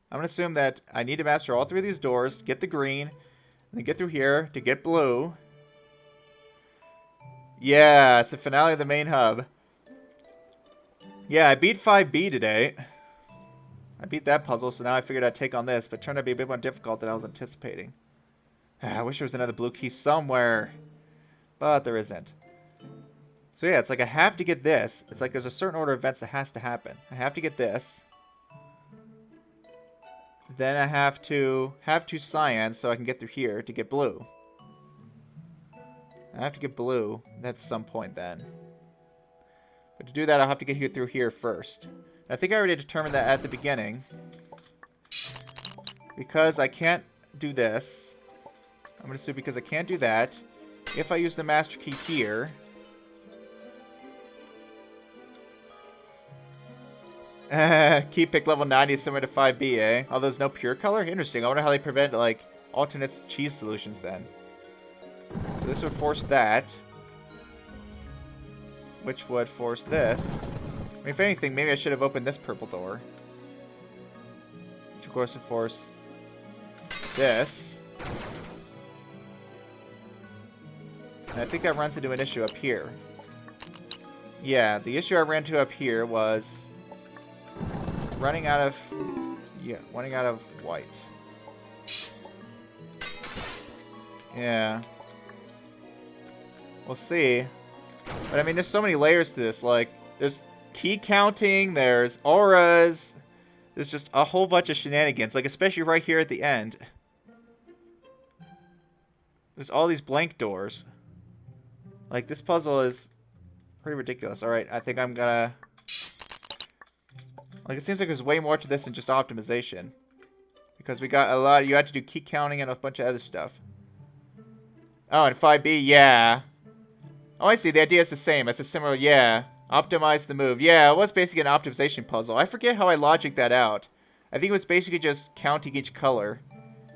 Speaker 1: I'm going to assume that I need to master all three of these doors, get the green, and then get through here to get blue. Yeah, it's the finale of the main hub. Yeah, I beat 5B today. I beat that puzzle, so now I figured I'd take on this, but it turned out to be a bit more difficult than I was anticipating. I wish there was another blue key somewhere, but there isn't. So yeah, it's like I have to get this. It's like there's a certain order of events that has to happen. I have to get this. Then I have to have 2 cyans so I can get through here to get blue. I have to get blue at some point then. But to do that, I'll have to get here through here first. I think I already determined that at the beginning. Because I can't do this. I'm going to assume because I can't do that. If I use the master key here... key pick level 90 is similar to 5B, eh? Although there's no pure color? Interesting. I wonder how they prevent, like, alternate cheese solutions then. So this would force that. Which would force this. I mean, if anything, maybe I should have opened this purple door. Which, of course, would force this. And I think that runs into an issue up here. Yeah, the issue I ran into up here was... running out of white. Yeah. We'll see. But I mean, there's so many layers to this. Like, there's key counting, there's auras, there's just a whole bunch of shenanigans. Like, especially right here at the end. There's all these blank doors. Like, this puzzle is pretty ridiculous. Alright, I think I'm gonna... Like, it seems like there's way more to this than just optimization. Because we got a lot... You had to do key counting and a bunch of other stuff. Oh, and 5B, yeah. Oh, I see. The idea is the same. It's a similar... Yeah. Optimize the move. Yeah, it was basically an optimization puzzle. I forget how I logicked that out. I think it was basically just counting each color.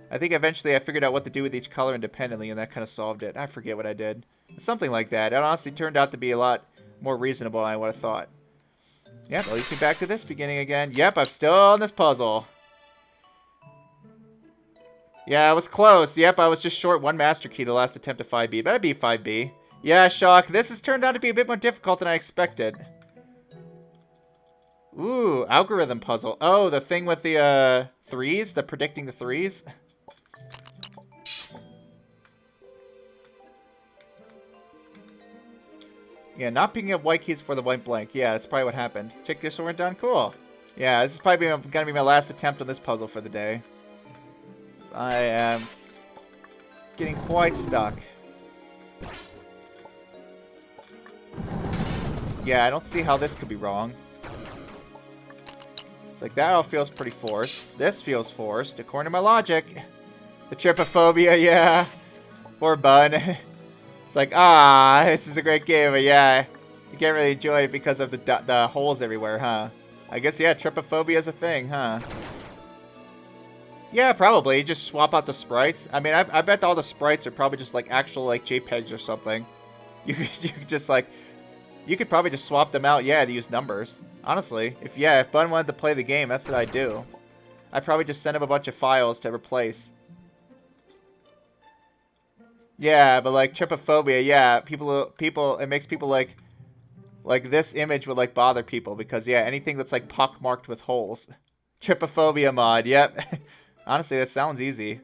Speaker 1: I think eventually I figured out what to do with each color independently, and that kind of solved it. I forget what I did. Something like that. It honestly turned out to be a lot more reasonable than I would have thought. Yep, at least me back to this beginning again. Yep, I'm still on this puzzle. Yeah, I was close. Yep, I was just short 1 master key the last attempt at 5B, but I beat 5B. Yeah, Shock, this has turned out to be a bit more difficult than I expected. Ooh, algorithm puzzle. Oh, the thing with the, threes? The predicting the threes? Yeah, not picking up white keys for the white blank. Yeah, that's probably what happened. Check this one done. Cool. Yeah, this is probably going to be my last attempt on this puzzle for the day. I am getting quite stuck. Yeah, I don't see how this could be wrong. It's like that all feels pretty forced. This feels forced, according to my logic. The trypophobia, yeah. Poor Bun. It's like, this is a great game, but yeah, you can't really enjoy it because of the holes everywhere, huh? I guess, yeah, trypophobia is a thing, huh? Yeah, probably. Just swap out the sprites. I mean, I bet all the sprites are probably just, like, actual, like, JPEGs or something. You could just, like... You could probably just swap them out, yeah, to use numbers. Honestly, if Bun wanted to play the game, that's what I'd do. I'd probably just send him a bunch of files to replace. Yeah, but like trypophobia, yeah, people, it makes people like this image would like bother people because yeah, anything that's like pockmarked with holes. Trypophobia mod, yep. Honestly, that sounds easy.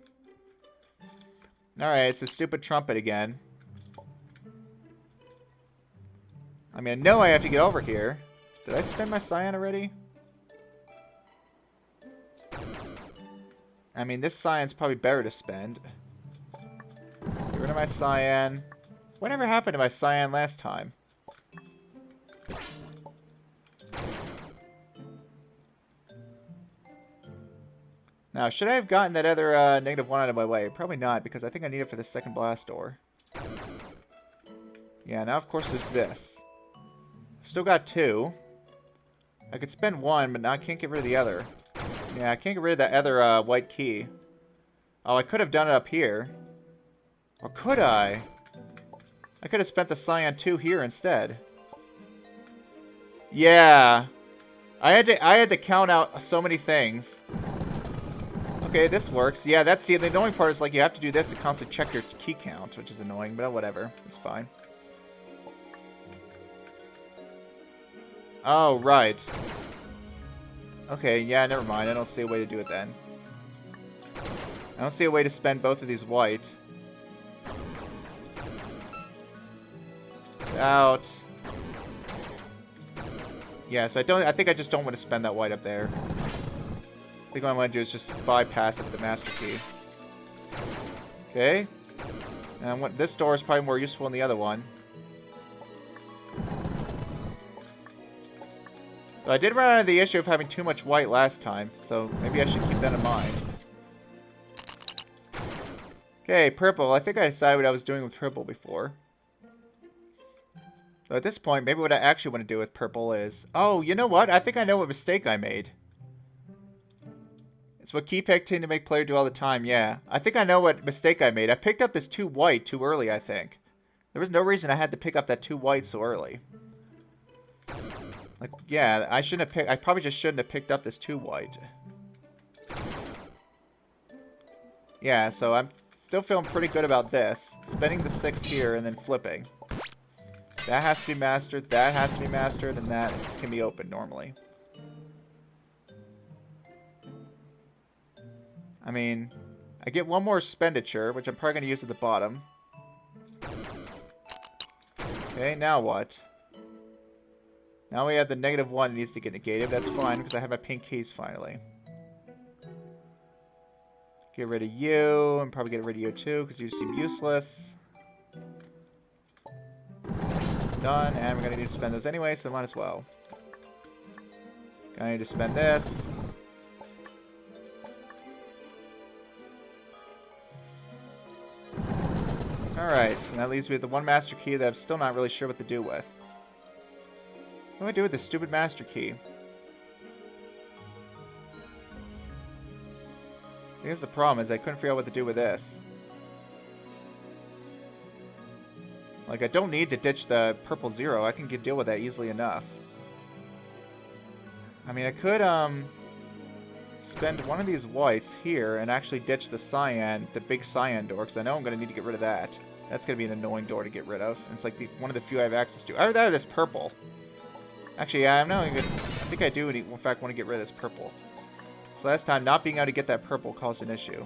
Speaker 1: Alright, it's a stupid trumpet again. I mean, I know I have to get over here. Did I spend my cyan already? I mean, this cyan's probably better to spend. Get rid of my cyan. Whatever happened to my cyan last time? Now, should I have gotten that other -1 out of my way? Probably not, because I think I need it for the second blast door. Yeah, now of course there's this. Still got 2. I could spend 1, but now I can't get rid of the other. Yeah, I can't get rid of that other white key. Oh, I could have done it up here. Or could I? I could have spent the cyan 2 here instead. Yeah. I had to count out so many things. Okay, this works. Yeah, that's the annoying part is like you have to do this to constantly check your key count, which is annoying, but whatever. It's fine. Oh, right. Okay, yeah, never mind. I don't see a way to do it then. I don't see a way to spend both of these white. Out. Yeah, so I think I just don't want to spend that white up there. I think what I want to do is just bypass it with the master key. Okay. And this door is probably more useful than the other one. So I did run out of the issue of having too much white last time, so maybe I should keep that in mind. Okay, purple. I think I decided what I was doing with purple before. So at this point, maybe what I actually want to do with purple is... Oh, you know what? I think I know what mistake I made. It's what Keypick tend to make player do all the time, yeah. I think I know what mistake I made. I picked up this 2 white too early, I think. There was no reason I had to pick up that 2 white so early. Like, yeah, I shouldn't have picked... I probably just shouldn't have picked up this 2 white. Yeah, so I'm still feeling pretty good about this. Spending the 6 here and then flipping. That has to be mastered, that has to be mastered, and that can be opened normally. I mean, I get 1 more expenditure, which I'm probably going to use at the bottom. Okay, now what? Now we have the -1 needs to get negated. That's fine, because I have my pink keys finally. Get rid of you, and probably get rid of you too, because you seem useless. Done, and we're going to need to spend those anyway, so might as well. Gonna need to spend this. Alright, and that leaves me with the 1 master key that I'm still not really sure what to do with. What do I do with this stupid master key? Here's the problem, is I couldn't figure out what to do with this. Like, I don't need to ditch the purple 0. I can deal with that easily enough. I mean, I could, spend 1 of these whites here and actually ditch the cyan, the big cyan door, because I know I'm going to need to get rid of that. That's going to be an annoying door to get rid of. And it's like one of the few I have access to. Either that or this purple. Actually, yeah, I'm not even good. I think I do, in fact, want to get rid of this purple. So last time, not being able to get that purple caused an issue.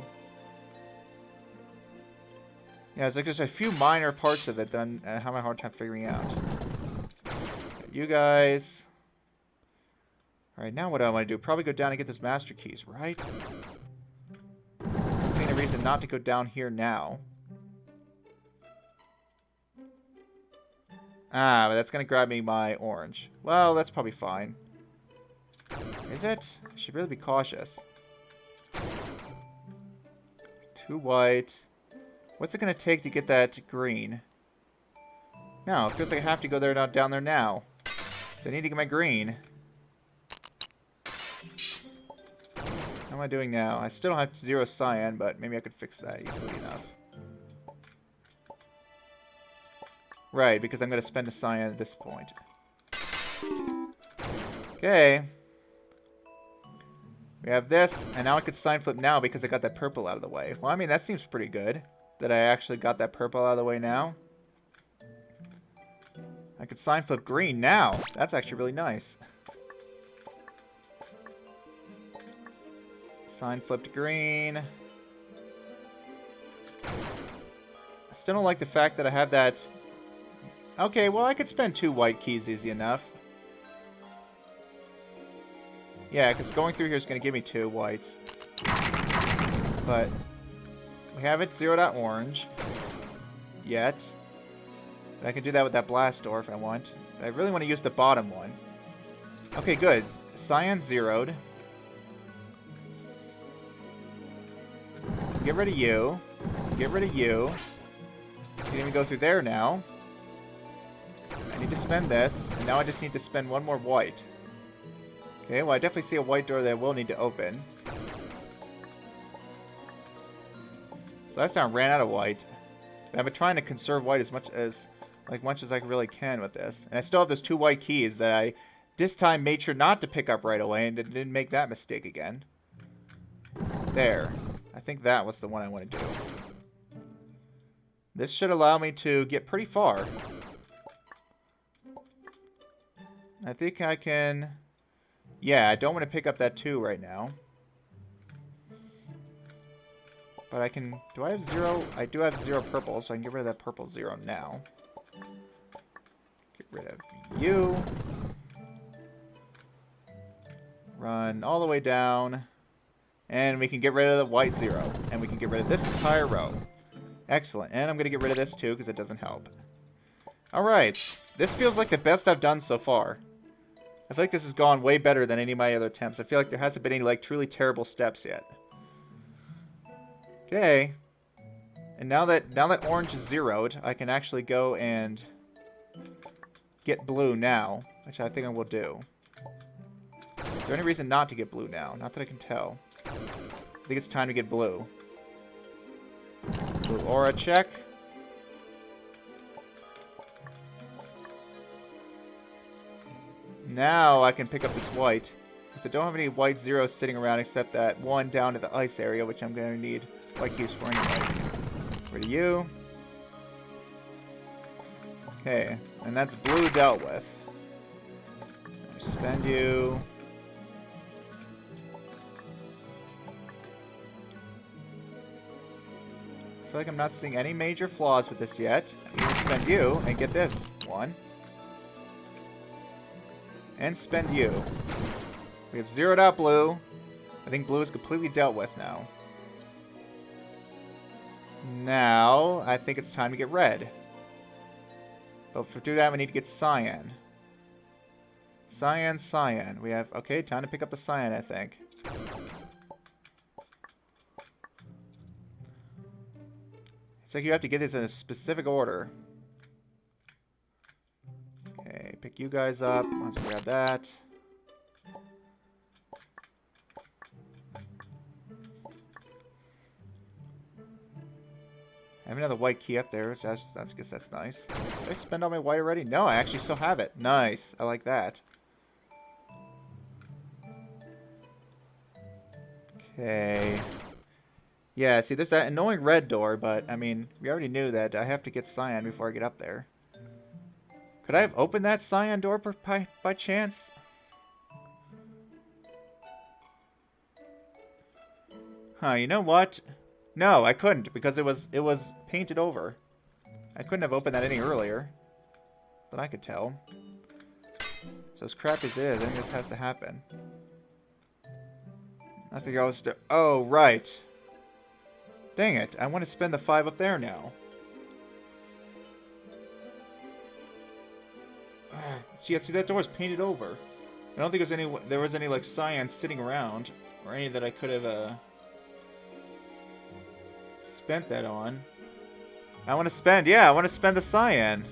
Speaker 1: Yeah, it's like there's a few minor parts of it that I'm having a hard time figuring out. You guys. Alright, now what do I want to do? Probably go down and get those master keys, right? I'm seeing a reason not to go down here now. Ah, but that's going to grab me my orange. Well, that's probably fine. Is it? I should really be cautious. 2 white. What's it going to take to get that green? No, it feels like I have to go there, not down there now. So I need to get my green. How am I doing now? I still don't have 0 cyan, but maybe I could fix that easily enough. Right, because I'm going to spend a cyan at this point. Okay. We have this, and now I could sign flip now because I got that purple out of the way. Well, I mean, that seems pretty good. That I actually got that purple out of the way now. I could sign flip green now. That's actually really nice. Sign flipped green. I still don't like the fact that I have that... Okay, well, I could spend 2 white keys easy enough. Yeah, because going through here is going to give me 2 whites. But we have it zeroed out orange. Yet. But I can do that with that blast door if I want. But I really want to use the bottom one. Okay, good. Cyan zeroed. Get rid of you. Get rid of you. Can't even go through there now. I need to spend this, and now I just need to spend one more white. Okay, well I definitely see a white door that I will need to open. So last time I ran out of white. But I've been trying to conserve white as much as I really can with this. And I still have those 2 white keys that I this time made sure not to pick up right away and didn't make that mistake again. There. I think that was the one I want to do. This should allow me to get pretty far. I think I can... Yeah, I don't want to pick up that 2 right now. But I can... Do I have 0? I do have 0 purple, so I can get rid of that purple 0 now. Get rid of you. Run all the way down. And we can get rid of the white 0. And we can get rid of this entire row. Excellent. And I'm going to get rid of this too, because it doesn't help. Alright. This feels like the best I've done so far. I feel like this has gone way better than any of my other attempts. I feel like there hasn't been any, like, truly terrible steps yet. Okay. And now that orange is zeroed, I can actually go and get blue now, which I think I will do. Is there any reason not to get blue now? Not that I can tell. I think it's time to get blue. Blue aura check. Now I can pick up this white. Because I don't have any white zeros sitting around except that one down to the ice area, which I'm going to need white keys for anyways. Rid of you. Okay, and that's blue dealt with. Spend you. I feel like I'm not seeing any major flaws with this yet. I can spend you and get this one. And spend you. We have zeroed out blue. I think blue is completely dealt with now. Now, I think it's time to get red. But to do that, we need to get cyan. Cyan, cyan. We have... Okay, time to pick up the cyan, I think. It's like you have to get this in a specific order. Okay, pick you guys up. Let's grab that. I have another white key up there, which I guess that's nice. Did I spend all my white already? No, I actually still have it. Nice. I like that. Okay. Yeah, see, there's that annoying red door, but, I mean, we already knew that I have to get cyan before I get up there. Could I have opened that cyan door by chance? Huh, you know what? No, I couldn't, because it was painted over. I couldn't have opened that any earlier. That I could tell. So as crap as it is, I think this has to happen. Nothing else to... Oh, right. Dang it, I want to spend the 5 up there now. See, that door is painted over. I don't think there was any like cyan sitting around, or any that I could have spent that on. I want to spend the cyan.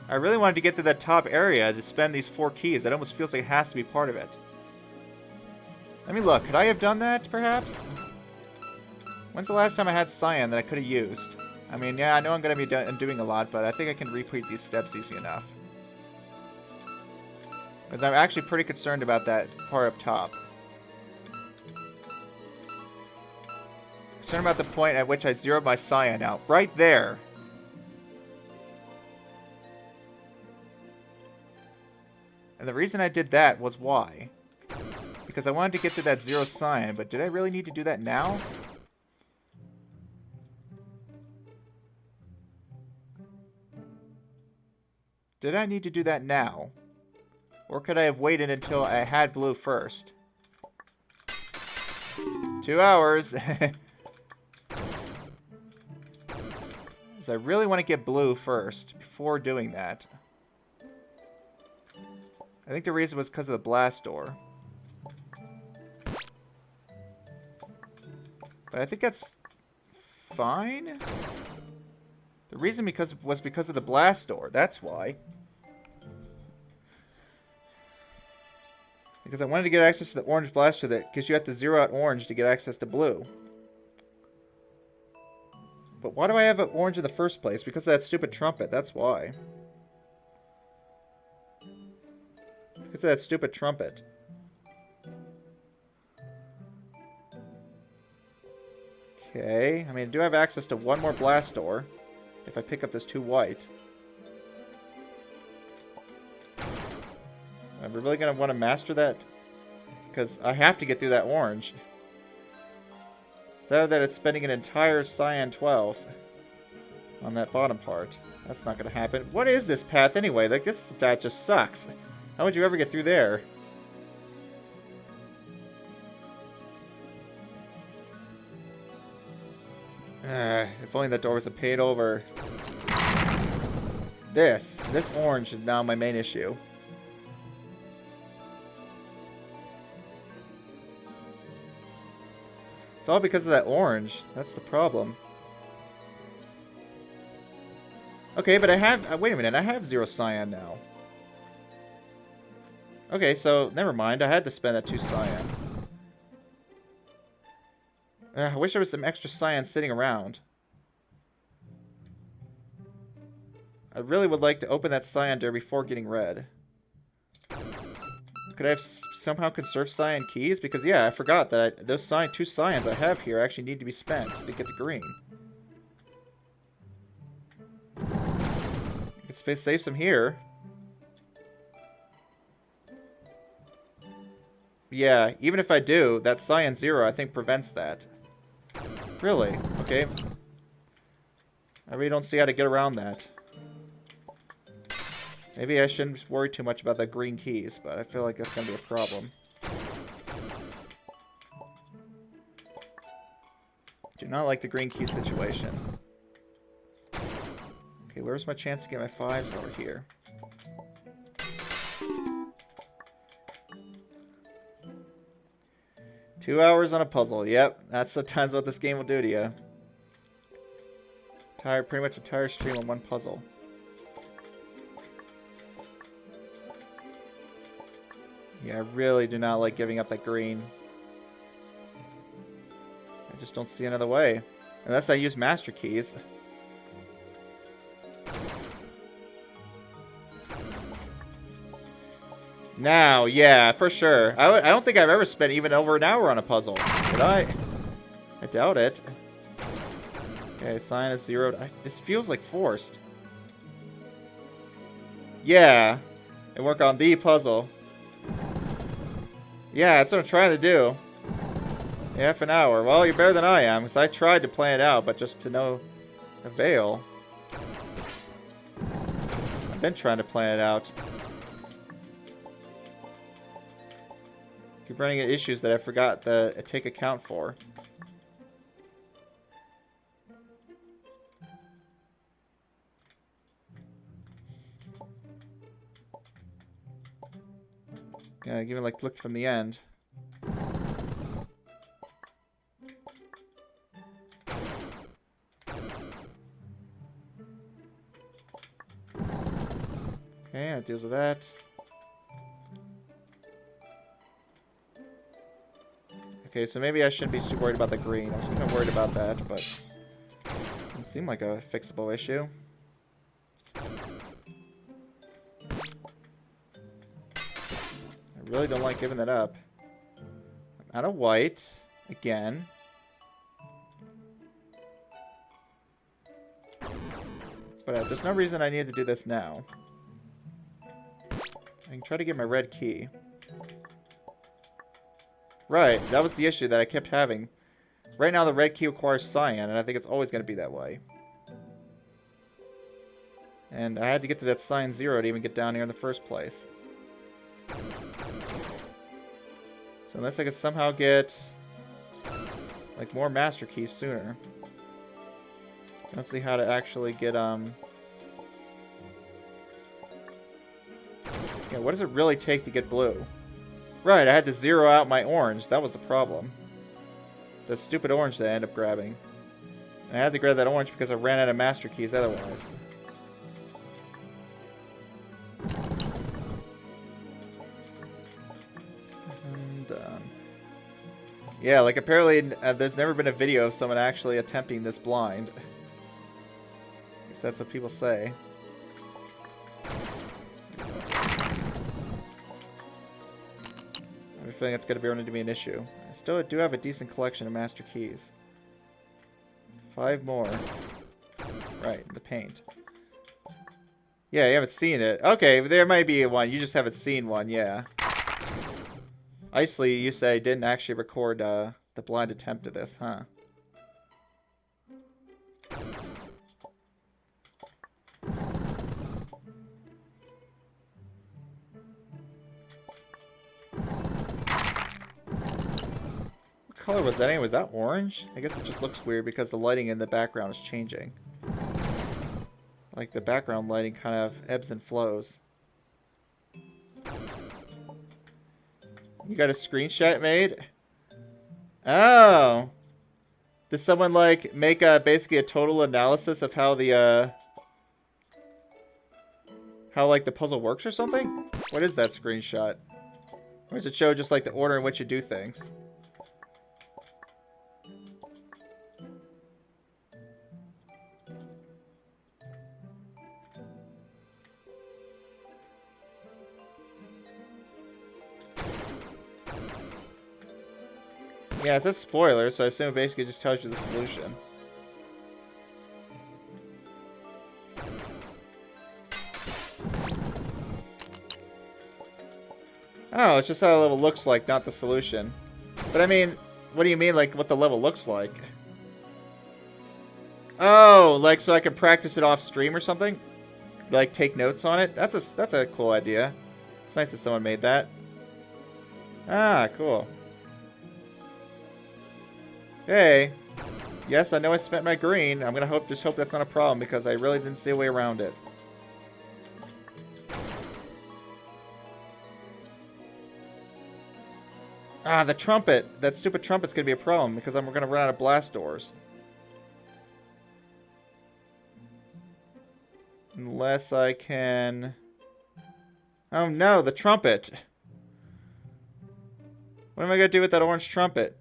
Speaker 1: I really wanted to get to that top area to spend these 4 keys. That almost feels like it has to be part of it. Let me look. Could I have done that, perhaps? When's the last time I had cyan that I could have used? I mean, yeah, I know I'm going to be doing a lot, but I think I can repeat these steps easy enough. Because I'm actually pretty concerned about that part up top. Concerned about the point at which I zeroed my cyan out. Right there! And the reason I did that was why? Because I wanted to get to that 0 cyan, but did I really need to do that now? Did I need to do that now? Or could I have waited until I had blue first? 2 hours! So I really want to get blue first, before doing that. I think the reason was because of the blast door. But I think that's fine. The reason was because of the blast door. That's why. Because I wanted to get access to the orange blaster because you have to zero out orange to get access to blue. But why do I have an orange in the first place? Because of that stupid trumpet. That's why. Because of that stupid trumpet. Okay. I mean, I do have access to one more blast door if I pick up this 2 white. Am I really going to want to master that? Because I have to get through that orange. So that it's spending an entire cyan 12 on that bottom part. That's not going to happen. What is this path anyway? Like, this path just sucks. How would you ever get through there? If only that door was paid over. This orange is now my main issue. It's all because of that orange. That's the problem. Okay, but I have... wait a minute, I have 0 cyan now. Okay, so never mind. I had to spend that 2 cyan. I wish there was some extra cyan sitting around. I really would like to open that cyan door before getting red. Could I have somehow conserved cyan keys? Because, yeah, I forgot that those 2 cyans I have here actually need to be spent to get the green. Let's save some here. Yeah, even if I do, that cyan 0 I think prevents that. Really? Okay. I really don't see how to get around that. Maybe I shouldn't worry too much about the green keys, but I feel like that's going to be a problem. Do not like the green key situation. Okay, where's my chance to get my 5s over here? Two hours on a puzzle. Yep, that's sometimes what this game will do to you. Pretty much entire stream on one puzzle. Yeah, I really do not like giving up that green. I just don't see another way. Unless I use master keys. Now, yeah, for sure. I don't think I've ever spent even over an hour on a puzzle. Did I? I doubt it. Okay, cyan is 0. This feels like forced. Yeah. And work on the puzzle. Yeah, that's what I'm trying to do. Half an hour. Well, you're better than I am, because I tried to plan it out, but just to no avail. I've been trying to plan it out. Keep running into issues that I forgot to take account for. Yeah, even like look from the end. Okay, that deals with that. Okay, so maybe I shouldn't be too worried about the green. I was kind of worried about that, but it doesn't seem like a fixable issue. I really don't like giving that up. I'm out of white. Again. But there's no reason I need to do this now. I can try to get my red key. Right, that was the issue that I kept having. Right now the red key requires cyan, and I think it's always going to be that way. And I had to get to that cyan 0 to even get down here in the first place. So unless I could somehow get like more master keys sooner. I don't see how to actually get yeah, what does it really take to get blue? Right, I had to zero out my orange. That was the problem. It's that stupid orange that I ended up grabbing. And I had to grab that orange because I ran out of master keys otherwise. And, yeah, like apparently there's never been a video of someone actually attempting this blind. At least that's what people say. I have a feeling it's going to be running to be an issue. I still do have a decent collection of master keys. 5 more. Right, the paint. Yeah, you haven't seen it. Okay, there might be one. You just haven't seen one, yeah. Isley, you say didn't actually record the blind attempt of this, huh? What color was that anyway? Was that orange? I guess it just looks weird because the lighting in the background is changing. Like the background lighting kind of ebbs and flows. You got a screenshot made? Oh. Did someone like make basically a total analysis of how the how like the puzzle works or something? What is that screenshot? Or does it show just like the order in which you do things? Yeah, it's a spoiler, so I assume it basically just tells you the solution. Oh, it's just how the level looks like, not the solution. But I mean, what do you mean, like, what the level looks like? Oh, like, so I can practice it off stream or something? Like, take notes on it? That's a cool idea. It's nice that someone made that. Ah, cool. Hey, yes, I know I spent my green. I'm gonna just hope that's not a problem because I really didn't see a way around it. Ah, the trumpet. That stupid trumpet's gonna be a problem because we're gonna run out of blast doors. Unless I can... Oh no, the trumpet. What am I gonna do with that orange trumpet?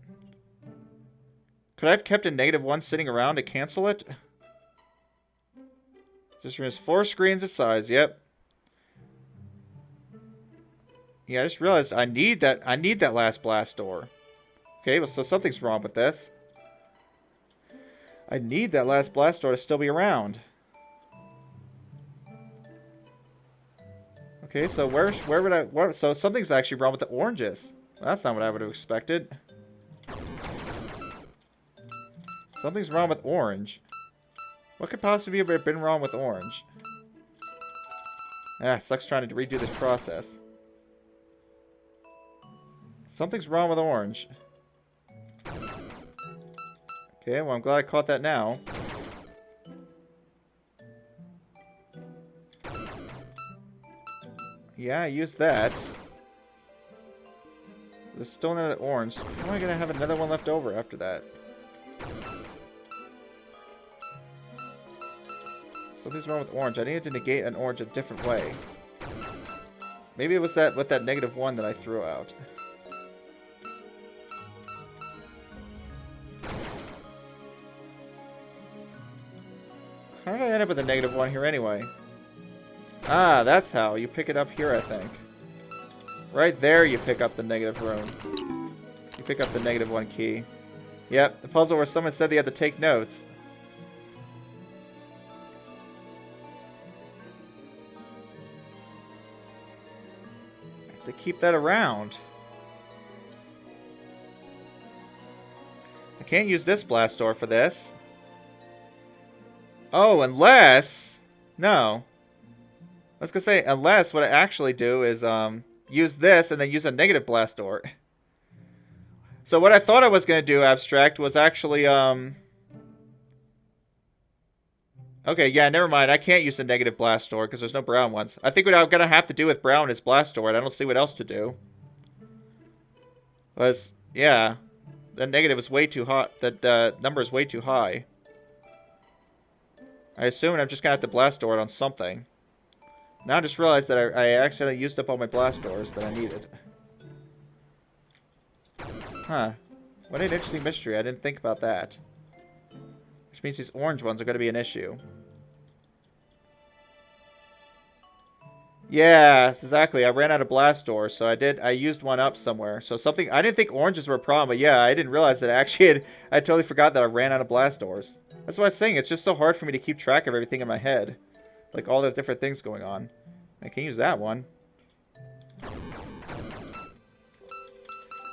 Speaker 1: Could I have kept a -1 sitting around to cancel it? Just removes 4 screens of size, yep. Yeah, I just realized I need that last blast door. Okay, well, so something's wrong with this. I need that last blast door to still be around. Okay, so where would so something's actually wrong with the oranges. Well, that's not what I would have expected. Something's wrong with orange. What could possibly have been wrong with orange? Ah, sucks trying to redo this process. Something's wrong with orange. Okay, well, I'm glad I caught that now. Yeah, I used that. There's still another orange. How am I gonna have another one left over after that? Something's wrong with orange. I needed to negate an orange a different way. Maybe it was that with that -1 that I threw out. How did I end up with a -1 here anyway? Ah, that's how. You pick it up here, I think. Right there you pick up the negative room. You pick up the -1 key. Yep, the puzzle where someone said they had to take notes. To keep that around. I can't use this blast door for this. Oh, unless... No. I was gonna say, unless what I actually do is use this and then use a negative blast door. So what I thought I was gonna do, Abstract, was actually okay, yeah, never mind. I can't use the negative blast door because there's no brown ones. I think what I'm gonna have to do with brown is blast door, and I don't see what else to do. Yeah. That negative is way too hot. That number is way too high. I assume I'm just gonna have to blast door it on something. Now I just realized that I actually used up all my blast doors that I needed. Huh. What an interesting mystery. I didn't think about that. Which means these orange ones are going to be an issue. Yeah, exactly. I ran out of blast doors, so I used one up somewhere. So something, I didn't think oranges were a problem, but yeah, I didn't realize that actually I totally forgot that I ran out of blast doors. That's what I was saying. It's just so hard for me to keep track of everything in my head. Like all the different things going on. I can use that one.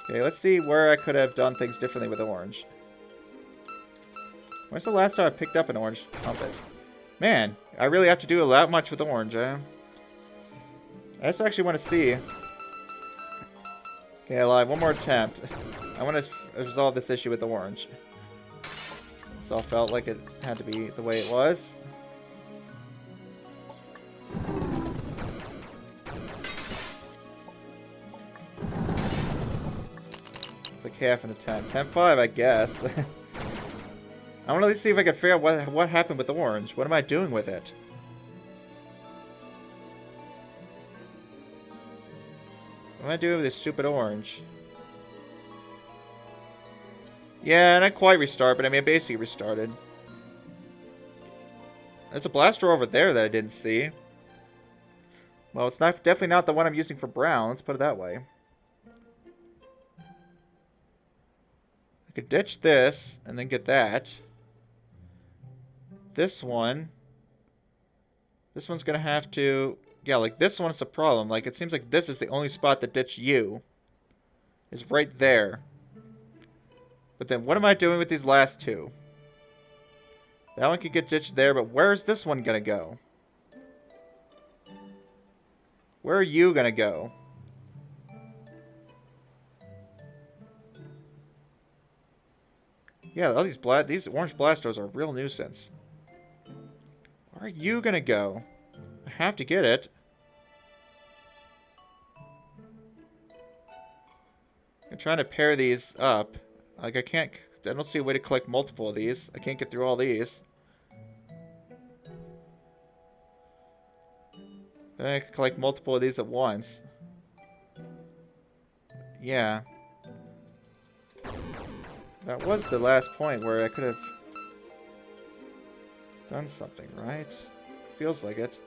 Speaker 1: Okay, let's see where I could have done things differently with orange. When's the last time I picked up an orange trumpet? Man, I really have to do a lot much with orange, eh? I just actually want to see. Okay, alive. One more attempt. I want to resolve this issue with the orange. So I felt like it had to be the way it was. It's like half an attempt. 10-5, I guess. I want to at least see if I can figure out what happened with the orange. What am I doing with it? What am I doing with this stupid orange? Yeah, not quite restart, but I mean, I basically restarted. There's a blaster over there that I didn't see. Well, it's definitely not the one I'm using for brown, let's put it that way. I could ditch this, and then get that. This one's gonna have to... Yeah, like, this one's the problem. Like, it seems like this is the only spot that ditch you. Is right there. But then, what am I doing with these last two? That one could get ditched there, but where's this one gonna go? Where are you gonna go? Yeah, all these orange blasters are a real nuisance. Where are you gonna go? I have to get it. I'm trying to pair these up. Like, I don't see a way to collect multiple of these. I can't get through all these. Then I can collect multiple of these at once. Yeah. That was the last point where I could have done something, right? Feels like it.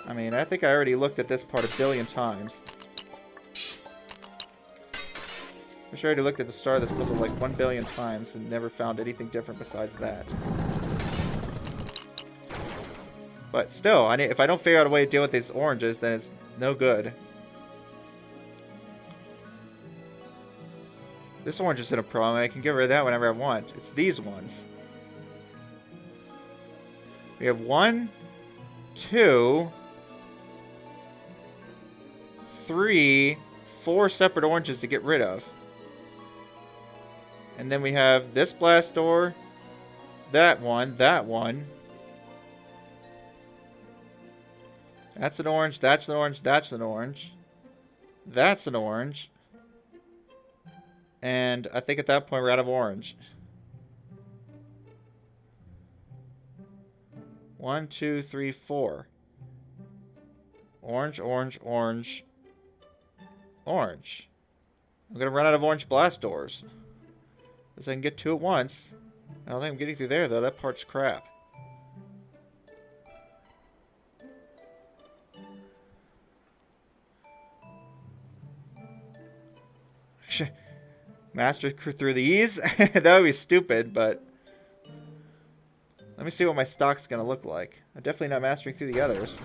Speaker 1: I mean, I think I already looked at this part a billion times. I'm sure I already looked at the star of this puzzle like 1 billion times and never found anything different besides that. But still, if I don't figure out a way to deal with these oranges, then it's no good. This orange isn't a problem. I can get rid of that whenever I want. It's these ones. We have 1, 2, 3, 4 separate oranges to get rid of. And then we have this blast door, that one, that one. That's an orange, that's an orange, that's an orange. That's an orange. And I think at that point we're out of orange. 1, 2, 3, 4. Orange, orange, orange. Orange. I'm gonna run out of orange blast doors. Because I can get 2 at once. I don't think I'm getting through there though, that part's crap. Master through these? That would be stupid, but... Let me see what my stock's gonna look like. I'm definitely not mastering through the others.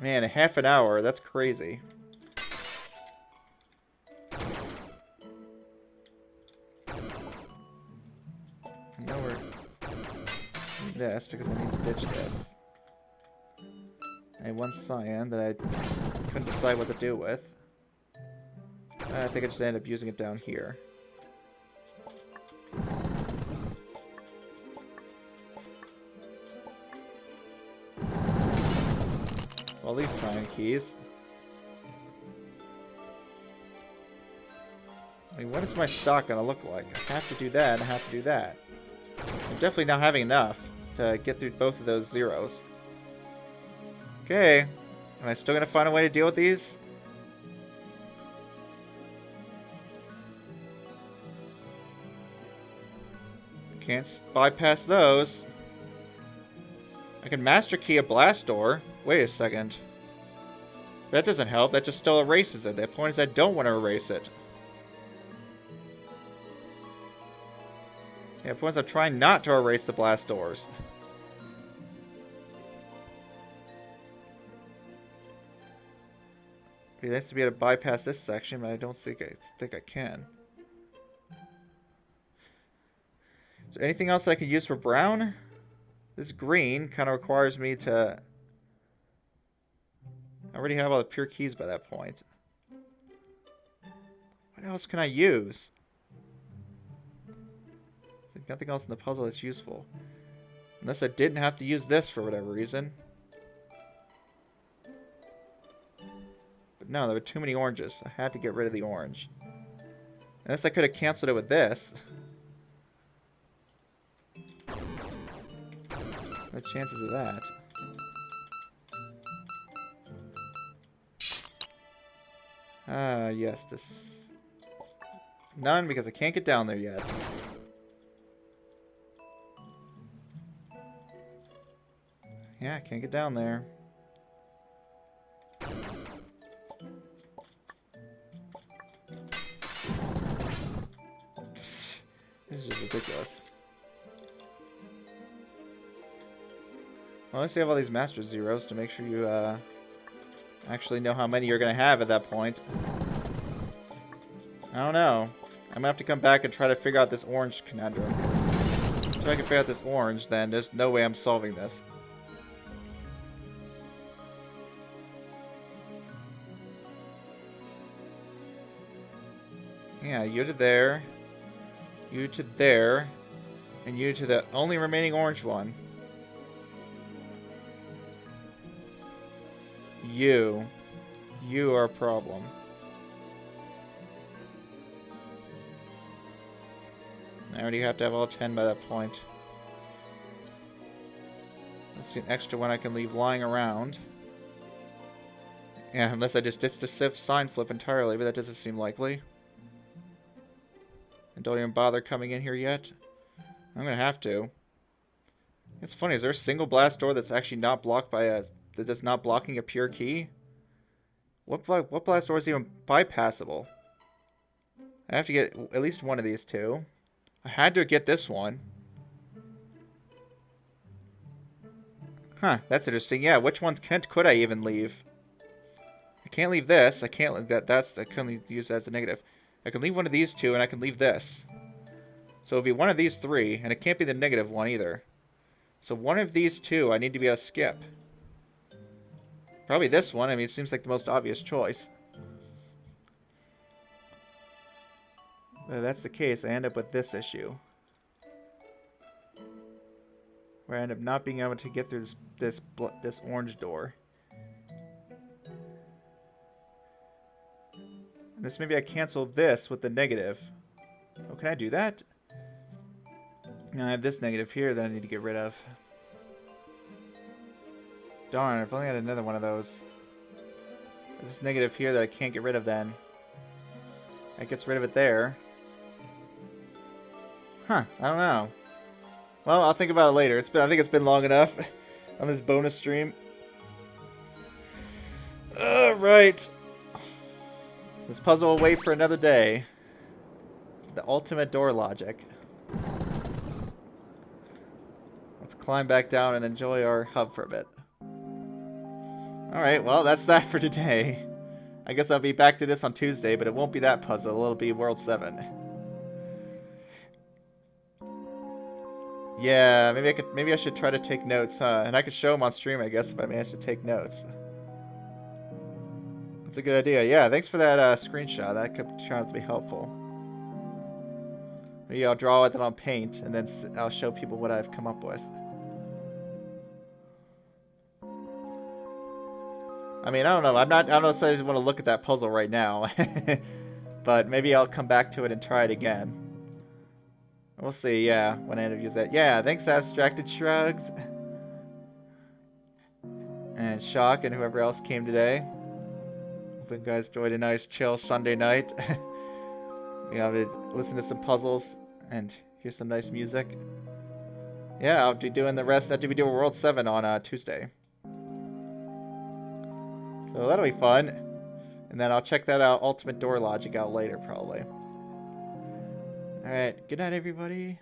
Speaker 1: Man, a half an hour, that's crazy. Now we're doing this because I need to ditch this. I had 1 cyan that I couldn't decide what to do with. I think I just ended up using it down here. All these cyan keys. I mean, what is my stock gonna look like? I have to do that, and I have to do that. I'm definitely not having enough to get through both of those zeros. Okay. Am I still gonna find a way to deal with these? Can't bypass those. I can master key a blast door. Wait a second. That doesn't help. That just still erases it. The point is I don't want to erase it. Yeah, the point is I'm trying not to erase the blast doors. It'd be nice to be able to bypass this section, but I don't think I can. Is there anything else that I could use for brown? This green kind of requires me to... I already have all the pure keys by that point. What else can I use? There's nothing else in the puzzle that's useful. Unless I didn't have to use this for whatever reason. But no, there were too many oranges. I had to get rid of the orange. Unless I could have canceled it with this. No chances of that. Yes, this... None, because I can't get down there yet. Yeah, I can't get down there. This is just ridiculous. Well, at least you have all these master zeros to make sure you, actually know how many you're going to have at that point. I don't know. I'm going to have to come back and try to figure out this orange conundrum. If I can figure out this orange, then there's no way I'm solving this. Yeah, you to there, you to there, and you to the only remaining orange one. You are a problem. I already have to have all 10 by that point. Let's see, an extra one I can leave lying around. Yeah, unless I just ditch the Sif sign flip entirely, but that doesn't seem likely. And don't even bother coming in here yet. I'm gonna have to. It's funny, is there a single blast door that's actually not blocked by a... that's not blocking a pure key? What blast door is even bypassable? I have to get at least one of these two. I had to get this one. Huh, that's interesting. Yeah, which ones could I even leave? I can't leave this. I can't leave that. I couldn't use that as a negative. I can leave one of these two, and I can leave this. So it'll be one of these three, and it can't be the negative one either. So one of these two I need to be able to skip. Probably this one. I mean, it seems like the most obvious choice. But if that's the case, I end up with this issue. Where I end up not being able to get through this orange door. And this, maybe I cancel this with the negative. Oh, can I do that? And I have this negative here that I need to get rid of. Darn, I've only got another one of those. This negative here that I can't get rid of then. That gets rid of it there. Huh, I don't know. Well, I'll think about it later. I think it's been long enough on this bonus stream. Alright. This puzzle will wait for another day. The ultimate door logic. Let's climb back down and enjoy our hub for a bit. Alright, well, that's that for today. I guess I'll be back to this on Tuesday, but it won't be that puzzle. It'll be World 7. Yeah, maybe I should try to take notes, huh? And I could show them on stream, I guess, if I manage to take notes. That's a good idea. Yeah, thanks for that screenshot. That could turn out to be helpful. Maybe I'll draw it on paint, and then I'll show people what I've come up with. I mean, I don't know. I don't know if I want to look at that puzzle right now. But maybe I'll come back to it and try it again. We'll see, yeah, when I use that. Yeah, thanks, Abstracted Shrugs. And Shock and whoever else came today. Hope you guys enjoyed a nice, chill Sunday night. We have to listen to some puzzles and hear some nice music. Yeah, I'll be doing the rest after we do World 7 on Tuesday. So that'll be fun. And then I'll check that out, Ultimate Door Logic, out later, probably. Alright, good night, everybody.